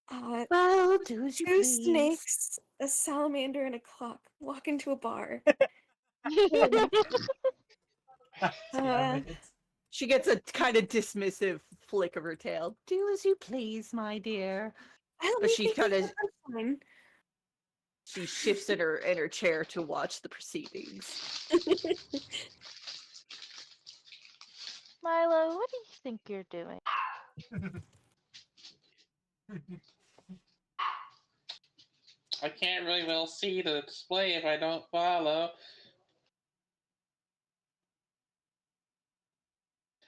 Well, do as you 2 please. snakes, a salamander, and a clock walk into a bar. Damn it. She gets a kind of dismissive flick of her tail. Do as you please, my dear. I don't But think she they kind think of that's fine. she shifts in her chair to watch the proceedings. Milo, what do you think you're doing? I can't really well see the display if I don't follow.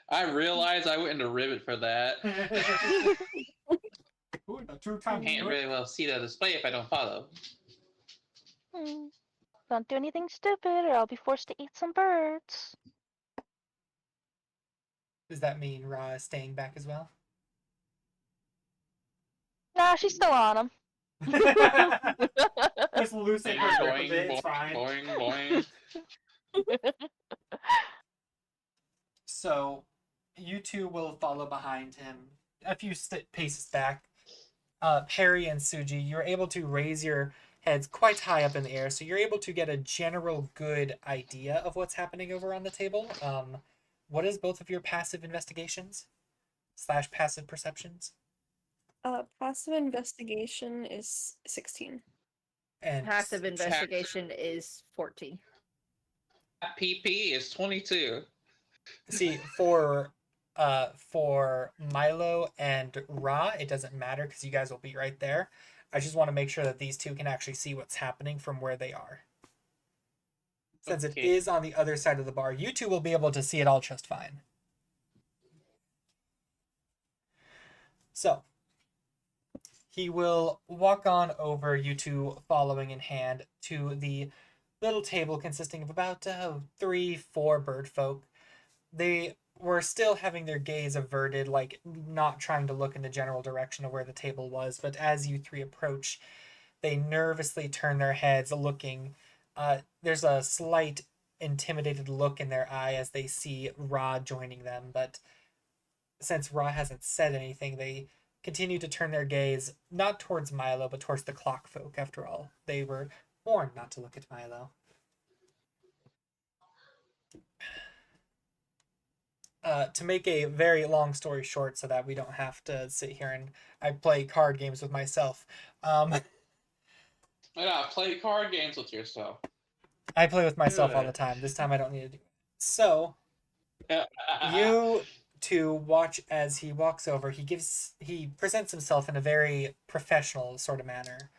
I realized I went into Ribbit for that. Ooh, no, true time. Can't really well see the display if I don't follow. Don't do anything stupid or I'll be forced to eat some birds. Does that mean Ra is staying back as well? Nah, she's still on him. Just loosen her grip a bit, it's fine. Boing, boing. So, you two will follow behind him a few paces back. Perry and Suji, you're able to raise your heads quite high up in the air, so you're able to get a general good idea of what's happening over on the table. What is both of your passive investigations / passive perceptions? Passive investigation is 16. And Passive investigation is 14. PP is 22. see, for Milo and Ra, it doesn't matter because you guys will be right there. I just want to make sure that these two can actually see what's happening from where they are. Since it is on the other side of the bar, you two will be able to see it all just fine. So, he will walk on over, you two following in hand, to the little table consisting of about 3-4 bird folk. They were still having their gaze averted, like not trying to look in the general direction of where the table was, but as you three approach, they nervously turn their heads looking. There's a slight intimidated look in their eye as they see Ra joining them, but since Ra hasn't said anything, they continue to turn their gaze not towards Milo, but towards the clock folk. After all, they were warned not to look at Milo. To make a very long story short so that we don't have to sit here and I play card games with myself. Play card games with yourself. I play with myself all the time. This time I don't need to do it. So, you two watch as he walks over. He presents himself in a very professional sort of manner.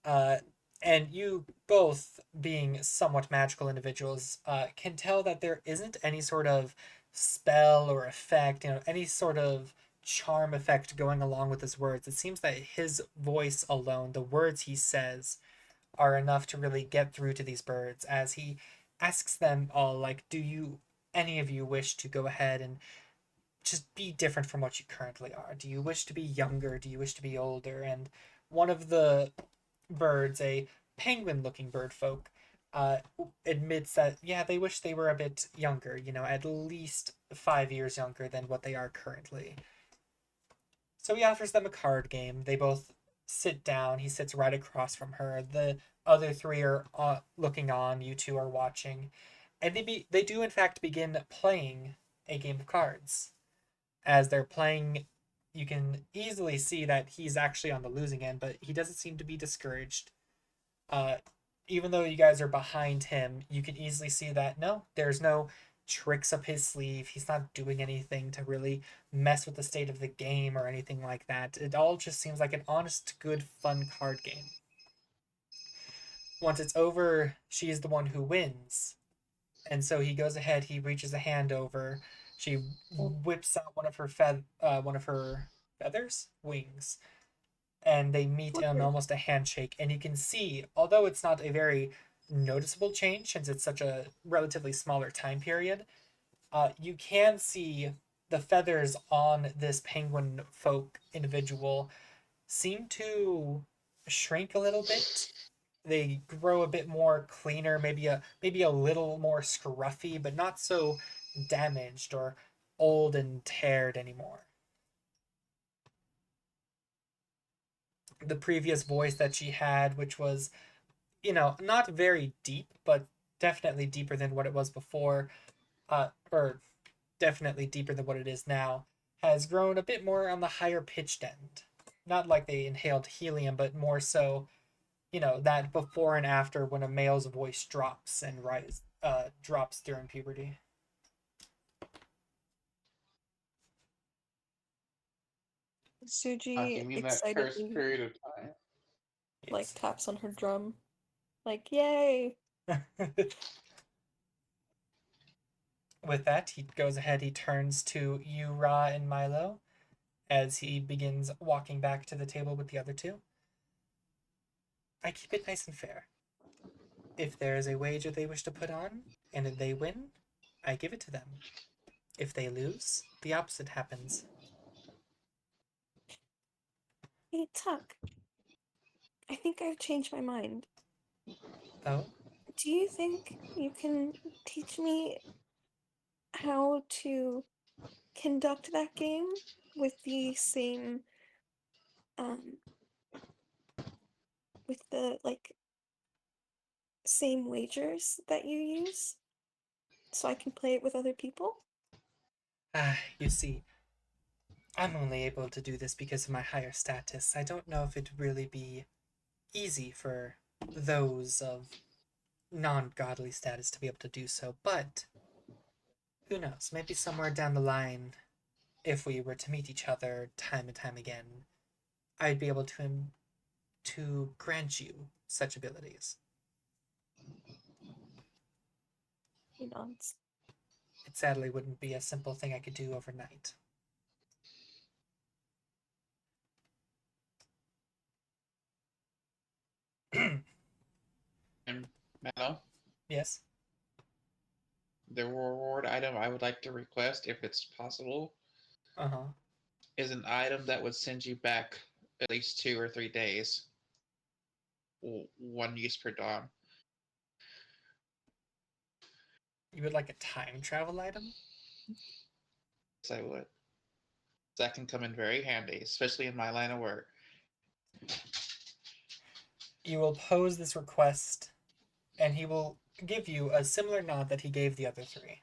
And you both, being somewhat magical individuals, can tell that there isn't any sort of spell or effect, any sort of charm effect going along with his words. It seems that his voice alone, the words he says, are enough to really get through to these birds as he asks them all, like, do any of you wish to go ahead and just be different from what you currently are? Do you wish to be younger? Do you wish to be older? And one of the birds, a penguin-looking bird folk, admits that, yeah, they wish they were a bit younger, at least 5 years younger than what they are currently. So he offers them a card game. They both sit down. He sits right across from her. The other three are looking on. You two are watching. And they do, in fact, begin playing a game of cards. As they're playing, you can easily see that he's actually on the losing end, but he doesn't seem to be discouraged. Even though you guys are behind him, you can easily see that, no, there's no tricks up his sleeve. He's not doing anything to really mess with the state of the game or anything like that. It all just seems like an honest, good, fun card game. Once it's over, she's the one who wins. And so he goes ahead, he reaches a hand over. She whips out one of her feathers, wings, and they meet in almost a handshake. And you can see, although it's not a very noticeable change since it's such a relatively smaller time period, You can see the feathers on this penguin folk individual seem to shrink a little bit. They grow a bit more cleaner, maybe a little more scruffy, but not so damaged or old and teared anymore. The previous voice that she had, which was, not very deep, but definitely deeper than what it was before, or definitely deeper than what it is now, has grown a bit more on the higher pitched end. Not like they inhaled helium, but more so, that before and after when a male's voice drops and drops during puberty. You Suji mean that first excitedly period of time? like Yes. taps on her drum. Like, yay! With that, he goes ahead, he turns to you, Ra, and Milo as he begins walking back to the table with the other two. I keep it nice and fair. If there is a wager they wish to put on, and if they win, I give it to them. If they lose, the opposite happens. Hey, Tuck, I think I've changed my mind. Oh? Do you think you can teach me how to conduct that game with the same, um, with the, like, same wagers that you use? So I can play it with other people? You see, I'm only able to do this because of my higher status. I don't know if it'd really be easy for those of non-godly status to be able to do so, but who knows? Maybe somewhere down the line, if we were to meet each other time and time again, I'd be able to grant you such abilities. He nods. It sadly wouldn't be a simple thing I could do overnight. And Mello, Yes? the reward item I would like to request, if it's possible, Uh-huh. is an item that would send you back at least 2 or 3 days. One use per dawn. You would like a time travel item? Yes, I would. That can come in very handy, especially in my line of work. You will pose this request, and he will give you a similar nod that he gave the other three.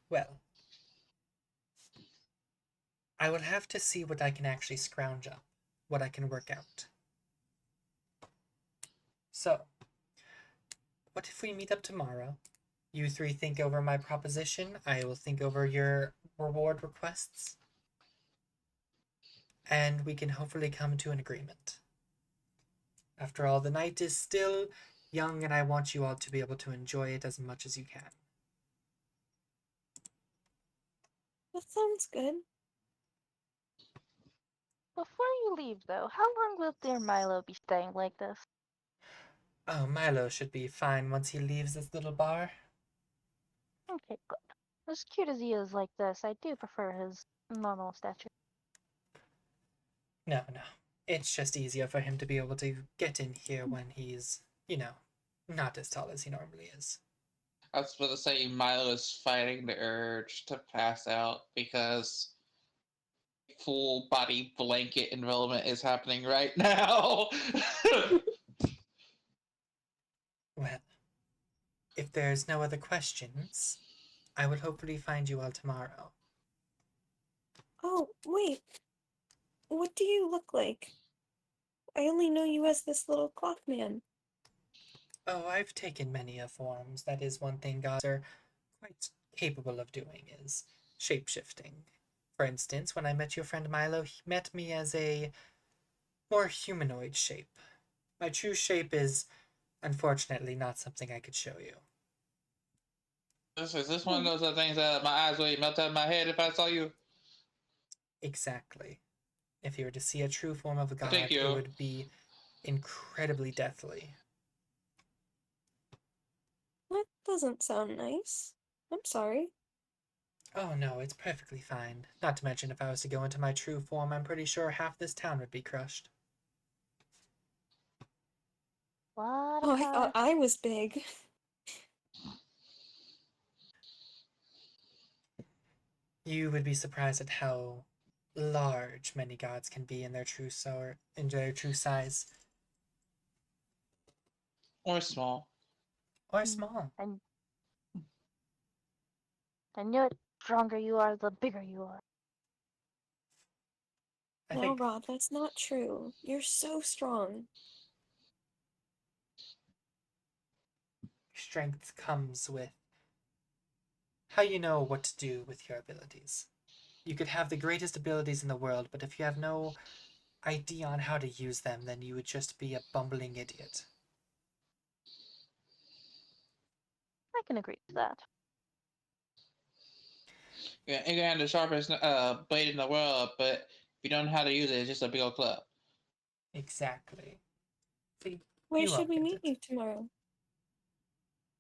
Well, I will have to see what I can actually scrounge up, what I can work out. So, what if we meet up tomorrow? You three think over my proposition, I will think over your reward requests, and we can hopefully come to an agreement. After all, the night is still young, and I want you all to be able to enjoy it as much as you can. That sounds good. Before you leave, though, how long will dear Milo be staying like this? Oh, Milo should be fine once he leaves this little bar. Okay, good. As cute as he is like this, I do prefer his normal stature. No. It's just easier for him to be able to get in here when he's, not as tall as he normally is. I was supposed to say Milo is fighting the urge to pass out because full body blanket envelopment is happening right now. Well, if there's no other questions, I will hopefully find you all tomorrow. Oh, wait. What do you look like? I only know you as this little clock man. Oh, I've taken many forms. That is one thing gods are quite capable of doing, is shape-shifting. For instance, when I met your friend Milo, he met me as a more humanoid shape. My true shape is, unfortunately, not something I could show you. Is this one of those things that my eyes would melt out of my head if I saw you? Exactly. If you were to see a true form of a god, Thank it you. would be incredibly deathly. That doesn't sound nice. I'm sorry. Oh no, it's perfectly fine. Not to mention, if I was to go into my true form, I'm pretty sure half this town would be crushed. What Oh, a I thought power. I was big. You would be surprised at how large many gods can be in their true size, Or small. or small. And I knew it. The stronger you are, the bigger you are. I No, think Rob, that's not true. You're so strong. strength comes with how you know what to do with your abilities. You could have the greatest abilities in the world, but if you have no idea on how to use them, then you would just be a bumbling idiot. I can agree to that. Yeah, you can have the sharpest blade in the world, but if you don't know how to use it, it's just a big old club. Exactly. See, Where you should won't we get meet it. you tomorrow?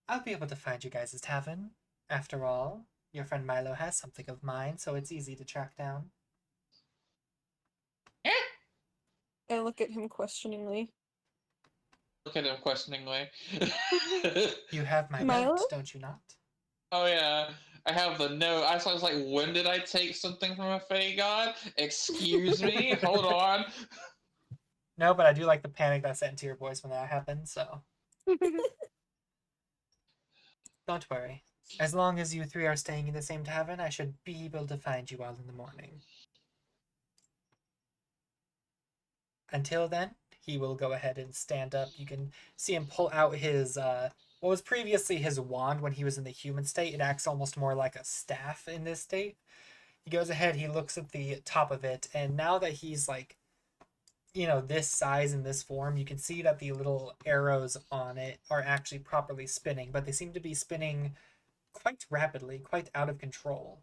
I'll be able to find you guys' tavern. After all, your friend Milo has something of mine, so it's easy to track down. I look at him questioningly. Look at him questioningly. You have my Milo? note, don't you not? Oh yeah, I have the note. I was like, when did I take something from a fey god? Excuse me, hold on. No, but I do like the panic that sent into your voice when that happened, so don't worry. As long as you three are staying in the same tavern, I should be able to find you all in the morning. Until then, he will go ahead and stand up. You can see him pull out his, what was previously his wand when he was in the human state. It acts almost more like a staff in this state. He goes ahead, he looks at the top of it, and now that he's like, this size and this form, you can see that the little arrows on it are actually properly spinning, but they seem to be spinning quite rapidly, quite out of control.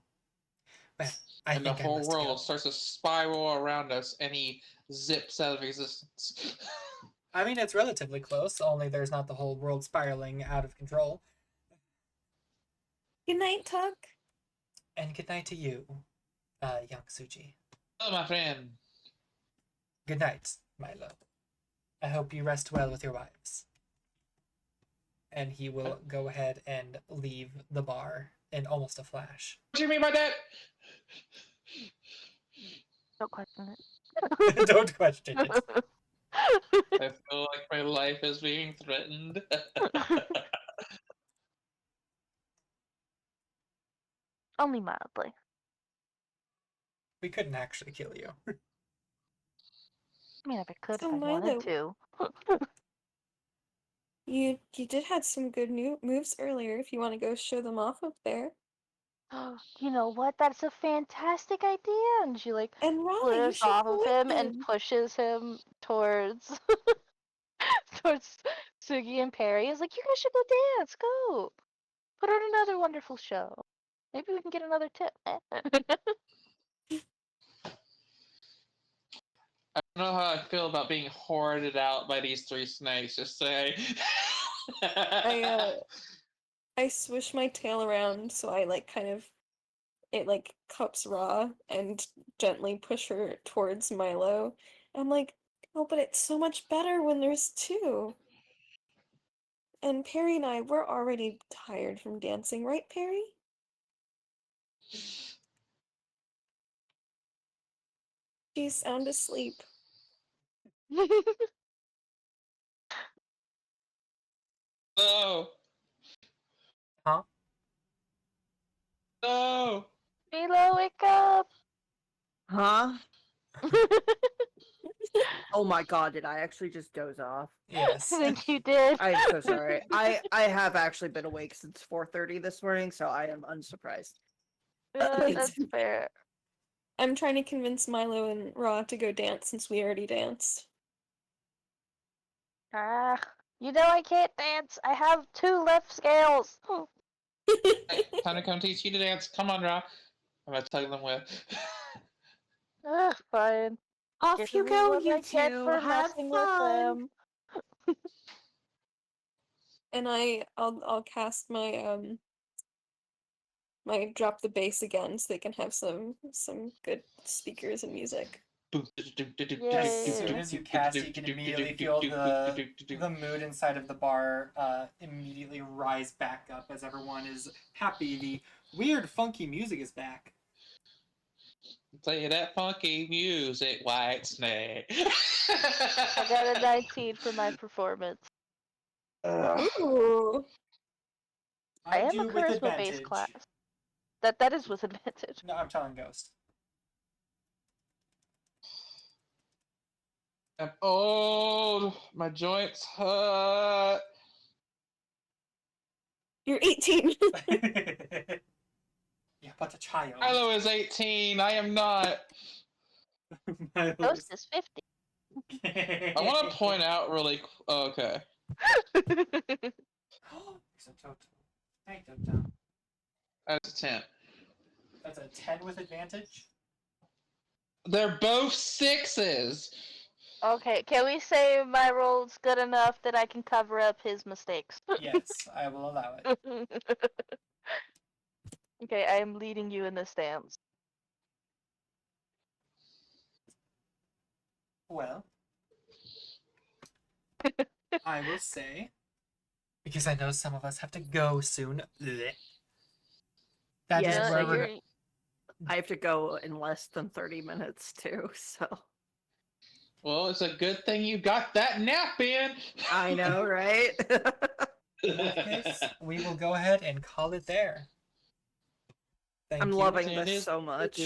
But I And the think I whole must world go. starts to spiral around us, and he zips out of existence. I mean, it's relatively close, only there's not the whole world spiraling out of control. Good night, Tuck. And good night to you, young Suji. Oh, my friend. Good night, Milo. I hope you rest well with your wives. And he will go ahead and leave the bar in almost a flash. What do you mean by that? Don't question it. Don't question it. I feel like my life is being threatened. Only mildly. We couldn't actually kill you. I mean, if I could, So, if I wanted Milo, to. you did have some good new moves earlier. If you want to go show them off up there. You know what? That's a fantastic idea. And she like And Ra, you slithers should off go of with him and them. pushes him towards towards Sugi and Perry. Is like, you guys should go dance. Go. Put on another wonderful show. Maybe we can get another tip. I don't know how I feel about being hoarded out by these three snakes, just say. I swish my tail around so I like kind of it like cups Ra and gently push her towards Milo. I'm like, oh, but it's so much better when there's two. And Perry and I, we're already tired from dancing, right, Perry? She's sound asleep. No! Huh? No! Milo, wake up! Huh? Oh my god, did I actually just doze off? Yes. I think you did. I am so sorry. I have actually been awake since 4:30 this morning, so I am unsurprised. That's fair. I'm trying to convince Milo and Ra to go dance since we already danced. Ah, you know I can't dance. I have 2 left scales. Hey, time to come teach you to dance. Come on, Ra. I'm gonna tug them with. Ugh, fine. Off This you is go, what you I get two. for Have messing with fun. them. And I'll cast my Might drop the bass again so they can have some good speakers and music. As soon as you cast, you can immediately feel the mood inside of the bar immediately rise back up as everyone is happy. The weird, funky music is back. Play that funky music, White Snake. I got a 19 for my performance. Ooh. I am a do with charisma based advantage. class. That is with advantage. No, I'm telling Ghost. I'm old. My joints hurt. You're 18. Yeah, but a child. Milo is 18. I am not. Ghost is 50. I want to point out really. Okay. That's a 10. That's a 10 with advantage? They're both 6s. Okay, can we say my roll's good enough that I can cover up his mistakes? Yes, I will allow it. Okay, I am leading you in this dance. Well, I will say, because I know some of us have to go soon. That is Yes, where we're. I have to go in less than 30 minutes too, so. Well, it's a good thing you got that nap in. I know, right? In that case, we will go ahead and call it there. I'm you. loving this so much.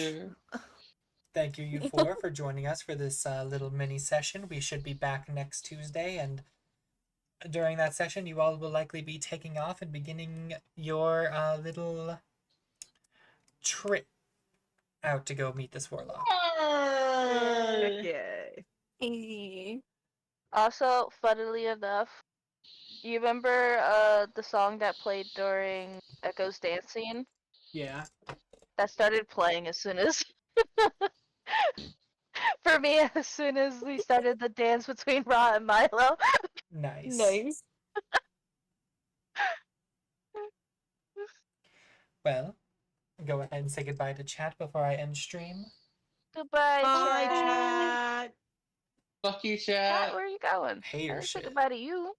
Thank you, you four, for joining us for this little mini session. We should be back next Tuesday, and during that session, you all will likely be taking off and beginning your little trip out to go meet this warlock. Heck yay. Hey. Also, funnily enough, you remember the song that played during Echo's dance scene? Yeah. That started playing as soon as for me as soon as we started the dance between Ra and Milo. Nice. Nice. Well, go ahead and say goodbye to chat before I end stream. Goodbye, Bye, chat. chat. Fuck you, Chat, chat. where are you going? Hater I didn't say shit. goodbye to you.